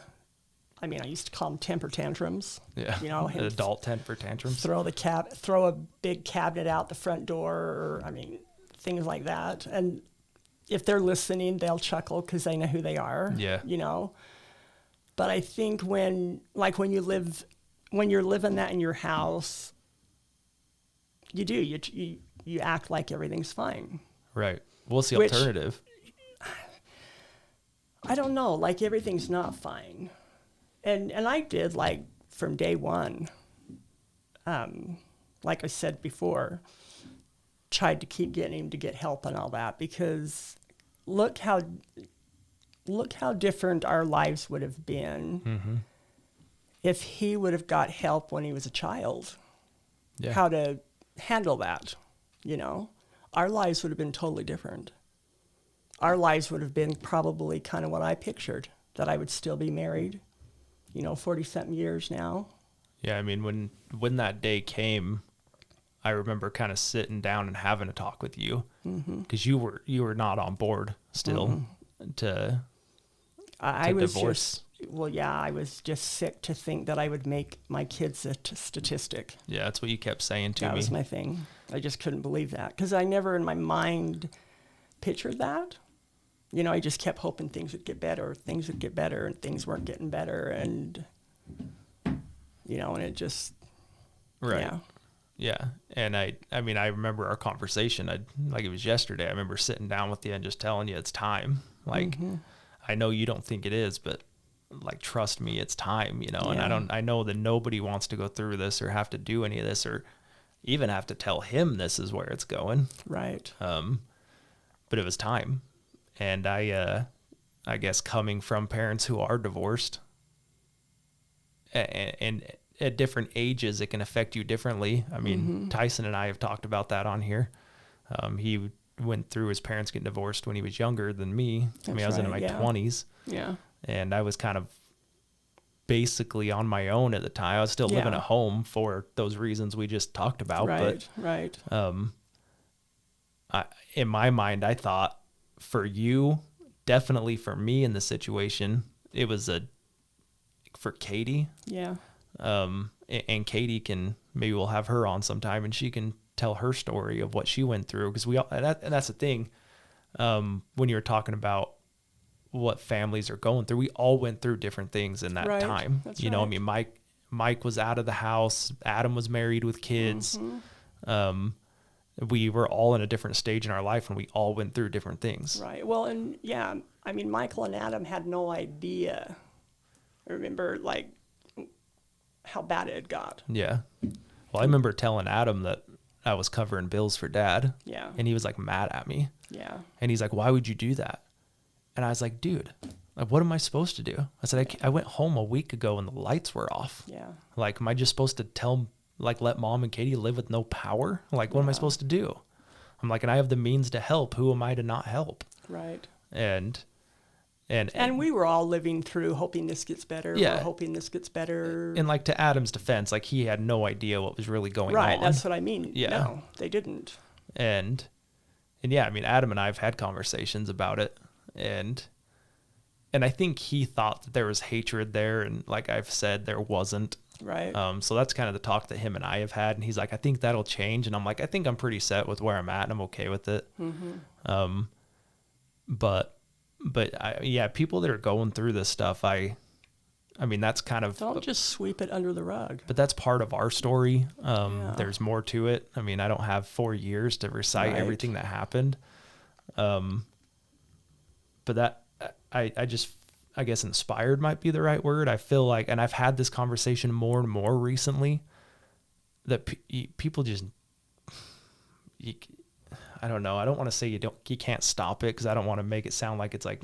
C: I used to call them temper tantrums.
A: Yeah.
C: You know,
A: An
C: him
A: adult tent for tantrums.
C: throw a big cabinet out the front door, or, things like that. And if they're listening, they'll chuckle because they know who they are.
A: Yeah.
C: You know. But I think when you're living that in your house, you act like everything's fine.
A: Right. What's the
C: Which-
A: alternative?
C: I don't know, like everything's not fine. And I did, like, from day one, like I said before, tried to keep getting him to get help and all that, because look how different our lives would have been if he would have got help when he was a child.
A: Yeah.
C: How to handle that, you know? Our lives would have been totally different. Our lives would have been probably kind of what I pictured, that I would still be married, 40-something years now.
A: Yeah. I mean, when that day came, I remember kind of sitting down and having a talk with you because you were not on board still to
C: I was
A: divorce.
C: well, yeah, I was just sick to think that I would make my kids a statistic.
A: Yeah, that's what you kept saying to
C: That
A: me.
C: was my thing. I just couldn't believe that because I never in my mind pictured that. I just kept hoping things would get better, and things weren't getting better. And, and it just,
A: Right.
C: yeah.
A: Yeah. And I remember our conversation. Like it was yesterday. I remember sitting down with you and just telling you it's time. Like, I know you don't think it is, but like, trust me, it's time, and I know that nobody wants to go through this or have to do any of this or even have to tell him this is where it's going.
C: Right.
A: But it was time. And I guess coming from parents who are divorced and at different ages, it can affect you differently. I mean, Tyson and I have talked about that on here. He went through his parents getting divorced when he was younger than me. I was in my 20s.
C: Yeah.
A: And I was kind of basically on my own at the time. I was still living at home for those reasons we just talked about.
C: Right.
A: In my mind, I thought for you, definitely for me in the situation, it was for Katie.
C: Yeah.
A: And Katie maybe we'll have her on sometime and she can tell her story of what she went through. Cause and that's the thing. When you were talking about what families are going through, we all went through different things in that time.
C: That's
A: right. I mean, Mike was out of the house. Adam was married with kids. We were all in a different stage in our life and we all went through different things.
C: Right. Well, and yeah, I mean, Michael and Adam had no idea. I remember like how bad it had got.
A: Yeah. Well, I remember telling Adam that I was covering bills for Dad.
C: Yeah.
A: And he was like mad at me.
C: Yeah.
A: And he's like, why would you do that? And I was like, dude, like, what am I supposed to do? I said, I went home a week ago and the lights were off.
C: Yeah.
A: Like, am I just supposed to let Mom and Katie live with no power? Like, what am I supposed to do? I'm like, and I have the means to help. Who am I to not help?
C: Right.
A: And
C: we were all living through hoping this gets better.
A: Yeah.
C: We're hoping this gets better.
A: And like to Adam's defense, like he had no idea what was really going on.
C: Right. That's what I mean.
A: Yeah.
C: No, they didn't.
A: And yeah, I mean, Adam and I have had conversations about it and I think he thought that there was hatred there. And like I've said, there wasn't.
C: Right.
A: So that's kind of the talk that him and I have had. And he's like, I think that'll change. And I'm like, I think I'm pretty set with where I'm at and I'm okay with it. But people that are going through this stuff, I mean, that's kind of...
C: Don't just sweep it under the rug.
A: But that's part of our story. There's more to it. I mean, I don't have 4 years to recite everything that happened. But that, I guess inspired might be the right word. I feel like, and I've had this conversation more and more recently, that people just... I don't know. I don't want to say you can't stop it because I don't want to make it sound like it's like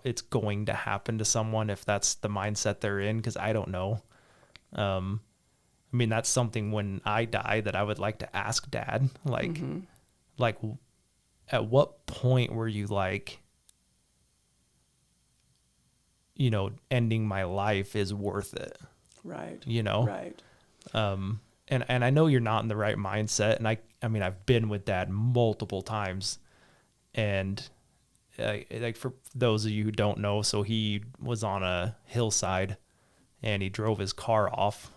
A: it's going to happen to someone if that's the mindset they're in, because I don't know. I mean, that's something when I die that I would like to ask Dad, like at what point were you like, ending my life is worth it?
C: Right.
A: Right. And I know you're not in the right mindset. And I mean, I've been with Dad multiple times, and like for those of you who don't know, so he was on a hillside and he drove his car off.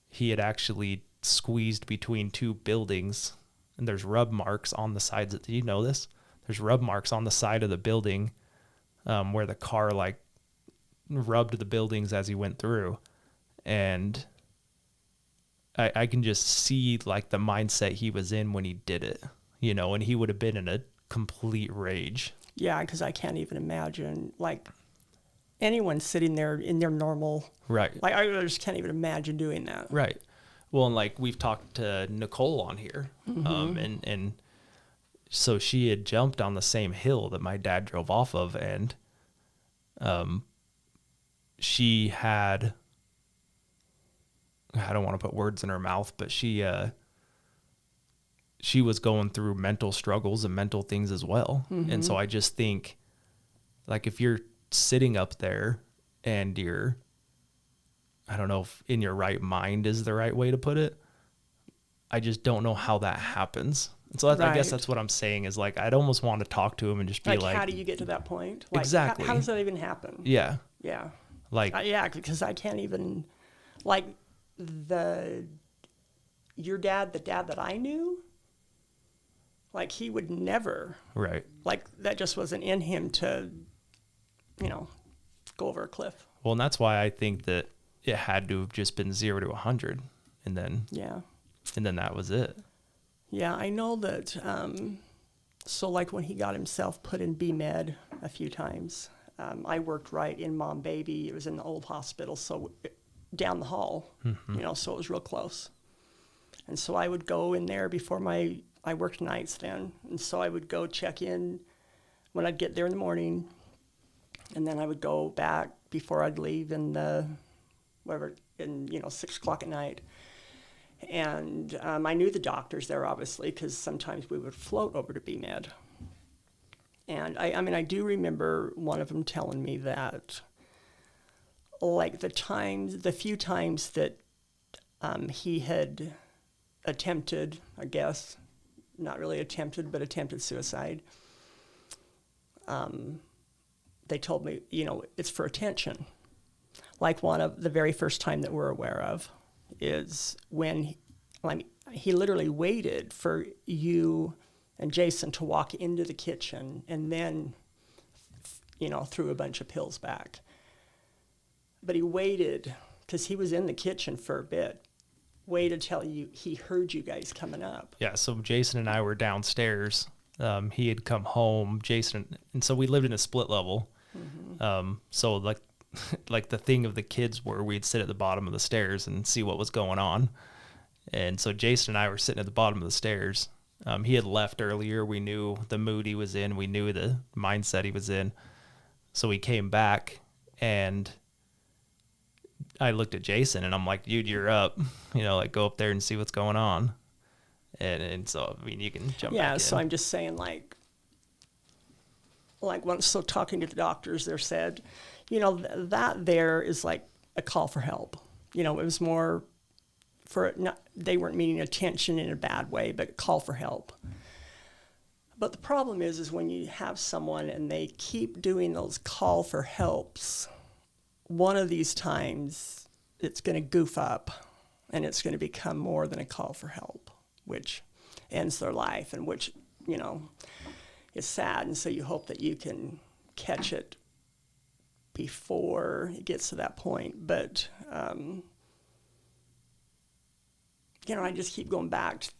A: He had actually squeezed between two buildings, and there's rub marks on the sides. Do you know this? There's rub marks on the side of the building, where the car like rubbed the buildings as he went through. And I can just see like the mindset he was in when he did it, and he would have been in a complete rage.
C: Yeah, because I can't even imagine like anyone sitting there in their normal.
A: Right.
C: Like I just can't even imagine doing that.
A: Right. Well, and like we've talked to Nicole on here, and so she had jumped on the same hill that my dad drove off of, and she had... I don't want to put words in her mouth, but she was going through mental struggles and mental things as well. And so I just think, like, if you're sitting up there and you're, I don't know if in your right mind is the right way to put it. I just don't know how that happens. So I guess
C: Right.
A: that's what I'm saying is like, I'd almost want to talk to him and just be like,
C: how do you get to that point? Like,
A: Exactly.
C: How does that even happen?
A: yeah,
C: Yeah.
A: like,
C: Yeah, because I can't even, like, your dad, the dad that I knew, like, he would never,
A: right.
C: like, that just wasn't in him to, go over a cliff.
A: Well, and that's why I think that it had to have just been 0 to 100, and then
C: Yeah.
A: that was it.
C: Yeah, I know that, so like when he got himself put in B-Med a few times, I worked right in Mom Baby. It was in the old hospital, so down the hall, so it was real close. And so I would go in there before I worked nights then, and so I would go check in when I'd get there in the morning, and then I would go back before I'd leave in 6 o'clock at night. And I knew the doctors there, obviously, because sometimes we would float over to B-Med. And I do remember one of them telling me that, like, the few times that he had attempted, I guess, not really attempted, but attempted suicide, they told me, it's for attention. Like one of the very first time that we're aware of is when he literally waited for you and Jason to walk into the kitchen and then, threw a bunch of pills back. But he waited, because he was in the kitchen for a bit, waited till he heard you guys coming up.
A: Yeah, so Jason and I were downstairs. He had come home, Jason, and so we lived in a split level. So like the thing of the kids were, we'd sit at the bottom of the stairs and see what was going on. And so Jason and I were sitting at the bottom of the stairs. He had left earlier. We knew the mood he was in. We knew the mindset he was in. So we came back, and I looked at Jason, and I'm like, dude, you're up. Go up there and see what's going on. And so, you can jump back in.
C: Yeah, so I'm just saying, like once, so talking to the doctors, they said, that there is like a call for help. It was more they weren't meaning attention in a bad way, but call for help. But the problem is when you have someone and they keep doing those call for helps, one of these times it's going to goof up and it's going to become more than a call for help, which ends their life, and which, is sad. And so you hope that you can catch it before it gets to that point. But, I just keep going back to,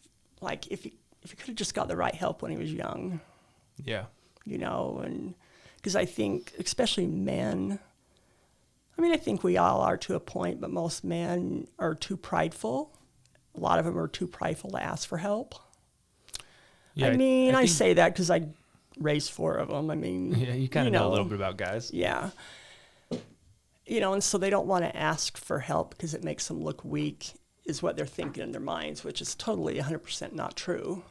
C: like, if he could have just got the right help when he was young.
A: Yeah.
C: And because I think, especially men, I think we all are to a point, but most men are too prideful. A lot of them are too prideful to ask for help.
A: Yeah,
C: I
A: think,
C: say that because I raised 4 of them.
A: Yeah, you kind of know a little bit about guys.
C: Yeah. And so they don't want to ask for help because it makes them look weak, is what they're thinking in their minds, which is totally 100% not true.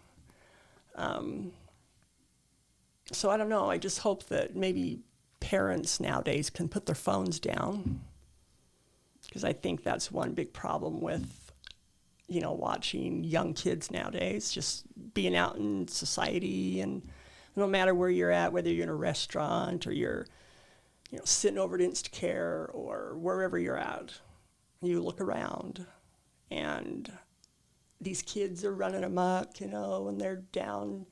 C: So I don't know. I just hope that maybe parents nowadays can put their phones down, because I think that's one big problem with, watching young kids nowadays, just being out in society, and no matter where you're at, whether you're in a restaurant or you're, sitting over at Instacare or wherever you're at, you look around and these kids are running amok, and they're down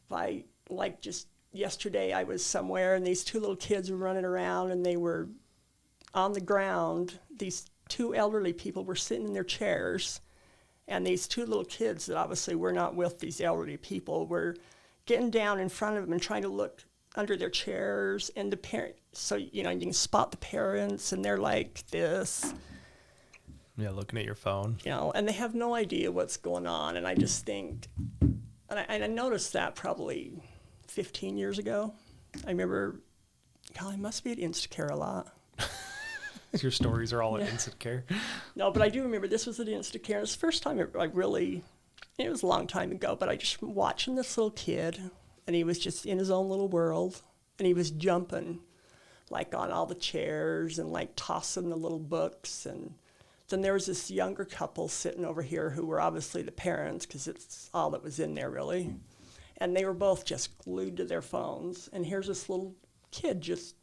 C: by, like, just yesterday I was somewhere and these 2 little kids were running around and they were on the ground. These 2 elderly people were sitting in their chairs, and these 2 little kids that obviously were not with these elderly people were getting down in front of them and trying to look under their chairs, and the parent, so, you can spot the parents, and they're like this.
A: Yeah, looking at your phone.
C: And they have no idea what's going on. And I just think, and I noticed that probably 15 years ago. I remember, I must be at Instacare a lot.
A: Your stories are all at Instacare.
C: No, but I do remember this was at Instacare. It's the first time it was a long time ago, but I just watching this little kid, and he was just in his own little world, and he was jumping, like, on all the chairs and, like, tossing the little books and then there was this younger couple sitting over here who were obviously the parents, because it's all that was in there really. And they were both just glued to their phones. And here's this little kid just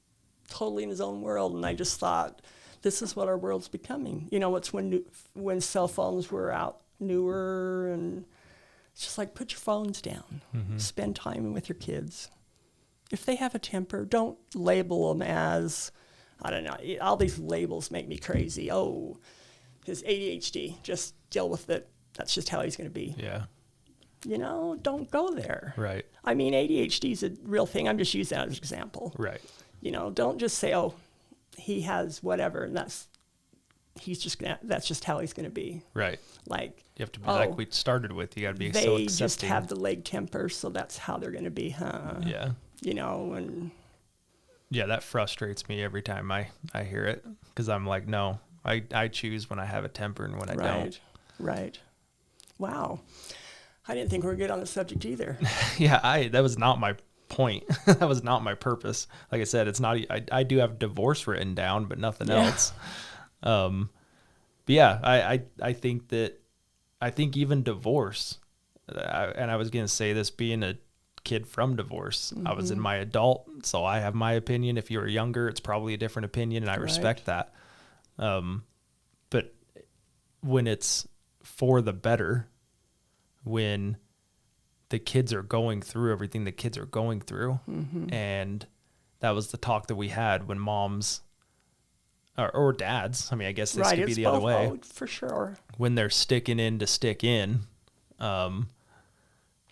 C: totally in his own world. And I just thought, this is what our world's becoming. You know, it's when cell phones were out newer, and it's just like, put your phones down. Spend time with your kids. If they have a temper, don't label them as, I don't know, all these labels make me crazy. Oh, his ADHD, just deal with it. That's just how he's going to be.
A: Yeah.
C: You know, don't go there.
A: Right.
C: I mean, ADHD is a real thing. I'm just using that as an example.
A: Right.
C: You know, don't just say, oh, he has whatever, and that's just how he's going to be.
A: Right.
C: Like,
A: you have to be like we started with. You got to be so accepting.
C: They just have the leg temper, so that's how they're going to be, huh?
A: Yeah.
C: You know, and
A: yeah, that frustrates me every time I hear it, because I'm like, no, I choose when I have a temper and when I don't.
C: Right. Wow. I didn't think we were good on the subject either.
A: Yeah, that was not my point. That was not my purpose. Like I said, it's not. I do have divorce written down, but nothing else. But yeah, I think even divorce, and I was gonna say this, being a kid from divorce, I was in my adult, so I have my opinion. If you were younger, it's probably a different opinion, and I respect that. But when it's for the better, when the kids are going through everything the kids are going through, and that was the talk that we had when moms or dads, I mean, I guess this could be the other way.
C: Oh, for sure.
A: When they're sticking in to stick in,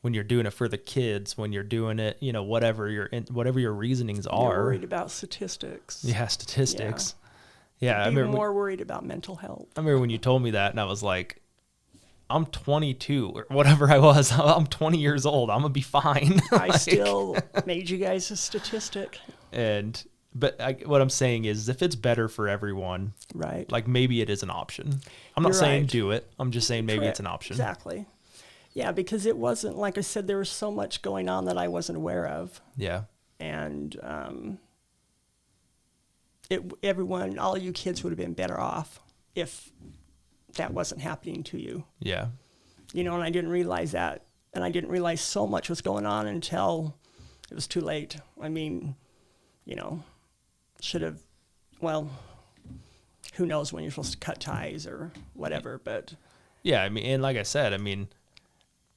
A: when you're doing it for the kids, when you're doing it, you know, whatever your reasonings are.
C: You're worried about statistics.
A: Yeah, statistics. Yeah,
C: I remember more worried about mental health.
A: I remember when you told me that, and I was like, I'm 22 or whatever I was. I'm 20 years old. I'm gonna be fine.
C: I still made you guys a statistic.
A: But what I'm saying is, if it's better for everyone,
C: right?
A: Like, maybe it is an option. I'm not saying do it. I'm just saying maybe it's an option.
C: Exactly. Yeah, because it wasn't, like I said, there was so much going on that I wasn't aware of.
A: Yeah.
C: And all you kids would have been better off if that wasn't happening to you.
A: Yeah.
C: You know, and I didn't realize that. And I didn't realize so much was going on until it was too late. I mean, you know, should have, well, who knows when you're supposed to cut ties or whatever, but.
A: Yeah, I mean, and like I said, I mean,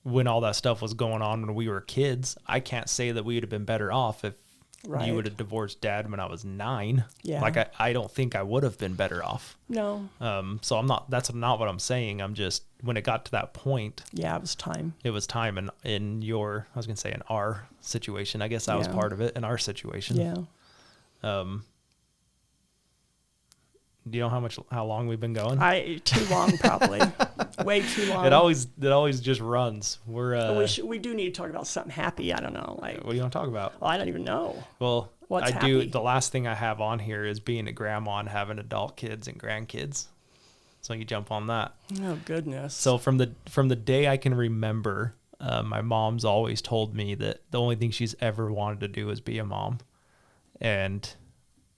A: when all that stuff was going on when we were kids, I can't say that we would have been better off if you would have divorced Dad when I was 9.
C: Yeah.
A: Like, I don't think I would have been better off.
C: No.
A: So that's not what I'm saying. I'm just, when it got to that point.
C: Yeah, it was time.
A: It was time in our situation. I guess I was part of it in our situation.
C: Yeah.
A: Do you know how long we've been going?
C: Too long, probably. Way too long.
A: It always just runs.
C: We do need to talk about something happy. I don't know. Like,
A: what do you want to talk about?
C: Well, I don't even know.
A: Well,
C: What's
A: I
C: happy?
A: do. The last thing I have on here is being a grandma and having adult kids and grandkids. So you jump on that.
C: Oh goodness.
A: So from the day I can remember, my mom's always told me that the only thing she's ever wanted to do is be a mom, and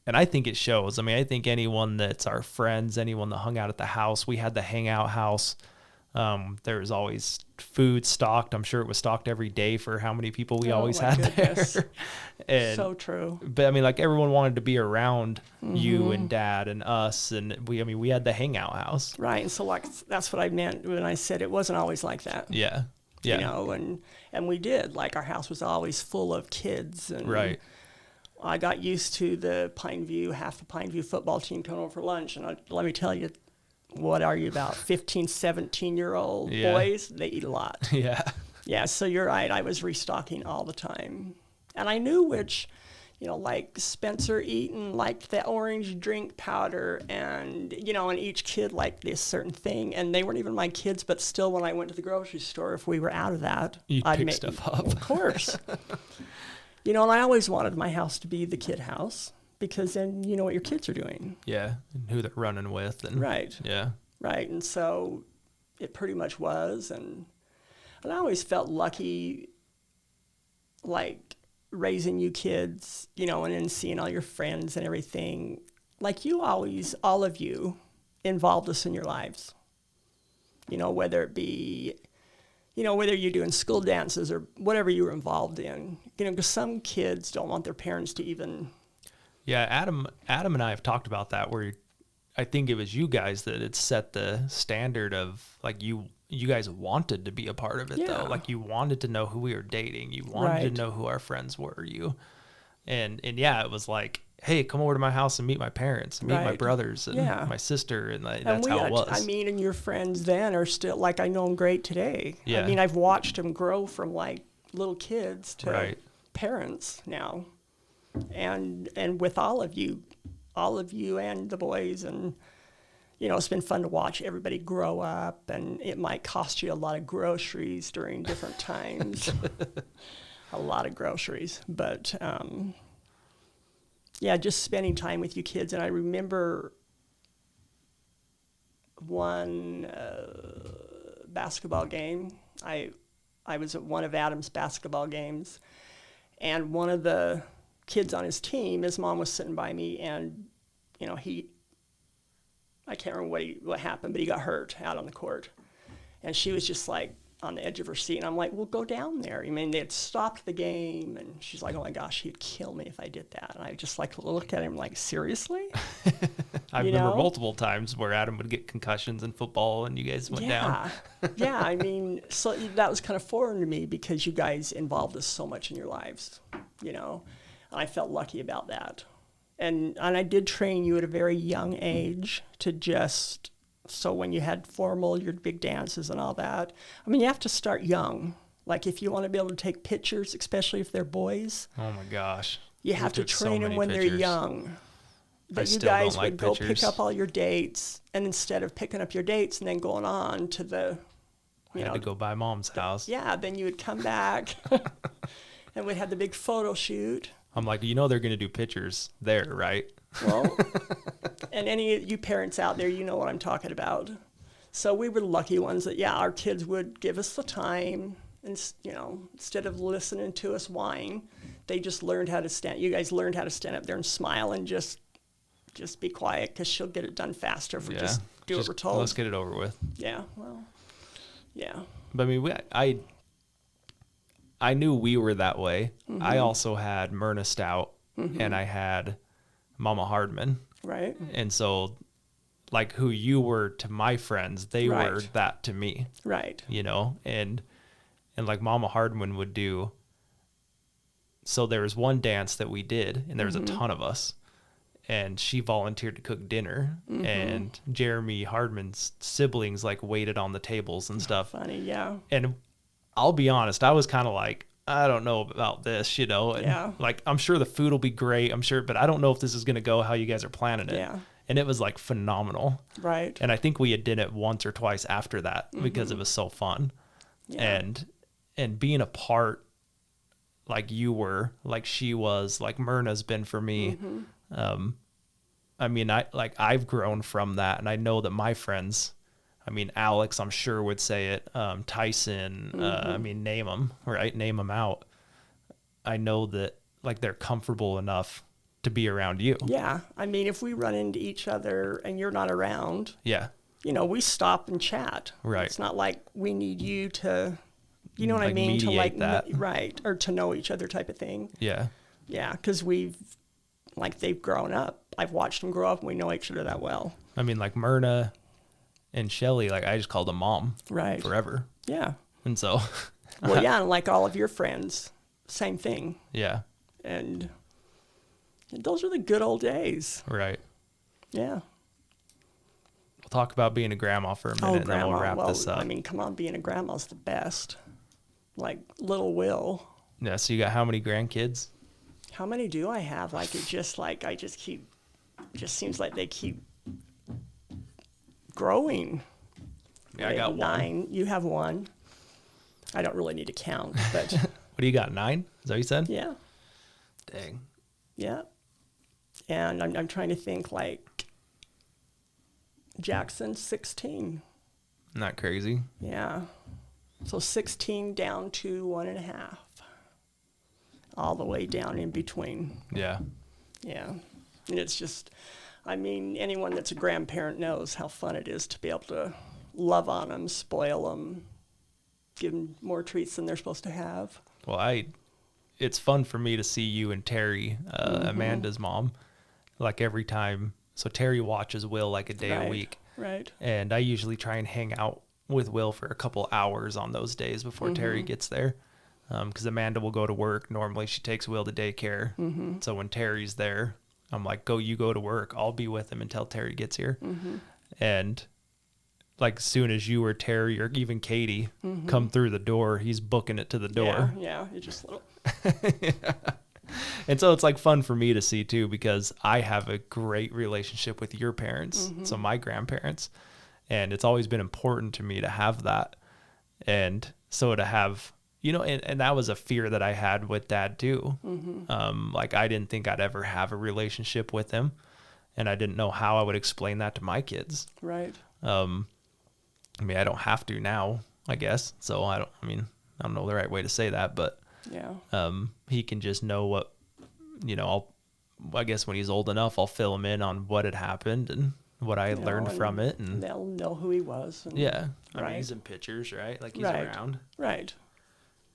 A: I think it shows. I mean, I think anyone that's our friends, anyone that hung out at the house, we had the hangout house. There was always food stocked. I'm sure it was stocked every day for how many people we always had there. And,
C: so true.
A: But I mean, like, everyone wanted to be around you and Dad and us, and we had the hangout house.
C: Right, and so like that's what I meant when I said it wasn't always like that.
A: Yeah. Yeah.
C: You know, and we did. Like, our house was always full of kids, and
A: right.
C: I got used to half the Pineview football team coming over for lunch. And let me tell you, what are you, about 15, 17-year-old boys? They eat a lot.
A: Yeah.
C: Yeah, so you're right. I was restocking all the time. And I knew which, you know, like Spencer Eaton liked the orange drink powder, and, you know, and each kid liked this certain thing. And they weren't even my kids, but still, when I went to the grocery store, if we were out of that,
A: I'd pick stuff up.
C: Of course. You know, and I always wanted my house to be the kid house, because then you know what your kids are doing.
A: Yeah, and who they're running with. And,
C: right.
A: Yeah.
C: Right, and so it pretty much was. And I always felt lucky, like, raising you kids, you know, and then seeing all your friends and everything. Like, all of you involved us in your lives. You know, whether it be, you know, whether you're doing school dances or whatever you were involved in. You know, because some kids don't want their parents to even.
A: Yeah, Adam and I have talked about that, where I think it was you guys that had set the standard of, like, you guys wanted to be a part of it, though. Like, you wanted to know who we were dating. You wanted to know who our friends were. And yeah, it was like, hey, come over to my house and meet my parents, and meet my brothers and my sister, and that's how it was.
C: I mean, and your friends then are still, like, I know them great today.
A: Yeah.
C: I mean, I've watched them grow from, like, little kids to parents now. And with all of you and the boys, and, you know, it's been fun to watch everybody grow up, and it might cost you a lot of groceries during different times. A lot of groceries, but yeah, just spending time with you kids. And I remember one basketball game. I was at one of Adam's basketball games, and one of the kids on his team, his mom was sitting by me, and, you know, I can't remember what happened, but he got hurt out on the court, and she was just like on the edge of her seat, and I'm like, well, go down there. I mean, they had stopped the game, and she's like, oh my gosh, he'd kill me if I did that. And I just like looked at him like, seriously?
A: I remember multiple times where Adam would get concussions in football and you guys went down.
C: Yeah, I mean, so that was kind of foreign to me, because you guys involved us so much in your lives, you know, and I felt lucky about that. And I did train you at a very young age to just, so when you had your big dances and all that, I mean, you have to start young. Like, if you want to be able to take pictures, especially if they're boys.
A: Oh my gosh.
C: You have to train them when they're young. But you guys would go pick up all your dates, and instead of picking up your dates and then going on to the,
A: I had to go by mom's house.
C: Yeah, then you would come back and we'd have the big photo shoot.
A: I'm like, you know, they're going to do pictures there, right?
C: Well, and any of you parents out there, you know what I'm talking about. So we were the lucky ones that, yeah, our kids would give us the time, and, you know, instead of listening to us whine, they just learned how to stand. You guys learned how to stand up there and smile and just be quiet, because she'll get it done faster if we just do what we're told.
A: Let's get it over with.
C: Yeah, well, yeah.
A: But I mean, I knew we were that way. Mm-hmm. I also had Myrna Stout, and I had Mama Hardman.
C: Right.
A: And so, like, who you were to my friends, they were that to me.
C: Right.
A: You know, and like Mama Hardman would do. So there was one dance that we did, and there was a ton of us, and she volunteered to cook dinner, and Jeremy Hardman's siblings, like, waited on the tables and stuff.
C: Funny, yeah.
A: And I'll be honest, I was kind of like, I don't know about this, you know? And like, I'm sure the food will be great, I'm sure, but I don't know if this is going to go how you guys are planning it.
C: Yeah.
A: And it was, like, phenomenal.
C: Right.
A: And I think we had did it once or twice after that because it was so fun. Yeah. And being a part, like you were, like she was, like Myrna's been for me. I mean, I've grown from that, and I know that my friends, I mean, Alex, I'm sure would say it. Tyson, I mean, name them, right? Name them out. I know that, like, they're comfortable enough to be around you.
C: Yeah. I mean, if we run into each other and you're not around,
A: yeah,
C: you know, we stop and chat.
A: Right.
C: It's not like we need you to, you know what I mean? To, like, that. Right. Or to know each other type of thing.
A: Yeah.
C: Yeah. Because they've grown up. I've watched them grow up, and we know each other that well.
A: I mean, like Myrna and Shelly, like, I just called them mom.
C: Right.
A: Forever.
C: Yeah.
A: And so.
C: Well, yeah. And like all of your friends, same thing.
A: Yeah.
C: And those are the good old days.
A: Right.
C: Yeah.
A: We'll talk about being a grandma for a minute, and then we'll wrap this up.
C: I mean, come on, being a grandma's the best. Like little Will.
A: Yeah, so you got how many grandkids?
C: How many do I have? Like, it just seems like they keep growing.
A: Yeah, I got
C: 9. One. You have 1. I don't really need to count, but.
A: What do you got, 9? Is that what you said?
C: Yeah.
A: Dang.
C: Yeah. And I'm trying to think, like, Jackson's 16.
A: Not crazy.
C: Yeah. So 16 down to 1.5. All the way down in between.
A: Yeah.
C: Yeah. And it's just, I mean, anyone that's a grandparent knows how fun it is to be able to love on them, spoil them, give them more treats than they're supposed to have.
A: Well, it's fun for me to see you and Terry, Amanda's mom, like every time. So Terry watches Will like a day a week.
C: Right.
A: And I usually try and hang out with Will for a couple hours on those days before Terry gets there. Because Amanda will go to work. Normally she takes Will to daycare. So when Terry's there, I'm like, you go to work. I'll be with him until Terry gets here. And like as soon as you or Terry or even Katie come through the door, he's booking it to the door.
C: Yeah, you just little.
A: And so it's like fun for me to see too, because I have a great relationship with your parents, so my grandparents, and it's always been important to me to have that. And so to have, and that was a fear that I had with Dad too. Like I didn't think I'd ever have a relationship with him, and I didn't know how I would explain that to my kids.
C: Right.
A: I mean, I don't have to now, I guess. So I don't know the right way to say that, but
C: yeah.
A: He can just know what, I guess when he's old enough, I'll fill him in on what had happened and what I had learned from it. And
C: they'll know who he was. And,
A: yeah. I mean, he's in pictures, right? Like he's around.
C: Right.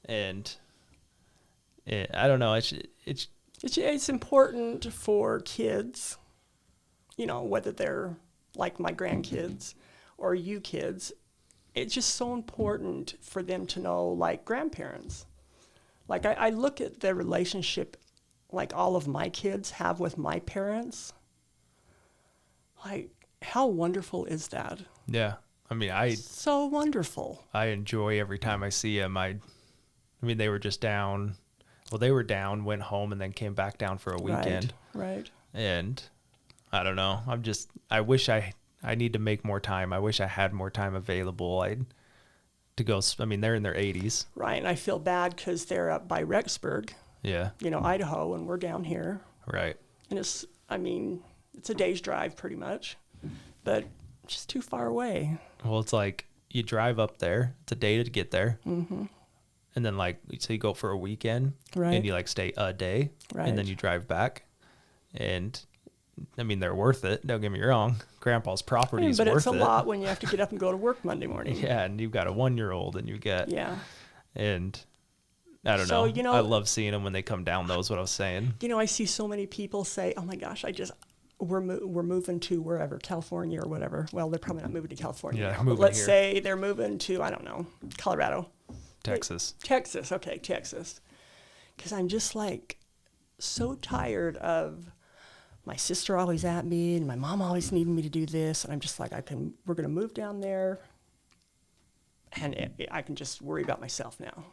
A: And I don't know.
C: It's important for kids, whether they're like my grandkids or you kids. It's just so important for them to know, like, grandparents. Like, I look at the relationship like all of my kids have with my parents. Like, how wonderful is that?
A: Yeah. I mean,
C: so wonderful.
A: I enjoy every time I see them. I mean, they were just down. Well, they were down, went home, and then came back down for a weekend.
C: Right.
A: And I don't know. I wish I need to make more time. I wish I had more time available. To go. I mean, they're in their 80s.
C: Right. And I feel bad because they're up by Rexburg.
A: Yeah.
C: Idaho, and we're down here.
A: Right.
C: And it's a day's drive pretty much, but just too far away.
A: Well, it's like you drive up there. It's a day to get there. Mm-hmm. And then so you go for a weekend.
C: Right.
A: And you stay a day.
C: Right.
A: And then you drive back. And I mean, they're worth it. Don't get me wrong. Grandpa's property is worth it.
C: But it's a lot when you have to get up and go to work Monday morning.
A: Yeah, and you've got a 1-year-old, and you get and I don't know. I love seeing them when they come down. Though is what I was saying.
C: I see so many people say, "Oh my gosh, we're moving to wherever, California or whatever." Well, they're probably not moving to California.
A: Yeah,
C: now,
A: moving
C: but let's
A: here.
C: say they're moving to, I don't know, Colorado,
A: Texas.
C: Texas. Okay, Texas. Because I'm just so tired of my sister always at me, and my mom always needing me to do this, and I'm just like, we're going to move down there, and I can just worry about myself now.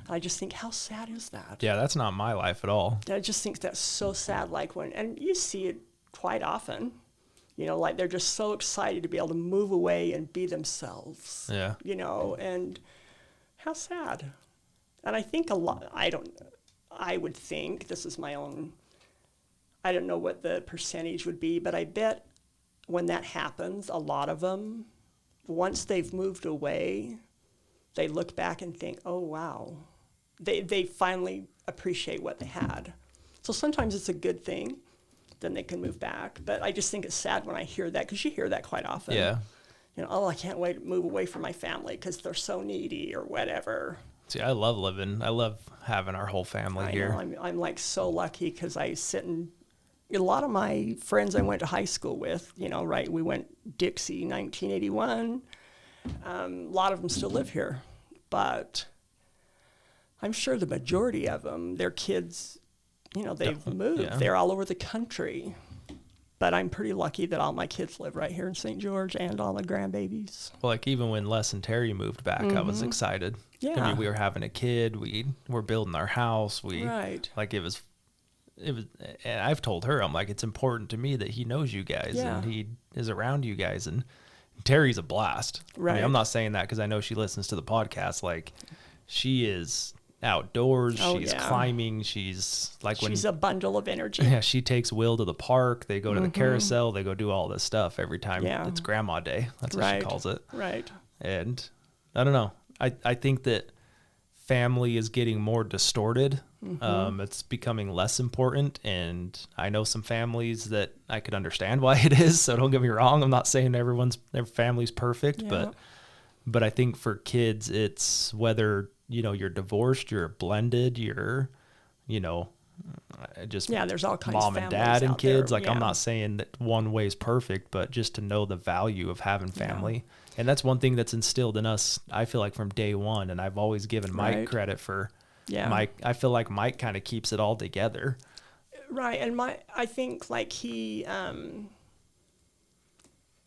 C: And I just think, how sad is that?
A: Yeah, that's not my life at all.
C: I just think that's so sad, and you see it quite often, they're just so excited to be able to move away and be themselves.
A: Yeah.
C: And how sad. And I think I would think, this is my own, I don't know what the percentage would be, but I bet when that happens, a lot of them, once they've moved away, they look back and think, oh, wow. They finally appreciate what they had. So sometimes it's a good thing, then they can move back. But I just think it's sad when I hear that, because you hear that quite often.
A: Yeah.
C: I can't wait to move away from my family because they're so needy or whatever.
A: See, I love having our whole family here.
C: I'm so lucky because I sit and a lot of my friends I went to high school with, we went Dixie 1981. A lot of them still live here, but I'm sure the majority of them, their kids, they've moved.
A: Yeah.
C: They're all over the country. But I'm pretty lucky that all my kids live right here in St. George and all my grandbabies.
A: Well, even when Les and Terry moved back, I was excited.
C: Yeah.
A: I mean, we were having a kid. We were building our house.
C: Right.
A: It was, and I've told her, I'm like, it's important to me that he knows you guys and he is around you guys. And Terry's a blast.
C: Right.
A: I mean, I'm not saying that because I know she listens to the podcast. She is outdoors. She's climbing. She's
C: she's a bundle of energy.
A: Yeah, she takes Will to the park. They go to the carousel. They go do all this stuff every time.
C: Yeah.
A: It's Grandma Day. That's what she calls it.
C: Right.
A: And I don't know. I think that family is getting more distorted It's becoming less important, and I know some families that I could understand why it is. So don't get me wrong. I'm not saying their family's perfect,
C: Yeah.
A: but I think for kids, it's whether, you're divorced, you're blended, you're, just
C: Yeah, there's all kinds of
A: mom and
C: families
A: dad and
C: out there,
A: kids. Like, I'm
C: yeah.
A: not saying that one way is perfect, but just to know the value of having family. And that's one thing that's instilled in us, I feel like, from day one. And I've always given Mike
C: Right.
A: credit for
C: Yeah.
A: Mike. I feel like Mike kind of keeps it all together.
C: Right, and I think like he,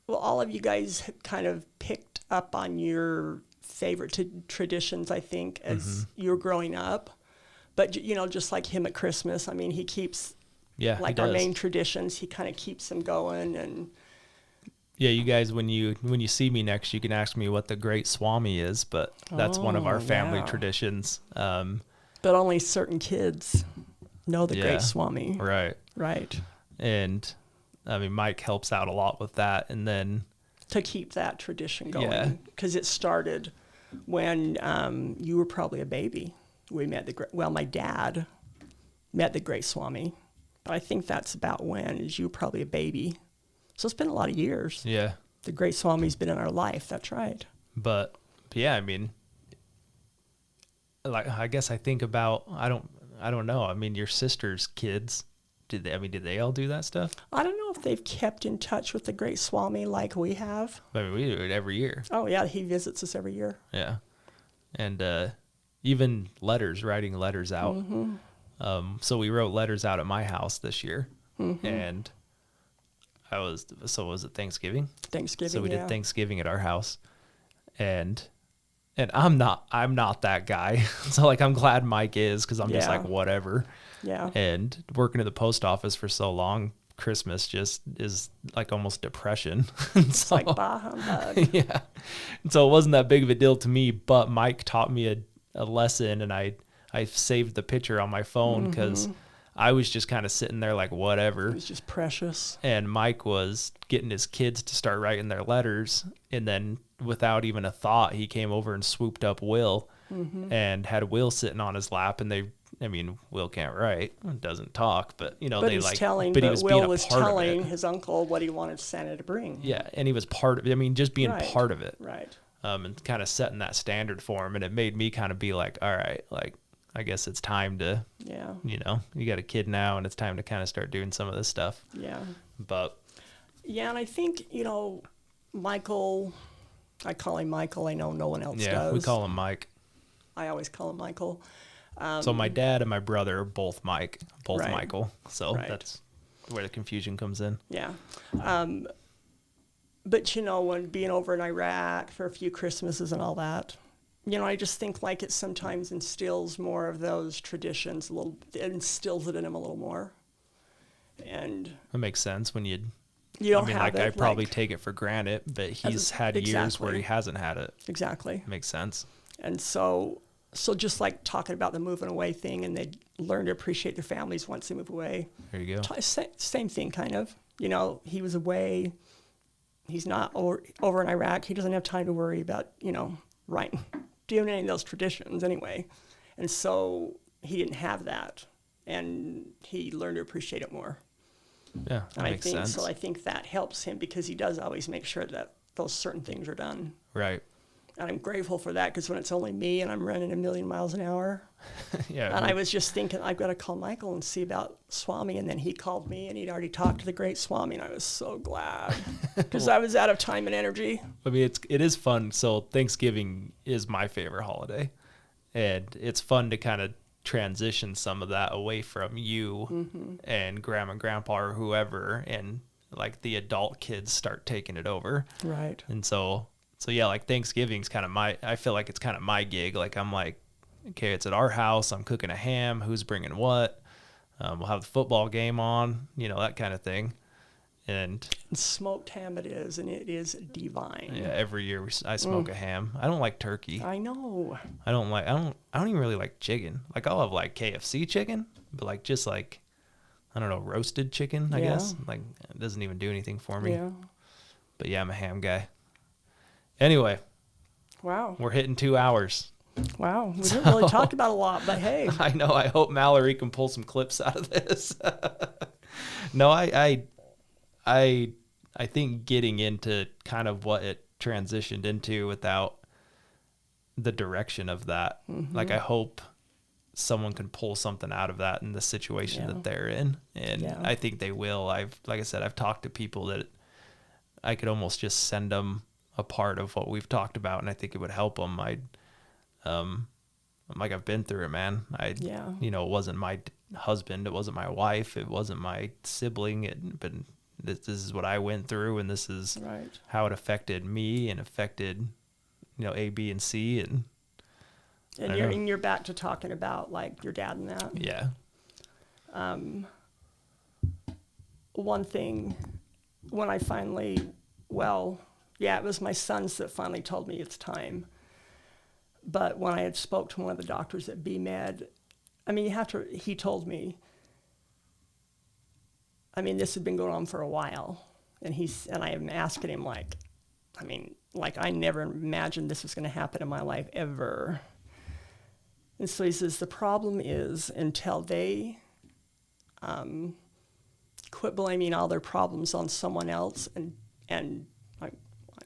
C: well, all of you guys have kind of picked up on your favorite traditions, I think, as you're growing up. But just like him at Christmas, I mean, he keeps
A: Yeah, he
C: like our
A: does.
C: main traditions. He kind of keeps them going, and
A: Yeah, you guys, when you see me next, you can ask me what the Great Swami is, but that's one of our
C: Oh,
A: family
C: yeah.
A: traditions.
C: but only certain kids know the
A: Yeah.
C: Great Swami.
A: Right.
C: Right.
A: And I mean, Mike helps out a lot with that. And then,
C: To keep that tradition
A: Yeah.
C: going, because it started when you were probably a baby. We met my dad met the Great Swami, but I think that's about when, is you were probably a baby. So it's been a lot of years.
A: yeah.
C: The Great Swami's been in our life. That's right.
A: But yeah, I mean, like, I guess I think about, I don't know. I mean, your sister's kids, did they all do that stuff?
C: I don't know if they've kept in touch with the Great Swami like we have.
A: I mean, we do it every year.
C: Oh yeah, he visits us every year.
A: Yeah. And even writing letters out.
C: Mm-hmm.
A: So we wrote letters out at my house this year. And was it Thanksgiving?
C: Thanksgiving.
A: So we
C: yeah.
A: did Thanksgiving at our house. And I'm not that guy. So like, I'm glad Mike is, because I'm just
C: Yeah.
A: like, whatever.
C: Yeah.
A: And working at the post office for so long, Christmas just is like almost depression.
C: It's like bah humbug.
A: Yeah. So it wasn't that big of a deal to me, but Mike taught me a lesson, and I saved the picture on my phone because I was just kind of sitting there like, whatever.
C: It was just precious.
A: And Mike was getting his kids to start writing their letters. And then without even a thought, he came over and swooped up Will and had Will sitting on his lap. And Will can't write, doesn't talk, but
C: But
A: they
C: he's
A: like,
C: telling.
A: but he
C: But
A: was
C: Will
A: being a
C: was
A: part of
C: telling
A: it.
C: his uncle what he wanted Santa to bring.
A: Yeah. And he was part of it. Just being
C: Right.
A: part of it.
C: Right.
A: And kind of setting that standard for him. And it made me kind of be like, all right, like, I guess it's time to,
C: Yeah.
A: you got a kid now, and it's time to kind of start doing some of this stuff.
C: Yeah.
A: But
C: Yeah, and I think Michael. I call him Michael. I know no one else
A: yeah,
C: does.
A: we call him Mike.
C: I always call him Michael.
A: So my dad and my brother are both
C: Right.
A: Michael. So
C: Right.
A: that's where the confusion comes in.
C: Yeah. But when being over in Iraq for a few Christmases and all that, I just think like it sometimes instills more of those traditions it instills it in him a little more. And
A: That makes sense when
C: you don't have
A: like,
C: it.
A: I probably take it for granted, but he's had years where
C: exactly.
A: he hasn't had it.
C: Exactly.
A: Makes sense.
C: And so just like talking about the moving away thing, and they learn to appreciate their families once they move away.
A: There you go.
C: Same thing, kind of. He was away. He's not over in Iraq. He doesn't have time to worry about, doing any of those traditions anyway. And so he didn't have that. And he learned to appreciate it more.
A: Yeah, that
C: And
A: makes sense.
C: I think that helps him because he does always make sure that those certain things are done.
A: Right.
C: And I'm grateful for that because when it's only me and I'm running 1,000,000 miles an hour,
A: Yeah.
C: and I was just thinking, I've got to call Michael and see about Swami. And then he called me and he'd already talked to the Great Swami. And I was so glad because I was out of time and energy.
A: it is fun. So Thanksgiving is my favorite holiday, and it's fun to kind of transition some of that away from you and grandma and grandpa or whoever, and like the adult kids start taking it over.
C: Right.
A: And so yeah, like Thanksgiving's kind of I feel like it's kind of my gig. Like, I'm like, okay, it's at our house. I'm cooking a ham. Who's bringing what? We'll have the football game on, that kind of thing. And
C: Smoked ham it is, and it is divine.
A: yeah, every year I smoke a ham. I don't like turkey.
C: I know.
A: I don't even really like chicken. Like, I'll have like KFC chicken, but like just like, I don't know, roasted chicken, I
C: Yeah.
A: guess. Like, it doesn't even do anything for me.
C: Yeah.
A: But yeah, I'm a ham guy. Anyway,
C: Wow.
A: we're hitting 2 hours.
C: Wow, we didn't really talk about a lot, but hey.
A: I know. I hope Mallory can pull some clips out of this. No, I think getting into kind of what it transitioned into without the direction of that, like I hope someone can pull something out of that in the situation that they're in, and I think they will. Like I said, I've talked to people that I could almost just send them a part of what we've talked about, and I think it would help them. I'm like, I've been through it, man. You know, it wasn't my husband, it wasn't my wife, it wasn't my sibling, but this is what I went through, and this is how it affected me and affected, you know, A, B, and C, and
C: you're back to talking about like your dad and that.
A: Yeah.
C: One thing, when I finally, it was my sons that finally told me it's time. But when I had spoke to one of the doctors at BMed, I mean, he told me, I mean, this had been going on for a while. And I am asking him I never imagined this was going to happen in my life ever. And so he says, the problem is until they quit blaming all their problems on someone else and I'm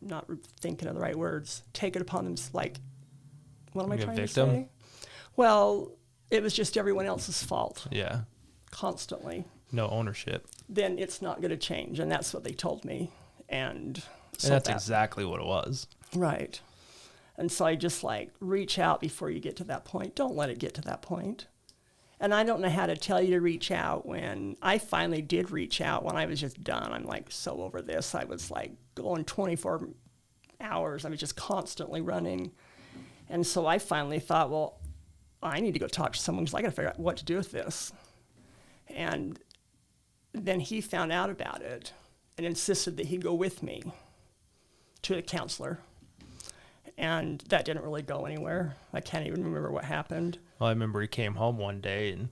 C: not thinking of the right words, take it upon them, like, what am I trying to say? Well, it was just everyone else's fault.
A: Yeah.
C: Constantly.
A: No ownership.
C: Then it's not going to change. And that's what they told me. And
A: that's exactly what it was.
C: Right. And so I just reach out before you get to that point. Don't let it get to that point. And I don't know how to tell you to reach out when I finally did reach out when I was just done. I'm so over this. I was going 24 hours. I was just constantly running. And so I finally thought, well, I need to go talk to someone because I got to figure out what to do with this. And then he found out about it and insisted that he go with me to a counselor. And that didn't really go anywhere. I can't even remember what happened.
A: Well, I remember he came home one day and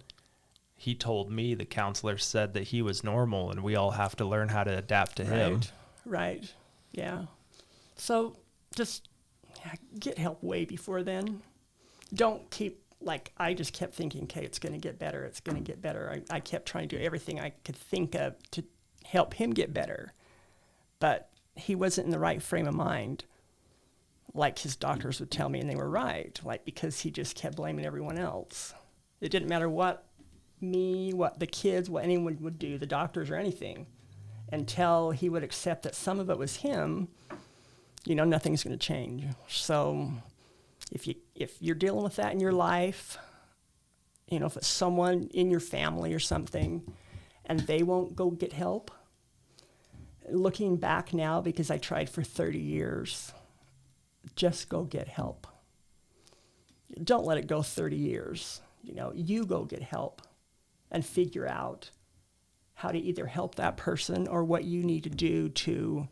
A: he told me the counselor said that he was normal and we all have to learn how to adapt to him.
C: Right. Yeah. So just get help way before then. Don't keep, I just kept thinking, okay, it's going to get better. It's going to get better. I kept trying to do everything I could think of to help him get better. But he wasn't in the right frame of mind. Like his doctors would tell me, and they were right, because he just kept blaming everyone else. It didn't matter what the kids, what anyone would do, the doctors or anything, until he would accept that some of it was him, nothing's going to change. So if you're dealing with that in your life, if it's someone in your family or something, and they won't go get help, looking back now, because I tried for 30 years, just go get help. Don't let it go 30 years. You go get help and figure out how to either help that person or what you need to do to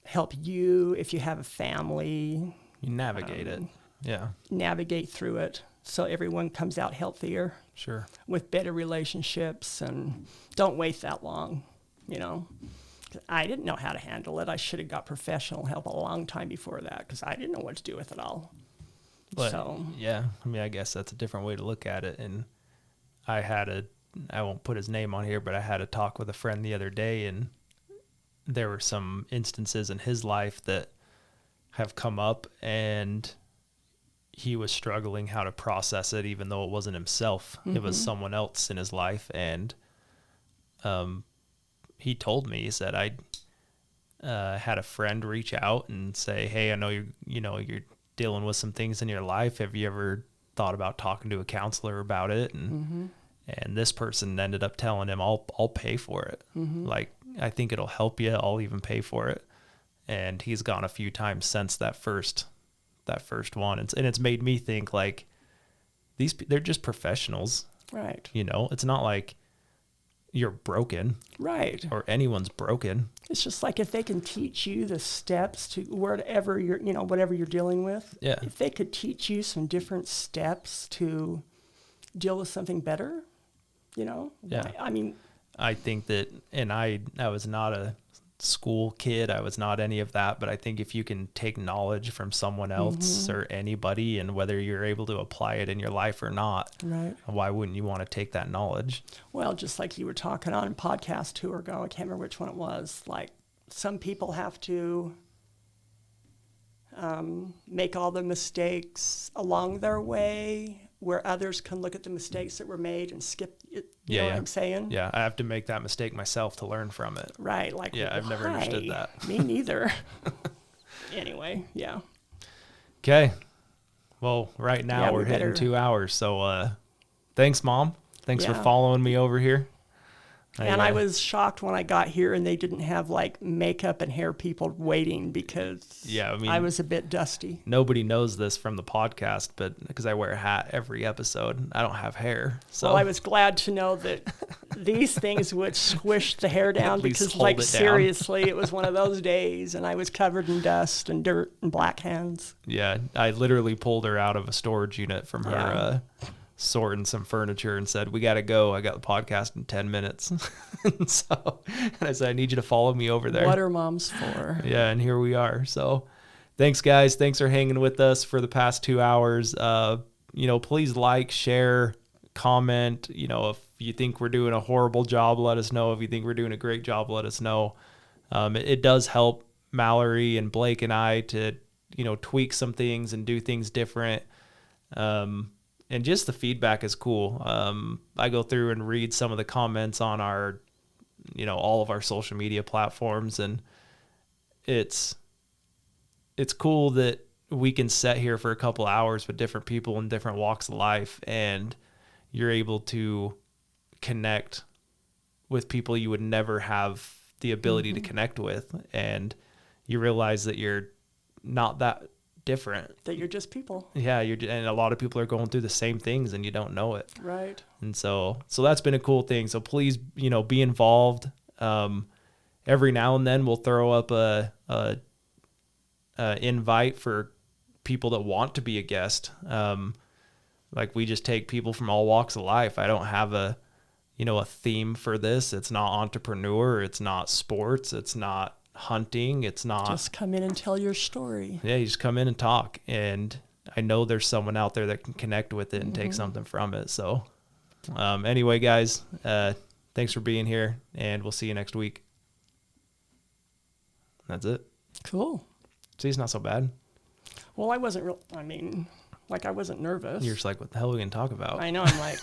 C: help you if you have a family.
A: You navigate it. Yeah.
C: Navigate through it so everyone comes out healthier.
A: Sure.
C: With better relationships, and don't wait that long, I didn't know how to handle it. I should have got professional help a long time before that because I didn't know what to do with it all.
A: But, yeah, I mean, I guess that's a different way to look at it. And I won't put his name on here, but I had a talk with a friend the other day, and there were some instances in his life that have come up, and he was struggling how to process it, even though it wasn't himself. Mm-hmm. It was someone else in his life. And he told me, he said, I had a friend reach out and say, hey, I know you're dealing with some things in your life. Have you ever thought about talking to a counselor about it? And and this person ended up telling him, I'll pay for it. Mm-hmm. I think it'll help you. I'll even pay for it. And he's gone a few times since that first one. And it's made me think they're just professionals.
C: Right.
A: It's not like you're broken.
C: Right.
A: Or anyone's broken.
C: It's just if they can teach you the steps to whatever you're dealing with.
A: Yeah.
C: If they could teach you some different steps to deal with something better,
A: Yeah.
C: I mean,
A: I think that, and I was not a school kid. I was not any of that. But I think if you can take knowledge from someone else or anybody, and whether you're able to apply it in your life or not,
C: Right.
A: why wouldn't you want to take that knowledge?
C: Well, just like you were talking on a podcast 2 ago, I can't remember which one it was. Like, some people have to make all the mistakes along their way, where others can look at the mistakes that were made and skip it. You know what I'm saying?
A: Yeah, I have to make that mistake myself to learn from it.
C: Right. Like,
A: Yeah, I've never understood
C: why?
A: that.
C: Me neither. Anyway, yeah.
A: Okay. Well, right now
C: Yeah, we
A: we're hitting
C: better-
A: 2 hours. So thanks, Mom. Thanks for
C: Yeah.
A: following me over here.
C: And I was shocked when I got here and they didn't have like makeup and hair people waiting because
A: Yeah, I mean,
C: I was a bit dusty.
A: nobody knows this from the podcast, but because I wear a hat every episode, I don't have hair. So
C: Well, I was glad to know that these things would squish the hair down
A: At least
C: because,
A: hold
C: like,
A: it down.
C: seriously, it was one of those days and I was covered in dust and dirt and black hands.
A: yeah, I literally pulled her out of a storage unit from her
C: Yeah.
A: sorting some furniture and said, "We got to go. I got the podcast in 10 minutes." and I said, "I need you to follow me over there."
C: What are moms for?
A: Yeah, and here we are. So thanks, guys. Thanks for hanging with us for the past 2 hours. Please like, share, comment. If you think we're doing a horrible job, let us know. If you think we're doing a great job, let us know. It does help Mallory and Blake and I to, tweak some things and do things different. And just the feedback is cool. I go through and read some of the comments on our, all of our social media platforms, and it's cool that we can sit here for a couple hours with different people in different walks of life, and you're able to connect with people you would never have the ability to connect with, and you realize that you're not that different.
C: That you're just people.
A: Yeah, and a lot of people are going through the same things and you don't know it.
C: Right.
A: And so that's been a cool thing. So please, be involved. Every now and then we'll throw up a invite for people that want to be a guest. Like, we just take people from all walks of life. I don't have a theme for this. It's not entrepreneur. It's not sports. It's not hunting. It's not.
C: Just come in and tell your story.
A: Yeah, you just come in and talk. And I know there's someone out there that can connect with it and take something from it. So anyway, guys, thanks for being here, and we'll see you next week. That's it.
C: Cool.
A: See, it's not so bad.
C: Well, I wasn't I wasn't nervous.
A: You're just like, what the hell are we going to talk about?
C: I know. I'm like,